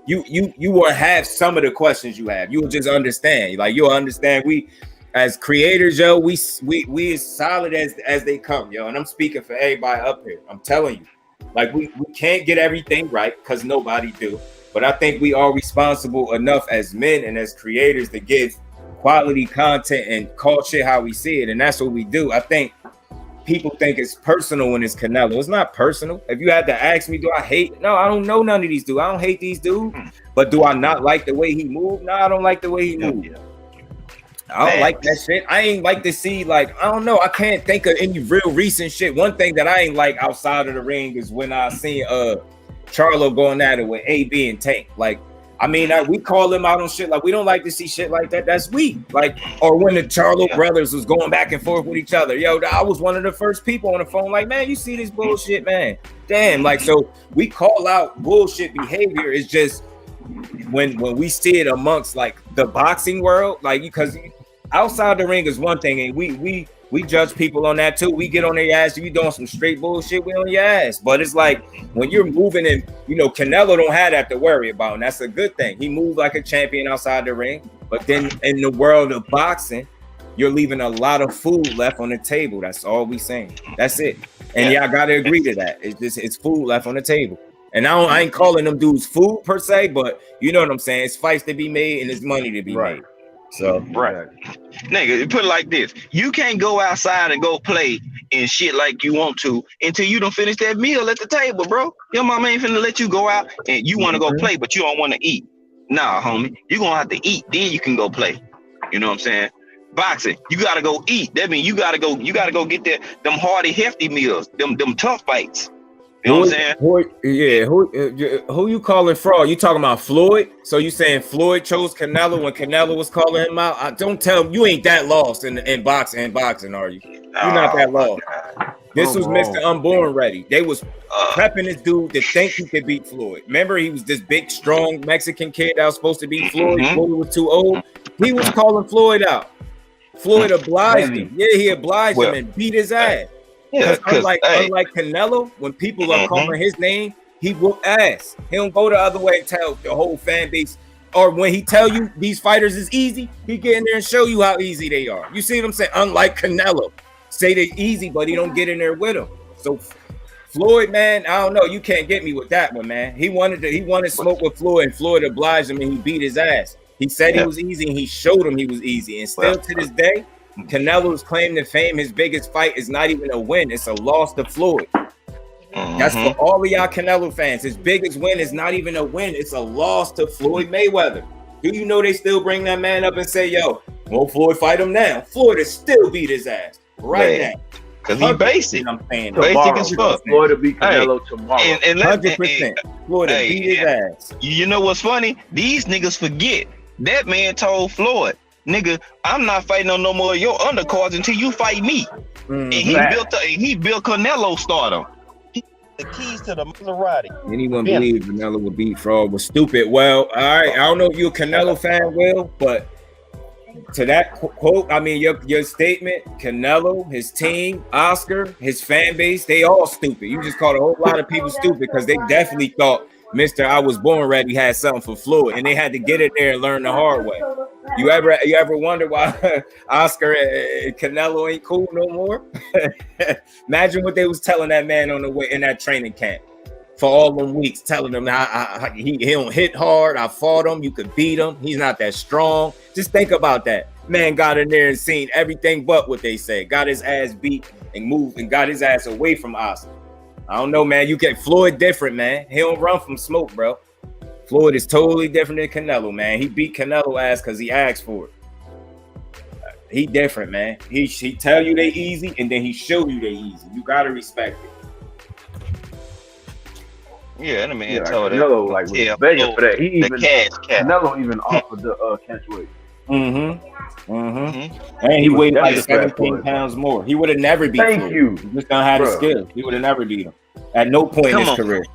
you will have some of the questions you have. You will just understand. Like, you'll understand. We as creators, yo, we as solid as they come, yo. And I'm speaking for everybody up here. I'm telling you, like, we can't get everything right, because nobody do. But I think we are responsible enough as men and as creators to give quality content and call shit how we see it. And that's what we do. I think people think it's personal when it's Canelo. It's not personal. If you had to ask me, do I hate? No, I don't know none of these dudes. I don't hate these dudes. But do I not like the way he moved? No, I don't like the way he moved. I don't like that shit. I ain't like to see, like, I don't know. I can't think of any real recent shit. One thing that I ain't like outside of the ring is when I seen Charlo going at it with AB and Tank. Like, I mean, we call them out on shit. Like, we don't like to see shit like that. That's weak. Like, or when the Charlo brothers was going back and forth with each other. Yo, I was one of the first people on the phone. Like, man, you see this bullshit, man? Damn. Like, so we call out bullshit behavior. It's just when we see it amongst, like, the boxing world, like, because outside the ring is one thing, and we judge people on that too. We get on their ass. If you doing some straight bullshit, we on your ass. But it's like when you're moving, and Canelo don't have that to worry about, and that's a good thing. He moved like a champion outside the ring. But then in the world of boxing, you're leaving a lot of food left on the table. That's all we saying. That's it. And y'all gotta agree to that. It's food left on the table. And I ain't calling them dudes food per se, but you know what I'm saying. It's fights to be made and it's money to be made. So nigga, put it like this: you can't go outside and go play and shit like you want to until you don't finish that meal at the table, bro. Your mama ain't finna let you go out and you want to go play, but you don't want to eat. Nah, homie, you gonna have to eat, then you can go play. You know what I'm saying? Boxing, you gotta go eat. That means you gotta go get them hearty, hefty meals, them tough fights. You know what I'm saying? Who you calling fraud? You talking about Floyd? So you saying Floyd chose Canelo when Canelo was calling him out? Don't tell him you ain't that lost in boxing, are you? You're not that lost. This was Mr. Unborn ready. They was prepping this dude to think he could beat Floyd. Remember, he was this big, strong Mexican kid that was supposed to beat Floyd. Floyd was too old. He was calling Floyd out. Floyd obliged him. Yeah, he obliged him and beat his ass. Yeah, unlike Canelo, when people are calling his name, he whoop ass. He don't go the other way and tell the whole fan base. Or when he tell you these fighters is easy, he get in there and show you how easy they are. You see what I'm saying? Unlike Canelo, say they're easy, but he don't get in there with them. So Floyd, man, I don't know. You can't get me with that one, man. He wanted smoke with Floyd, and Floyd obliged him, and he beat his ass. He said he was easy, and he showed him he was easy. And still to this day, Canelo's claim to fame, his biggest fight is not even a win. It's a loss to Floyd. That's for all of y'all Canelo fans. His biggest win is not even a win. It's a loss to Floyd Mayweather. Do you know they still bring that man up and say, yo, won't Floyd fight him now? Floyd has still beat his ass right now. Because he basic. I'm saying basic as fuck. Floyd will beat Canelo tomorrow. And 100%. Floyd will beat his ass. You know what's funny? These niggas forget. That man told Floyd, nigga, I'm not fighting on no more of your undercards until you fight me. And he built Canelo stardom. The keys to the Maserati. Anyone believe Canelo would beat Fraud was stupid. Well, all right. I don't know if you're a Canelo fan, Will, but to that quote, I mean, your statement, Canelo, his team, Oscar, his fan base, they all stupid. You just called a whole lot of people stupid because they definitely thought Mr. I Was Born Ready had something for Floyd, and they had to get it there and learn the hard way. You ever wonder why Oscar and Canelo ain't cool no more? Imagine what they was telling that man on the way in that training camp for all them weeks, telling him he don't hit hard. I fought him. You could beat him. He's not that strong. Just think about that. Man got in there and seen everything but what they say. Got his ass beat and moved and got his ass away from Oscar. I don't know, man. You get Floyd different, man. He don't run from smoke, bro. Floyd is totally different than Canelo, man. He beat Canelo ass because he asked for it. He different, man. He tell you they easy and then he show you they easy. You gotta respect it. Yeah, and I mean, told Canelo was begging for that. He even Canelo even offered the catch weight. And he weighed like 17 pounds more. He would have never beat him. Thank you. He just don't have the skill. He would have never beat him. At no point in his career.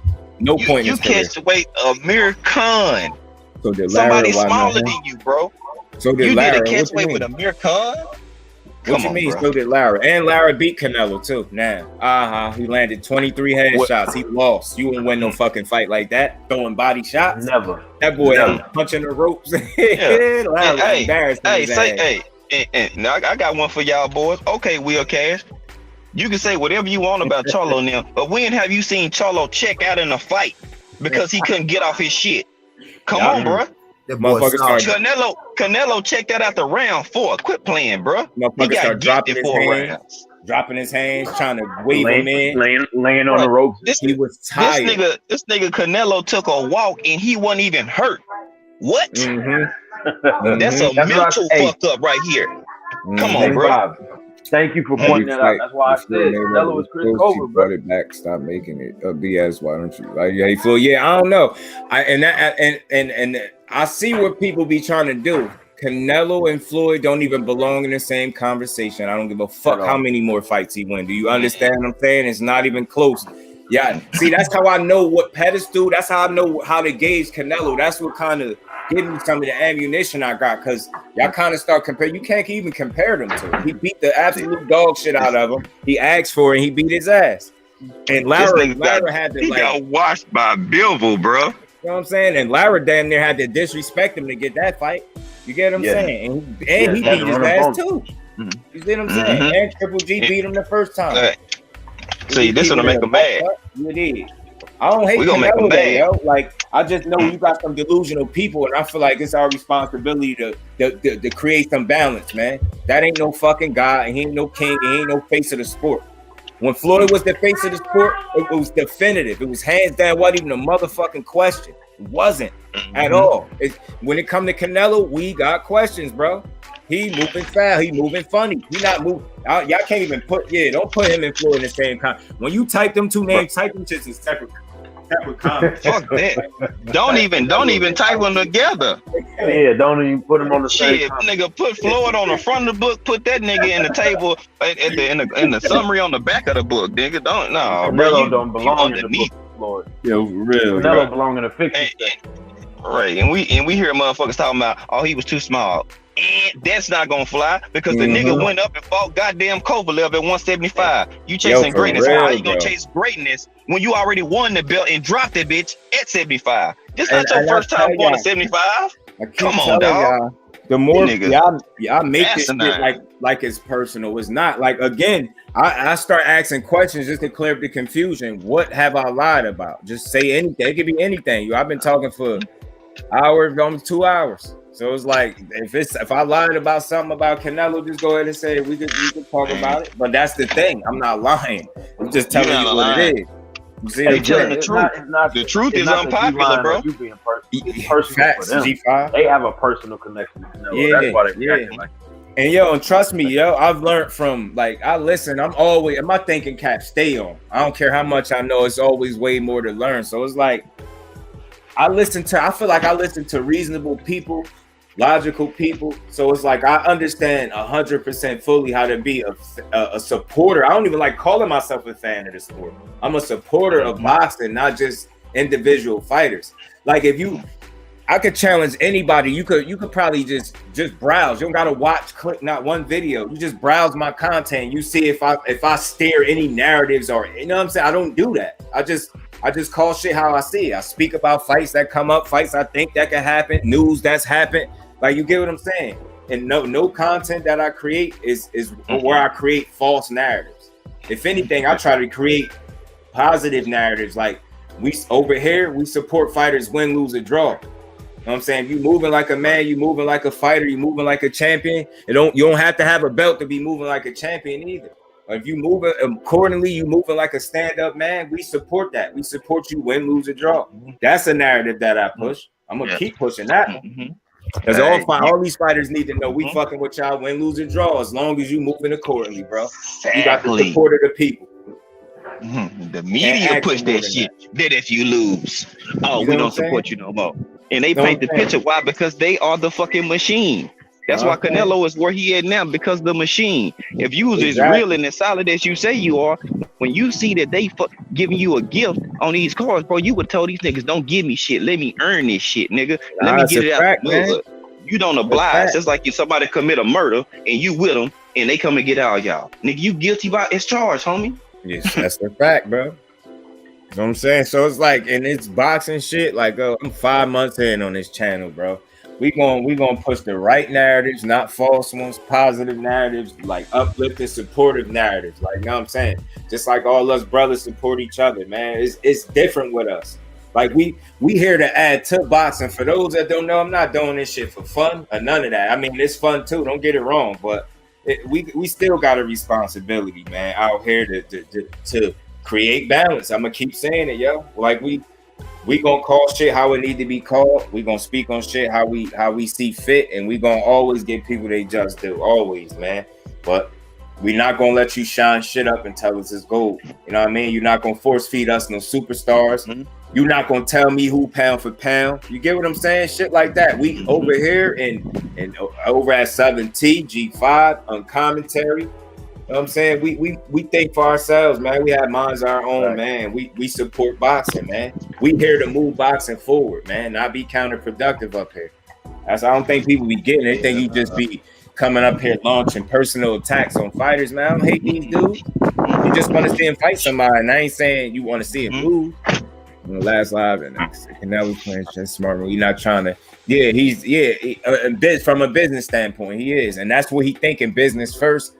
No point in his career. You catch weight Amir Khan. So did somebody smaller than you, bro. So did you Lara. Did a catch weight with Amir Khan? What you mean? Bro. So did Lara. And Lara beat Canelo too. Now, he landed 23 headshots. He lost. You wouldn't win no fucking fight like that. Throwing body shots. Never. That boy punching the ropes. Hey, now I got one for y'all boys. Okay, Will Cash. You can say whatever you want about Charlo now, but when have you seen Charlo check out in a fight because he couldn't get off his shit? Come on, bro. Canelo checked that out the round 4. Quit playing, bro. He got dropping his hands, trying to wave him in, laying on the ropes. He was tired. This nigga Canelo took a walk and he wasn't even hurt. What? That's a mental fuck up right here. Come on, bro. Thank you for pointing that out. That's why I said Canelo was Chris Cover, bro. It back. Stop making it BS. Why don't you? Like, hey, Phil. Yeah, I don't know. And I see what people be trying to do. Canelo and Floyd don't even belong in the same conversation. I don't give a fuck how many more fights he win. Do you understand what I'm saying? It's not even close. Yeah. See, that's how I know what pedestal. That's how I know how to gauge Canelo. That's what kind of give me some of the ammunition I got, because y'all kind of start comparing. You can't even compare them to him. He beat the absolute dog shit out of him. He asked for it and he beat his ass. And Lara had to got washed by Bivol, bro. You know what I'm saying? And Lara damn near had to disrespect him to get that fight. You get what I'm saying? And he beat his ass too. You see what I'm saying? And Triple G beat him the first time. See, this gonna make him mad. You did. I don't hate Canelo, yo. Like, I just know you got some delusional people, and I feel like it's our responsibility to create some balance, man. That ain't no fucking God, and he ain't no king, and he ain't no face of the sport. When Floyd was the face of the sport, it was definitive. It was hands down, wasn't even a motherfucking question. It wasn't at all. When it come to Canelo, we got questions, bro. He moving foul. He moving funny. He not moving. Y'all can't even don't put him and Floyd in the same kind. When you type them two names, type them just in separate comments. Fuck that. Don't even type them together. Yeah, don't even put them on the same. Shit, nigga, put Floyd on the front of the book. Put that nigga in the table in the summary on the back of the book. Nigga, Canelo don't belong in the book, Floyd. Yo, real. Canelo belong in a fiction. Right, and we hear motherfuckers talking about, oh, he was too small. And that's not gonna fly because the nigga went up and fought goddamn Kovalev at 175. You chasing greatness. How you gonna chase greatness when you already won the belt and dropped that bitch at 75? This not your first time going to 75. Come on, dog. The more y'all make this shit like it's personal. It's not. Like, again, I start asking questions just to clear up the confusion. What have I lied about? Just say anything. It could be anything. I've been talking for hours, almost 2 hours. So it's like, if I lied about something about Canelo, just go ahead and say it. We could talk about it. But that's the thing. I'm not lying. I'm just telling you what it is. You see, the truth. The truth is unpopular, bro. It's personal for them. G5. They have a personal connection to Canelo. That's why they react like that. And and trust me, I've learned from, like, I listen. I'm always, my thinking cap stay on. I don't care how much I know. It's always way more to learn. So it's like, I feel like I listen to reasonable people, logical people. So it's like I understand 100% fully how to be a supporter. I don't even like calling myself a fan of the sport. I'm a supporter of boxing, not just individual fighters. Like, if you I could challenge anybody. You could probably just browse. You don't gotta click not one video. You just browse my content. You see if I steer any narratives or you know what I'm saying. I don't do that. I just call shit how I see it. I speak about fights that come up, fights I think that can happen, news that's happened. Like you get what I'm saying. And no content that I create is where I create false narratives. If anything, I try to create positive narratives. Like we over here, we support fighters win, lose, or draw. You know what I'm saying? You moving like a man, you moving like a fighter, you moving like a champion. You don't have to have a belt to be moving like a champion either. But if you moving accordingly, you moving like a stand-up man, we support that. We support you win, lose, or draw. That's a narrative that I push. I'm gonna keep pushing that one. Because all these fighters need to know we fucking with y'all win, lose, or draw as long as you moving accordingly, bro. Exactly. You got the support of the people. The media push that shit. That if you lose, we don't support you no more. And they paint the picture. Why? Because they are the fucking machine. That's why Canelo is where he at now, because the machine. If you was as real and as solid as you say you are, when you see that they giving you a gift on these cards, bro, you would tell these niggas, don't give me shit. Let me earn this shit, nigga. Let me get it out. You don't oblige. It's like if somebody commit a murder and you with them and they come and get all y'all. Nigga, you guilty by it's charged, homie. Yes, that's the fact, bro. You know what I'm saying? So it's like, and it's boxing shit. Like, I'm 5 months in on this channel, bro. We gonna push the right narratives, not false ones, positive narratives, like uplifting, supportive narratives. Like, you know what I'm saying? Just like all us brothers support each other, man. It's different with us. Like we here to add to boxing. For those that don't know, I'm not doing this shit for fun or none of that. I mean, it's fun too. Don't get it wrong, but we still got a responsibility, man, out here to create balance. I'm gonna keep saying it, yo. Like we gonna call shit how it need to be called. We gonna speak on shit how we see fit, and we gonna always give people they just do, always, man. But we not gonna let you shine shit up and tell us it's gold. You know what I mean? You're not gonna force feed us no superstars. You're not gonna tell me who pound for pound. You get what I'm saying? Shit like that. We over here and over at 7T G5 on commentary. You know what I'm saying? We think for ourselves, man. We have minds our own, man. We support boxing, man. We here to move boxing forward, man. Not be counterproductive up here. I don't think people be getting it. They think you just be coming up here launching personal attacks on fighters, man. I don't hate these dudes. You just want to see him fight somebody, and I ain't saying you want to see him lose. You know, last live and Canelo playing just smart. You're not trying to. From a business standpoint, he is, and that's what he thinking. Business first,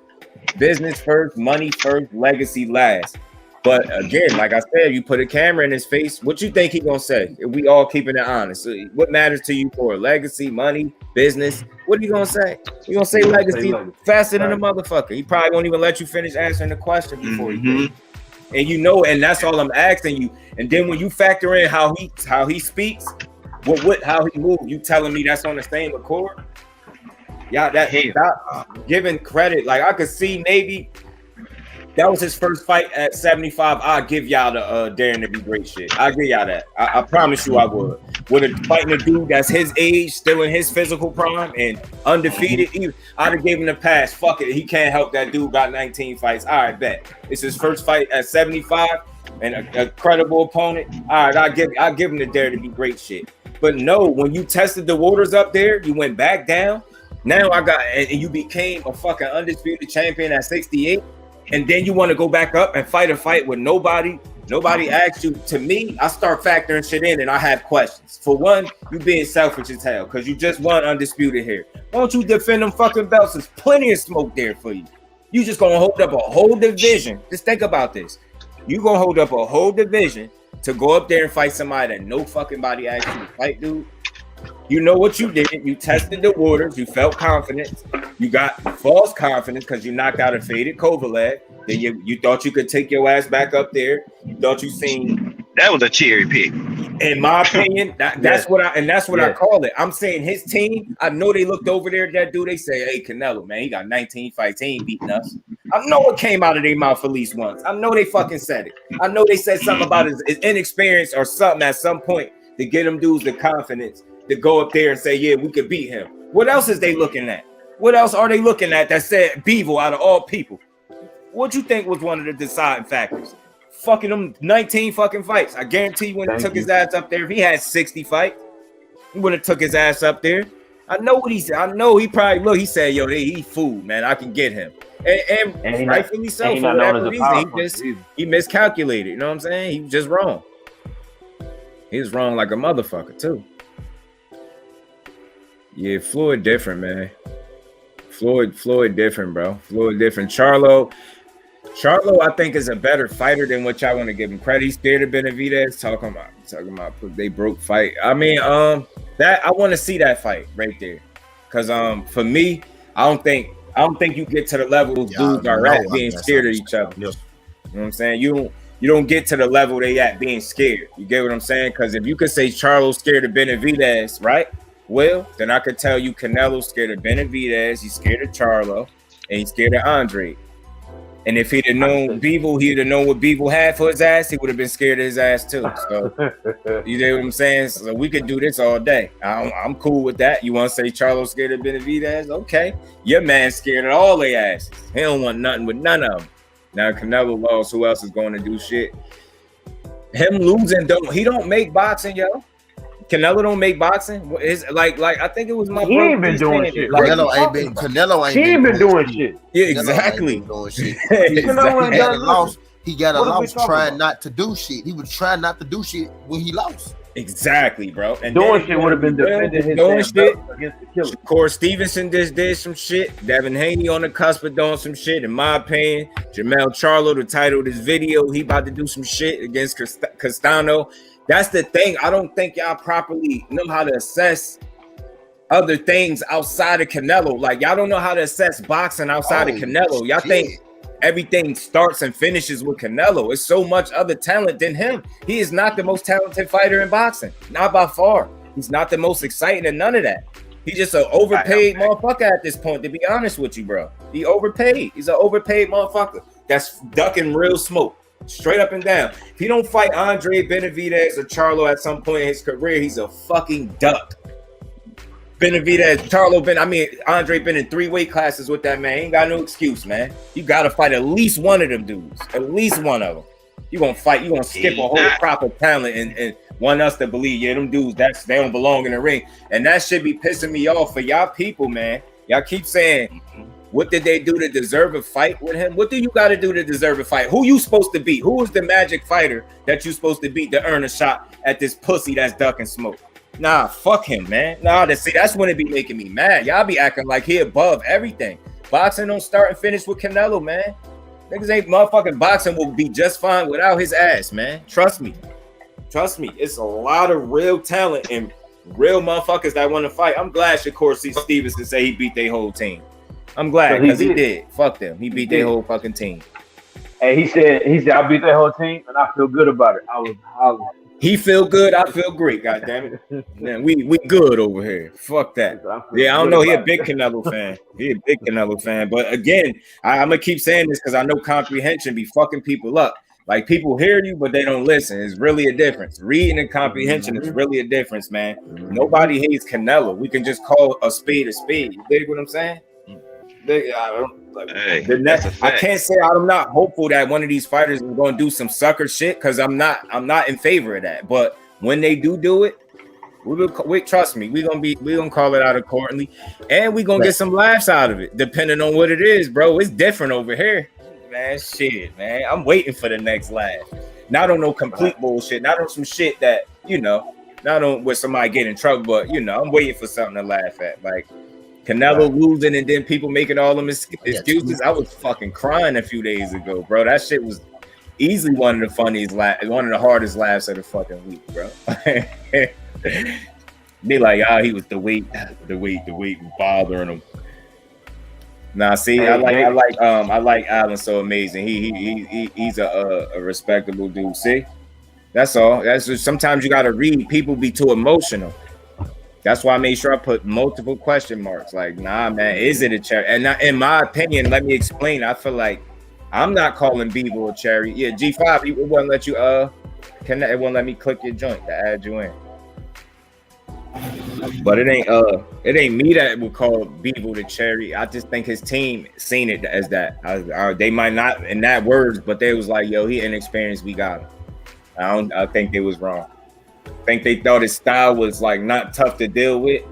money first, legacy last. But again, like I said, you put a camera in his face. What you think he gonna say? If we all keeping it honest, what matters to you for legacy, money, business? What are you gonna say? You gonna say legacy faster than a motherfucker? He probably won't even let you finish answering the question before you. And you know, and that's all I'm asking you. And then when you factor in how he speaks, how he moves, you telling me that's on the same accord? Yeah, that giving credit. Like I could see maybe that was his first fight at 75. I'll give y'all the daring to be great shit. I'll give y'all that. I promise you I would. With fighting a dude that's his age, still in his physical prime and undefeated, I'd have gave him the pass. Fuck it. He can't help that dude got 19 fights. All right, bet. It's his first fight at 75 and a credible opponent. All right, I'll give him the dare to be great shit. But no, when you tested the waters up there, you went back down. Now and you became a fucking undisputed champion at 68. And then you want to go back up and fight a fight with nobody asked you. To me, I start factoring shit in and I have questions. For one, you being selfish as hell because you just won undisputed here. Why don't you defend them fucking belts? There's plenty of smoke there for you. You just gonna hold up a whole division. Just think about this. You gonna hold up a whole division to go up there and fight somebody that no fucking body asked you to fight, dude. You know what you did. You tested the waters. You felt confident. You got false confidence because you knocked out a faded Kovalev. Then you thought you could take your ass back up there. You thought you seen that was a cherry pick. In my opinion, that's what I call it. I'm saying his team. I know they looked over there at that dude. They say, "Hey, Canelo, man, he got 19 fights. He ain't beating us." I know it came out of their mouth at least once. I know they fucking said it. I know they said something about his inexperience or something at some point to get them dudes the confidence to go up there and say, yeah, we could beat him. What else is they looking at? What else are they looking at that said Beevil out of all people? What you think was one of the deciding factors? Fucking them 19 fucking fights. I guarantee you when he took his ass up there, if he had 60 fights, He would have took his ass up there. I know what he said. I know he probably look. He said, "Yo, they eat food, man. I can get him." And rightfully so, for whatever reason, he miscalculated. You know what I'm saying? He was just wrong. He was wrong like a motherfucker too. Yeah, Floyd different, man. Floyd different, bro. Floyd different. Charlo, I think, is a better fighter than what y'all want to give him credit. He's scared of Benavidez. Talking about they broke fight. I mean, that I want to see that fight right there, because for me, I don't think you get to the level those dudes are at being scared of each other. Yes. You know what I'm saying? You don't get to the level they at being scared. You get what I'm saying? Because if you could say Charlo's scared of Benavidez, right? Well, then I could tell you Canelo's scared of Benavidez, he's scared of Charlo, and he's scared of Andre. And if he'd have known Bivol, he'd have known what Bivol had for his ass, he would have been scared of his ass too. So you know what I'm saying? So we could do this all day. I'm cool with that. You want to say Charlo's scared of Benavidez? Okay. Your man's scared of all their asses. He don't want nothing with none of them. Now Canelo lost, who else is going to do shit? Him losing, he don't make boxing, yo. Canelo don't make boxing. It's like I think it was my. He ain't been doing shit. Like, Canelo ain't been doing shit. Yeah, exactly. Doing shit. Exactly. He got a loss trying not to do shit. He was trying not to do shit when he lost. Exactly, bro. And doing shit would have been defending his shit against the killer. Corey Stevenson just did some shit. Devin Haney on the cusp of doing some shit. In my opinion, Jamel Charlo, the title of this video, he about to do some shit against Castano. That's the thing. I don't think y'all properly know how to assess other things outside of Canelo. Like, y'all don't know how to assess boxing outside of Canelo. Y'all think everything starts and finishes with Canelo. It's so much other talent than him. He is not the most talented fighter in boxing. Not by far. He's not the most exciting and none of that. He's just an overpaid motherfucker at this point, to be honest with you, bro. He overpaid. He's an overpaid motherfucker that's ducking real smoke. Straight up and down. If he don't fight Andre Benavidez or Charlo at some point in his career, he's a fucking duck. Andre been in 3 weight classes with that man. He ain't got no excuse, man. You gotta fight at least one of them dudes. At least one of them. You gonna fight, you gonna skip a whole crop of talent and want us to believe, yeah, them dudes, they don't belong in the ring. And that should be pissing me off for y'all people, man. Y'all keep saying, what did they do to deserve a fight with him? What do you got to do to deserve a fight? Who you supposed to beat? Who is the magic fighter that you supposed to beat to earn a shot at this pussy that's ducking smoke? Nah, fuck him, man. Nah, that's when it be making me mad. Y'all be acting like he above everything. Boxing don't start and finish with Canelo, man. Niggas ain't motherfucking boxing will be just fine without his ass, man. Trust me. It's a lot of real talent and real motherfuckers that want to fight. I'm glad Shakur Stevenson say he beat their whole team. I'm glad because he did. Fuck them. He beat their whole fucking team. And he said, I beat their whole team and I feel good about it. He feel good. I feel great. God damn it. Man, we good over here. Fuck that. Yeah, I don't know. He a big Canelo fan. But again, I'm gonna keep saying this because I know comprehension be fucking people up. Like, people hear you, but they don't listen. It's really a difference. Reading and comprehension is really a difference, man. Nobody hates Canelo. We can just call a spade a spade. You dig what I'm saying? I can't say I'm not hopeful that one of these fighters is going to do some sucker shit, because I'm not in favor of that. But when they do it, we trust me, we're gonna call it out accordingly, and we're gonna get some laughs out of it, depending on what it is, bro. It's different over here, man. Shit, man. I'm waiting for the next laugh. Not on no complete bullshit, not on some shit that, not on where somebody get in trouble, but I'm waiting for something to laugh at. Like Canelo losing and then people making all them excuses. I was fucking crying a few days ago, bro. That shit was easily one of the funniest one of the hardest laughs of the fucking week, bro. Be like, he was the weight was bothering him. Nah, see, I like Allen so amazing. He's a respectable dude. See, that's all. That's just, sometimes you gotta read. People be too emotional. That's why I made sure I put multiple question marks. Like, nah, man, is it a cherry? And in my opinion, let me explain. I feel like I'm not calling Bivol a cherry. Yeah, G5, it won't let you it won't let me click your joint to add you in. But it ain't me that would call Bivol the cherry. I just think his team seen it as that. They might not in that words, but they was like, yo, he inexperienced, we got him. I think they was wrong. I think they thought his style was like not tough to deal with.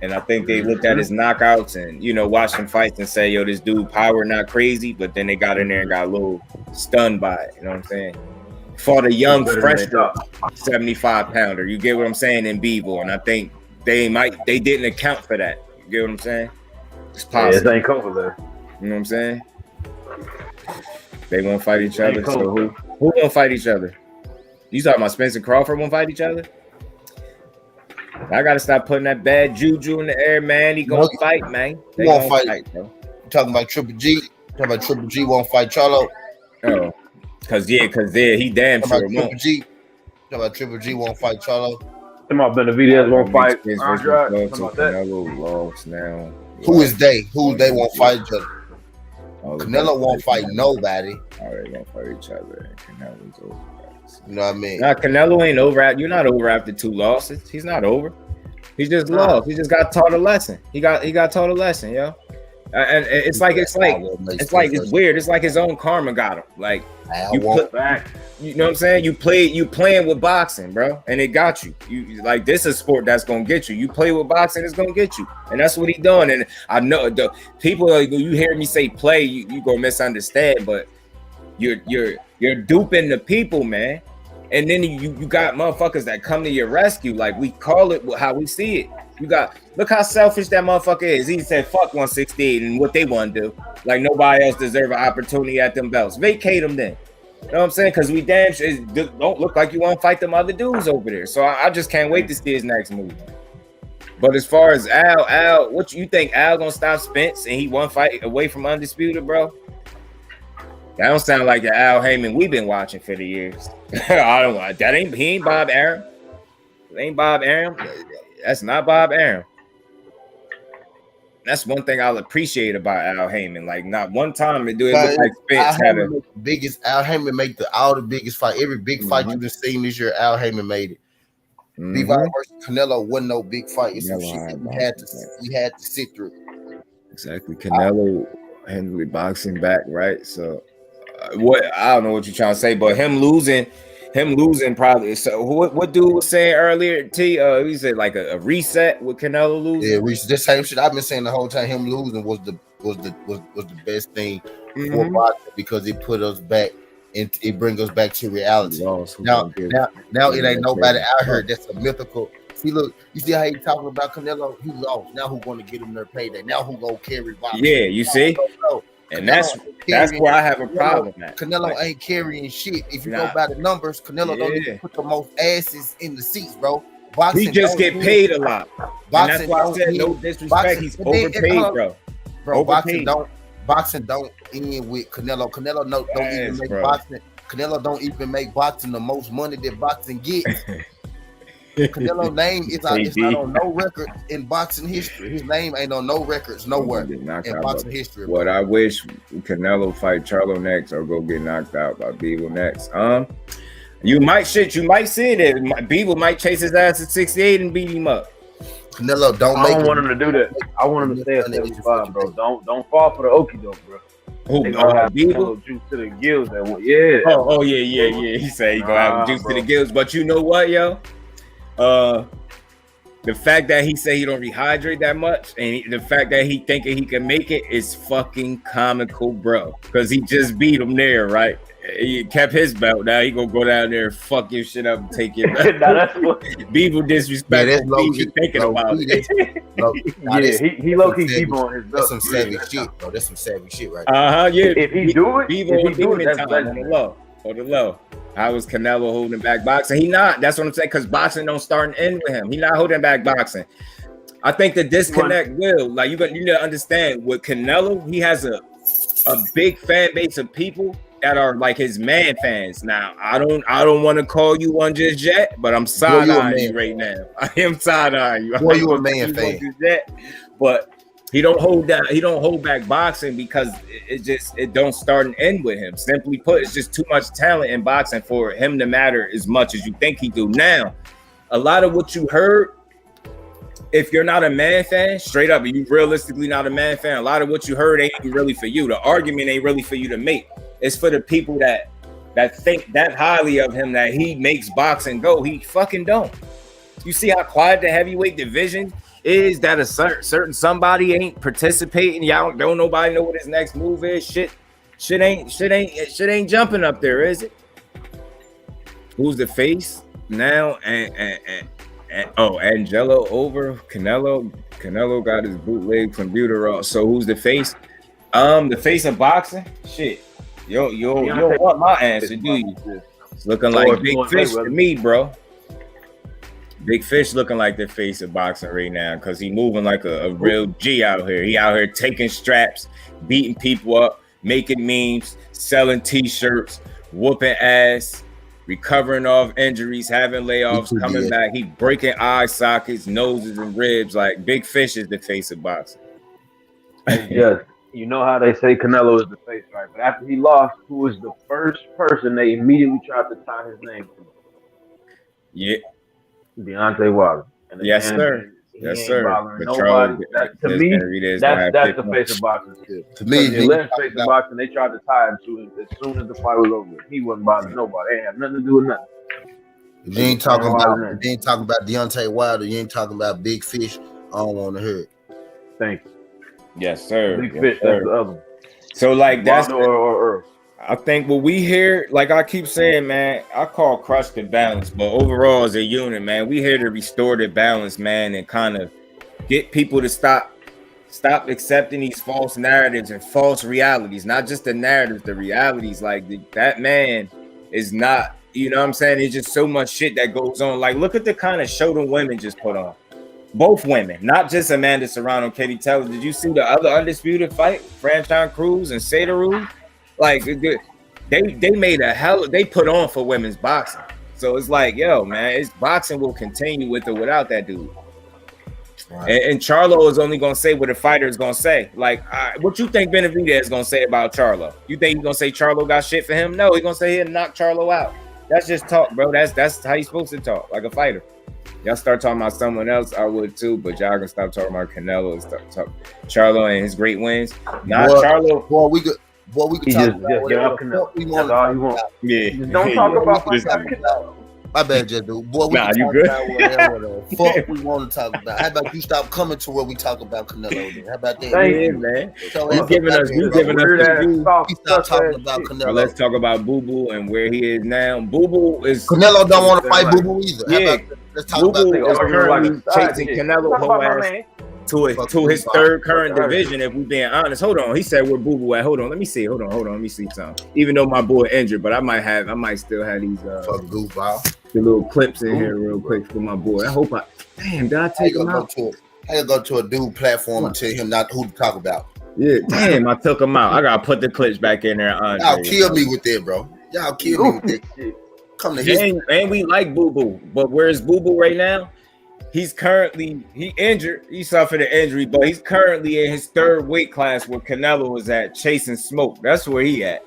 And I think they looked at his knockouts and, you know, watched him fights and say, yo, this dude power not crazy. But then they got in there and got a little stunned by it. You know what I'm saying? Fought a young, fresh 75-pounder. You get what I'm saying in Bivol. And I think they didn't account for that. You get what I'm saying? It's possible. Yeah, it ain't comfortable. You know what I'm saying? They won't fight each other. So who won't fight each other? You talking about Spencer Crawford won't fight each other? I gotta stop putting that bad juju in the air, man. He gonna fight, man. He won't fight, bro. You talking about Triple G? Talking about Triple G won't fight Charlo? Oh, cause he damn sure won't. Talking about Triple G won't fight Charlo. Talking about Benavidez won't fight. Canelo lost now. Who is they? Who they won't fight each other? Canelo won't fight nobody. They won't fight each other. Canelo's over. You know what I mean? Nah, Canelo ain't over. You're not over after 2 losses. He's not over. He just lost. He just got taught a lesson. He got taught a lesson, yo. And it's weird. It's like his own karma got him. Like you know what I'm saying? You playing with boxing, bro, and it got you. You like this is a sport that's gonna get you. You play with boxing, it's gonna get you, and that's what he doing. And I know the people you hear me say play, you gonna misunderstand, but you're duping the people, man. And then you got motherfuckers that come to your rescue. Like we call it how we see it. Look how selfish that motherfucker is. He said fuck 168 and what they want to do. Like nobody else deserve an opportunity at them belts. Vacate them then. You know what I'm saying? Because we damn sure don't look like you want to fight them other dudes over there. So I just can't wait to see his next move. But as far as Al, what you think Al gonna stop Spence and he one fight away from undisputed, bro? That don't sound like the Al Heyman we've been watching for the years. I don't know. He ain't Bob Arum. It ain't Bob Arum. That's not Bob Arum. That's one thing I'll appreciate about Al Heyman. Like not one time it look like Spence had a biggest. Al Heyman make all the biggest fight. Every big fight you've seen this year, Al Heyman made it. Bivol versus Canelo wasn't no big fight. It's some shit we had to sit through. Exactly. Canelo handled boxing back, right? So what I don't know what you're trying to say, but him losing probably. So what dude was saying earlier? He said like a reset with Canelo losing. Yeah, the same shit I've been saying the whole time. Him losing was the best thing for boxing because it put us back and it brings us back to reality. Now it ain't nobody out here that's a mythical. See, look, you see how he talking about Canelo? He lost. Now who gonna get him their payday? Now who gonna carry boxing? Yeah, you see. And that's where I have a problem at. Canelo ain't carrying shit. If you go by the numbers, Canelo don't even put the most asses in the seats, bro. Boxing, he just get paid a lot. Boxing, that's why I said no disrespect. He's overpaid, bro. Bro, boxing don't end with Canelo. Canelo don't even make boxing. Canelo don't even make boxing the most money that boxing gets. Canelo name is not on no record in boxing history. His name ain't on no records nowhere in boxing history. What I wish Canelo fight Charlo next or go get knocked out by Bivol next. You might see it. Bivol might chase his ass at 68 and beat him up. Canelo I don't want him to do that. I want him to stay at 75, bro. Don't fall for the okie doke, bro. They gonna have Bivol juice to the gills. Yeah. Oh yeah. He said he gonna have juice to the gills. But you know what, yo? The fact that he say he don't rehydrate that much and the fact that he thinking he can make it is fucking comical, bro. Because he just beat him there, right? He kept his belt. Now he gonna go down there and fuck your shit up and take it back. Bivol disrespectful. He thinking about it. He low key keep on his belt. That's some savage shit, bro. That's some savage shit right there. Yeah. If he do it, that's on the low. On the low. How was Canelo holding back boxing? He not. That's what I'm saying. Because boxing don't start and end with him. He not holding back boxing. I think the disconnect will. Like you need to understand with Canelo, he has a big fan base of people that are like his man fans. Now, I don't want to call you one just yet, but I'm side-eyeing you right now. I am side-eyeing you. Boy, you a man fan. But he don't hold down. He don't hold back boxing because it don't start and end with him. Simply put, it's just too much talent in boxing for him to matter as much as you think he do. Now, a lot of what you heard, if you're not a man fan, straight up, and you realistically not a man fan, a lot of what you heard ain't even really for you. The argument ain't really for you to make. It's for the people that that think that highly of him that he makes boxing go. He fucking don't. You see how quiet the heavyweight division is, that a certain somebody ain't participating. Y'all don't nobody know what his next move is. Shit ain't jumping up there, is it? Who's the face now? And Angelo over Canelo. Canelo got his bootleg from Buterol. So who's the face? The face of boxing. Shit, you don't want my answer, do you? It's looking like Big Fish to me, bro. Big Fish looking like the face of boxing right now because he moving like a real G out here. He out here taking straps, beating people up, making memes, selling T-shirts, whooping ass, recovering off injuries, having layoffs, coming back. He breaking eye sockets, noses, and ribs. Like Big Fish is the face of boxing. Yes, you know how they say Canelo is the face, right? But after he lost, who was the first person they immediately tried to tie his name to? Yeah. Deontay Wilder. Yes, sir. Yes, sir. Nobody. To me, that's the face of boxing too. To me, the last face of boxing, they tried to tie him to it as soon as the fight was over. He wasn't bothering nobody. They had nothing to do with nothing. If you ain't talking about Deontay Wilder, you ain't talking about Big Fish, I don't want to hear it. Thank you. Yes, sir. Big Fish, that's the other one. So like that's or I think what we hear, like I keep saying, man, I call crush the balance, but overall as a unit, man, we here to restore the balance, man, and kind of get people to stop accepting these false narratives and false realities, not just the narratives, the realities. Like that man is not, you know what I'm saying? There's just so much shit that goes on. Like, look at the kind of show the women just put on. Both women, not just Amanda Serrano, Katie Taylor. Did you see the other undisputed fight, Franchon Cruz and Sederu? Like they made they put on for women's boxing. So it's like, yo, man, it's boxing will continue with or without that dude. Right. And Charlo is only gonna say what a fighter is gonna say. Like, what you think Benavidez is gonna say about Charlo? You think he's gonna say Charlo got shit for him? No, he's gonna say he'll knock Charlo out. That's just talk, bro. That's how you supposed to talk, like a fighter. Y'all start talking about someone else, I would too, but y'all can stop talking about Canelo and start talking Charlo and his great wins. Charlo. We could talk about Canelo. That's all you want. Yeah. Just don't talk about Canelo. My bad, just dude. Boy, we can you talk good? about whatever the fuck we want to talk about. How about you stop coming to where we talk about Canelo? Then? How about that? Yeah, man. So you giving us we stop talking about Canelo. Well, let's talk about Boo Boo and where he is now. Boo Boo is Canelo don't want to fight Boo Boo either. Yeah. Let's talk Boo Boo about is currently chasing Canelo whole ass to his third current division, if we're being honest. Hold on. He said where Boo Boo at. Hold on. Let me see. Hold on. Let me see something. Even though my boy injured, but I might still have these goofball. The little clips in here real quick for my boy. Damn, did I take him out? I go to a dude platform and tell him not who to talk about. Yeah, damn, I took him out. I gotta put the clips back in there. Y'all kill me with that, bro. Y'all kill me with that. Come to his and we like Boo Boo, but where's Boo Boo right now? He injured. He suffered an injury, but he's currently in his third weight class where Canelo was at, chasing smoke. That's where he at.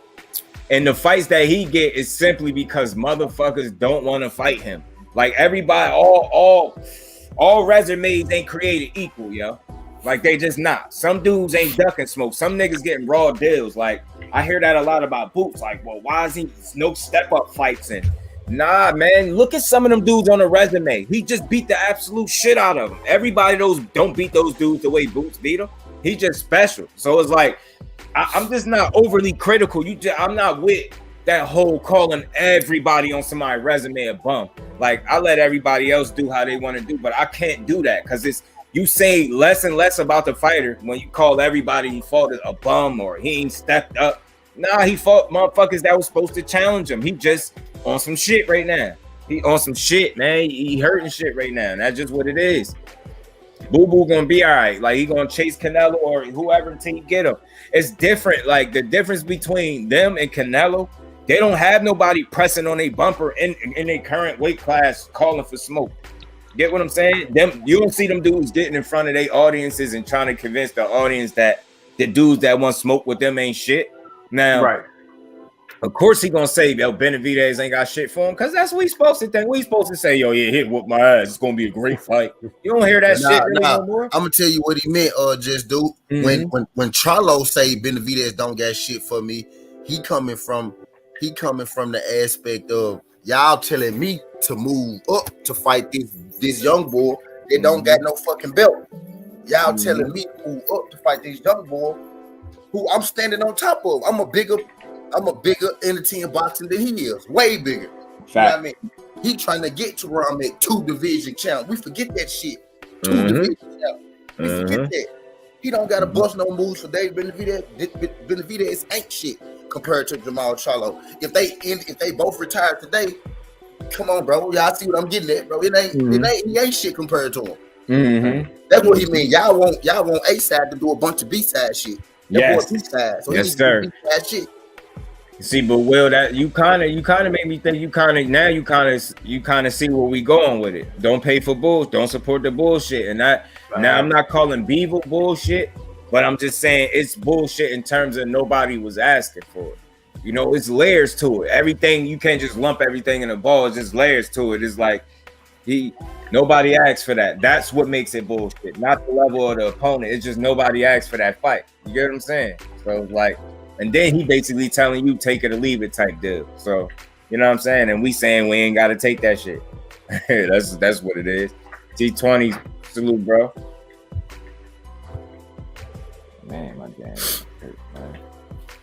And the fights that he get is simply because motherfuckers don't want to fight him. Like everybody, all resumes ain't created equal, yo. Like they just not. Some dudes ain't ducking smoke. Some niggas getting raw deals. Like I hear that a lot about Boots. Like, well, why is he no step up fights in? Nah, man, look at some of them dudes on the resume. He just beat the absolute shit out of them. Everybody don't beat those dudes the way Boots beat them. He just special. So it's like, I'm just not overly critical. I'm not with that whole calling everybody on somebody's resume a bum. Like I let everybody else do how they want to do, but I can't do that because it's you say less and less about the fighter when you call everybody he fought a bum or he ain't stepped up. Nah, he fought motherfuckers that was supposed to challenge him. He just on some shit right now. He on some shit, man. He hurting shit right now. And that's just what it is. Boo Boo gonna be all right. Like he gonna chase Canelo or whoever until he get him. It's different. Like the difference between them and Canelo, they don't have nobody pressing on a bumper in their current weight class calling for smoke. Get what I'm saying? You don't see them dudes getting in front of their audiences and trying to convince the audience that the dudes that want smoke with them ain't shit. Now, right. Of course he gonna say, yo, Benavidez ain't got shit for him, because that's what he's supposed to think. We supposed to say, yo, yeah, hit whoop my ass. It's gonna be a great fight. You don't hear that shit really no more? I'm gonna tell you what he meant, just dude. When Charlo say Benavidez don't got shit for me, he coming from he coming from the aspect of y'all telling me to move up to fight this young boy that don't got no fucking belt. Y'all telling me to move up to fight this young boy who I'm standing on top of. I'm a bigger entertainer boxing than he is. Way bigger. Fact. You know what I mean? He trying to get to where I'm at 2 division champ. We forget that shit. 2 division champ. We forget that. He don't got to bust no moves for Dave Benavidez. Benavidez ain't shit compared to Jamal Charlo. If they both retire today, come on, bro. Y'all see what I'm getting at, bro. He ain't shit compared to him. That's what he mean. Y'all want A side to do a bunch of B side shit. Yes, B side. So yes, sir. B-side shit. See, but Will, that you kind of made me think. You kind of see where we going with it. Don't pay for bulls. Don't support the bullshit. And that now I'm not calling Beaver bullshit, but I'm just saying it's bullshit in terms of nobody was asking for it. You know, it's layers to it. Everything, you can't just lump everything in a ball. It's just layers to it. It's like nobody asked for that. That's what makes it bullshit. Not the level of the opponent. It's just nobody asked for that fight. You get what I'm saying? So it's like. And then he basically telling you take it or leave it type deal. So, you know what I'm saying? And we saying we ain't got to take that shit. that's what it is. T20, salute, bro. Man, my damn hurt, man.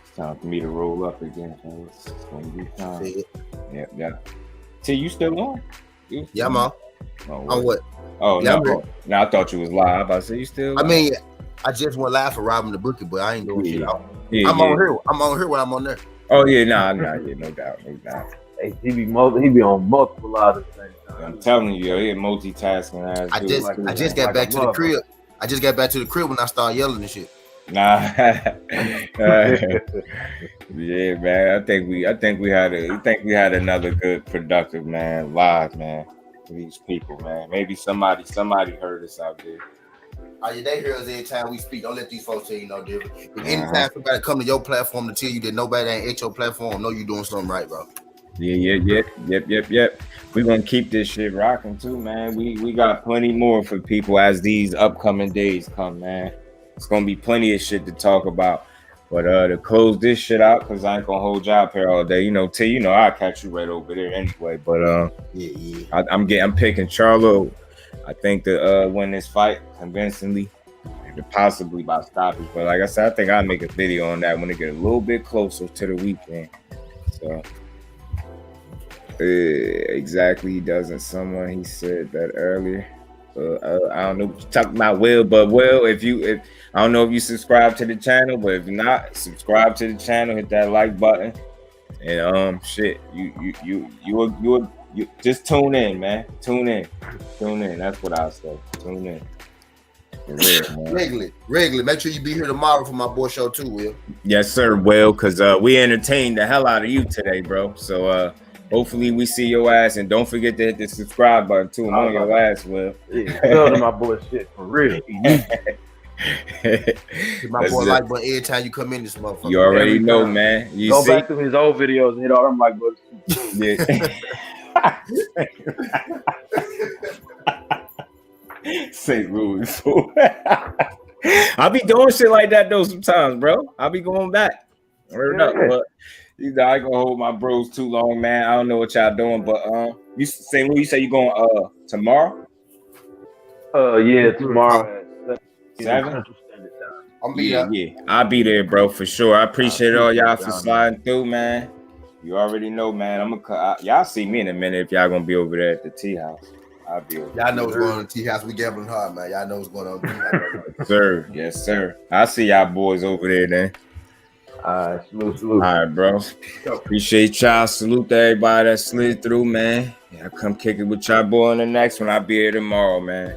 It's time for me to roll up again, fellas. It's going to be time. Yep. T, you still on? Yeah, I'm on. On what? Oh, yeah, no, I thought you was live. I was about to say you still on. I mean, I just went live for robbing the bookie, but I ain't doing shit out. I'm on here when I'm on there. Oh yeah, nah, yeah, no doubt. Hey, he be on multiple lives at the same time. I'm telling you, he multitasking. I just got back to the crib. I just got back to the crib when I started yelling and shit. Nah, yeah, man. I think we had another good productive live for these people, man. Maybe somebody heard us out there. They hear us every time we speak. Don't let these folks tell you no different. If anytime somebody come to your platform to tell you that nobody ain't at your platform, know you doing something right, bro. Yep. We're gonna keep this shit rocking too, man. We got plenty more for people as these upcoming days come, man. It's gonna be plenty of shit to talk about. But to close this shit out, because I ain't gonna hold you up here all day. T, I'll catch you right over there anyway. But I'm picking Charlo. I think to win this fight convincingly, possibly by stoppage. But like I said, I think I'll make a video on that when it get a little bit closer to the weekend. So exactly, doesn't someone he said that earlier? I don't know what you're talking about, Will, but Will, if I don't know if you subscribe to the channel, but if you're not, subscribe to the channel, hit that like button, and you just tune in, man. Tune in. That's what I say. Tune in. For real, man. Regularly. Make sure you be here tomorrow for my boy show too, Will. Yes, sir, Will. Because we entertained the hell out of you today, bro. So hopefully we see your ass, and don't forget to hit the subscribe button too. I'm on your ass, Will. Tell them my boy shit for real. My boy like button every time you come in this motherfucker. You already know, man. Go back to his old videos and hit all them like buttons. Yeah. St. Louis fool. I'll be doing shit like that though sometimes, bro. I'll be going back. Word up, but I ain't gonna hold my bros too long, man. I don't know what y'all doing, but you St. Louis, you say you going tomorrow? Yeah, tomorrow at 7. I'll be there, bro, for sure. I appreciate all y'all for sliding through, man. You already know, man. I'm gonna y'all see me in a minute if y'all gonna be over there at the tea house. I'll be over there. Y'all know what's going on at the tea house. We gambling hard, man. Y'all know what's going on. Sir, yes, sir. I'll see y'all boys over there then. All right, salute. All right, bro. Appreciate y'all. Salute to everybody that slid through, man. Yeah, come kick it with y'all boy on the next one. I'll be here tomorrow, man.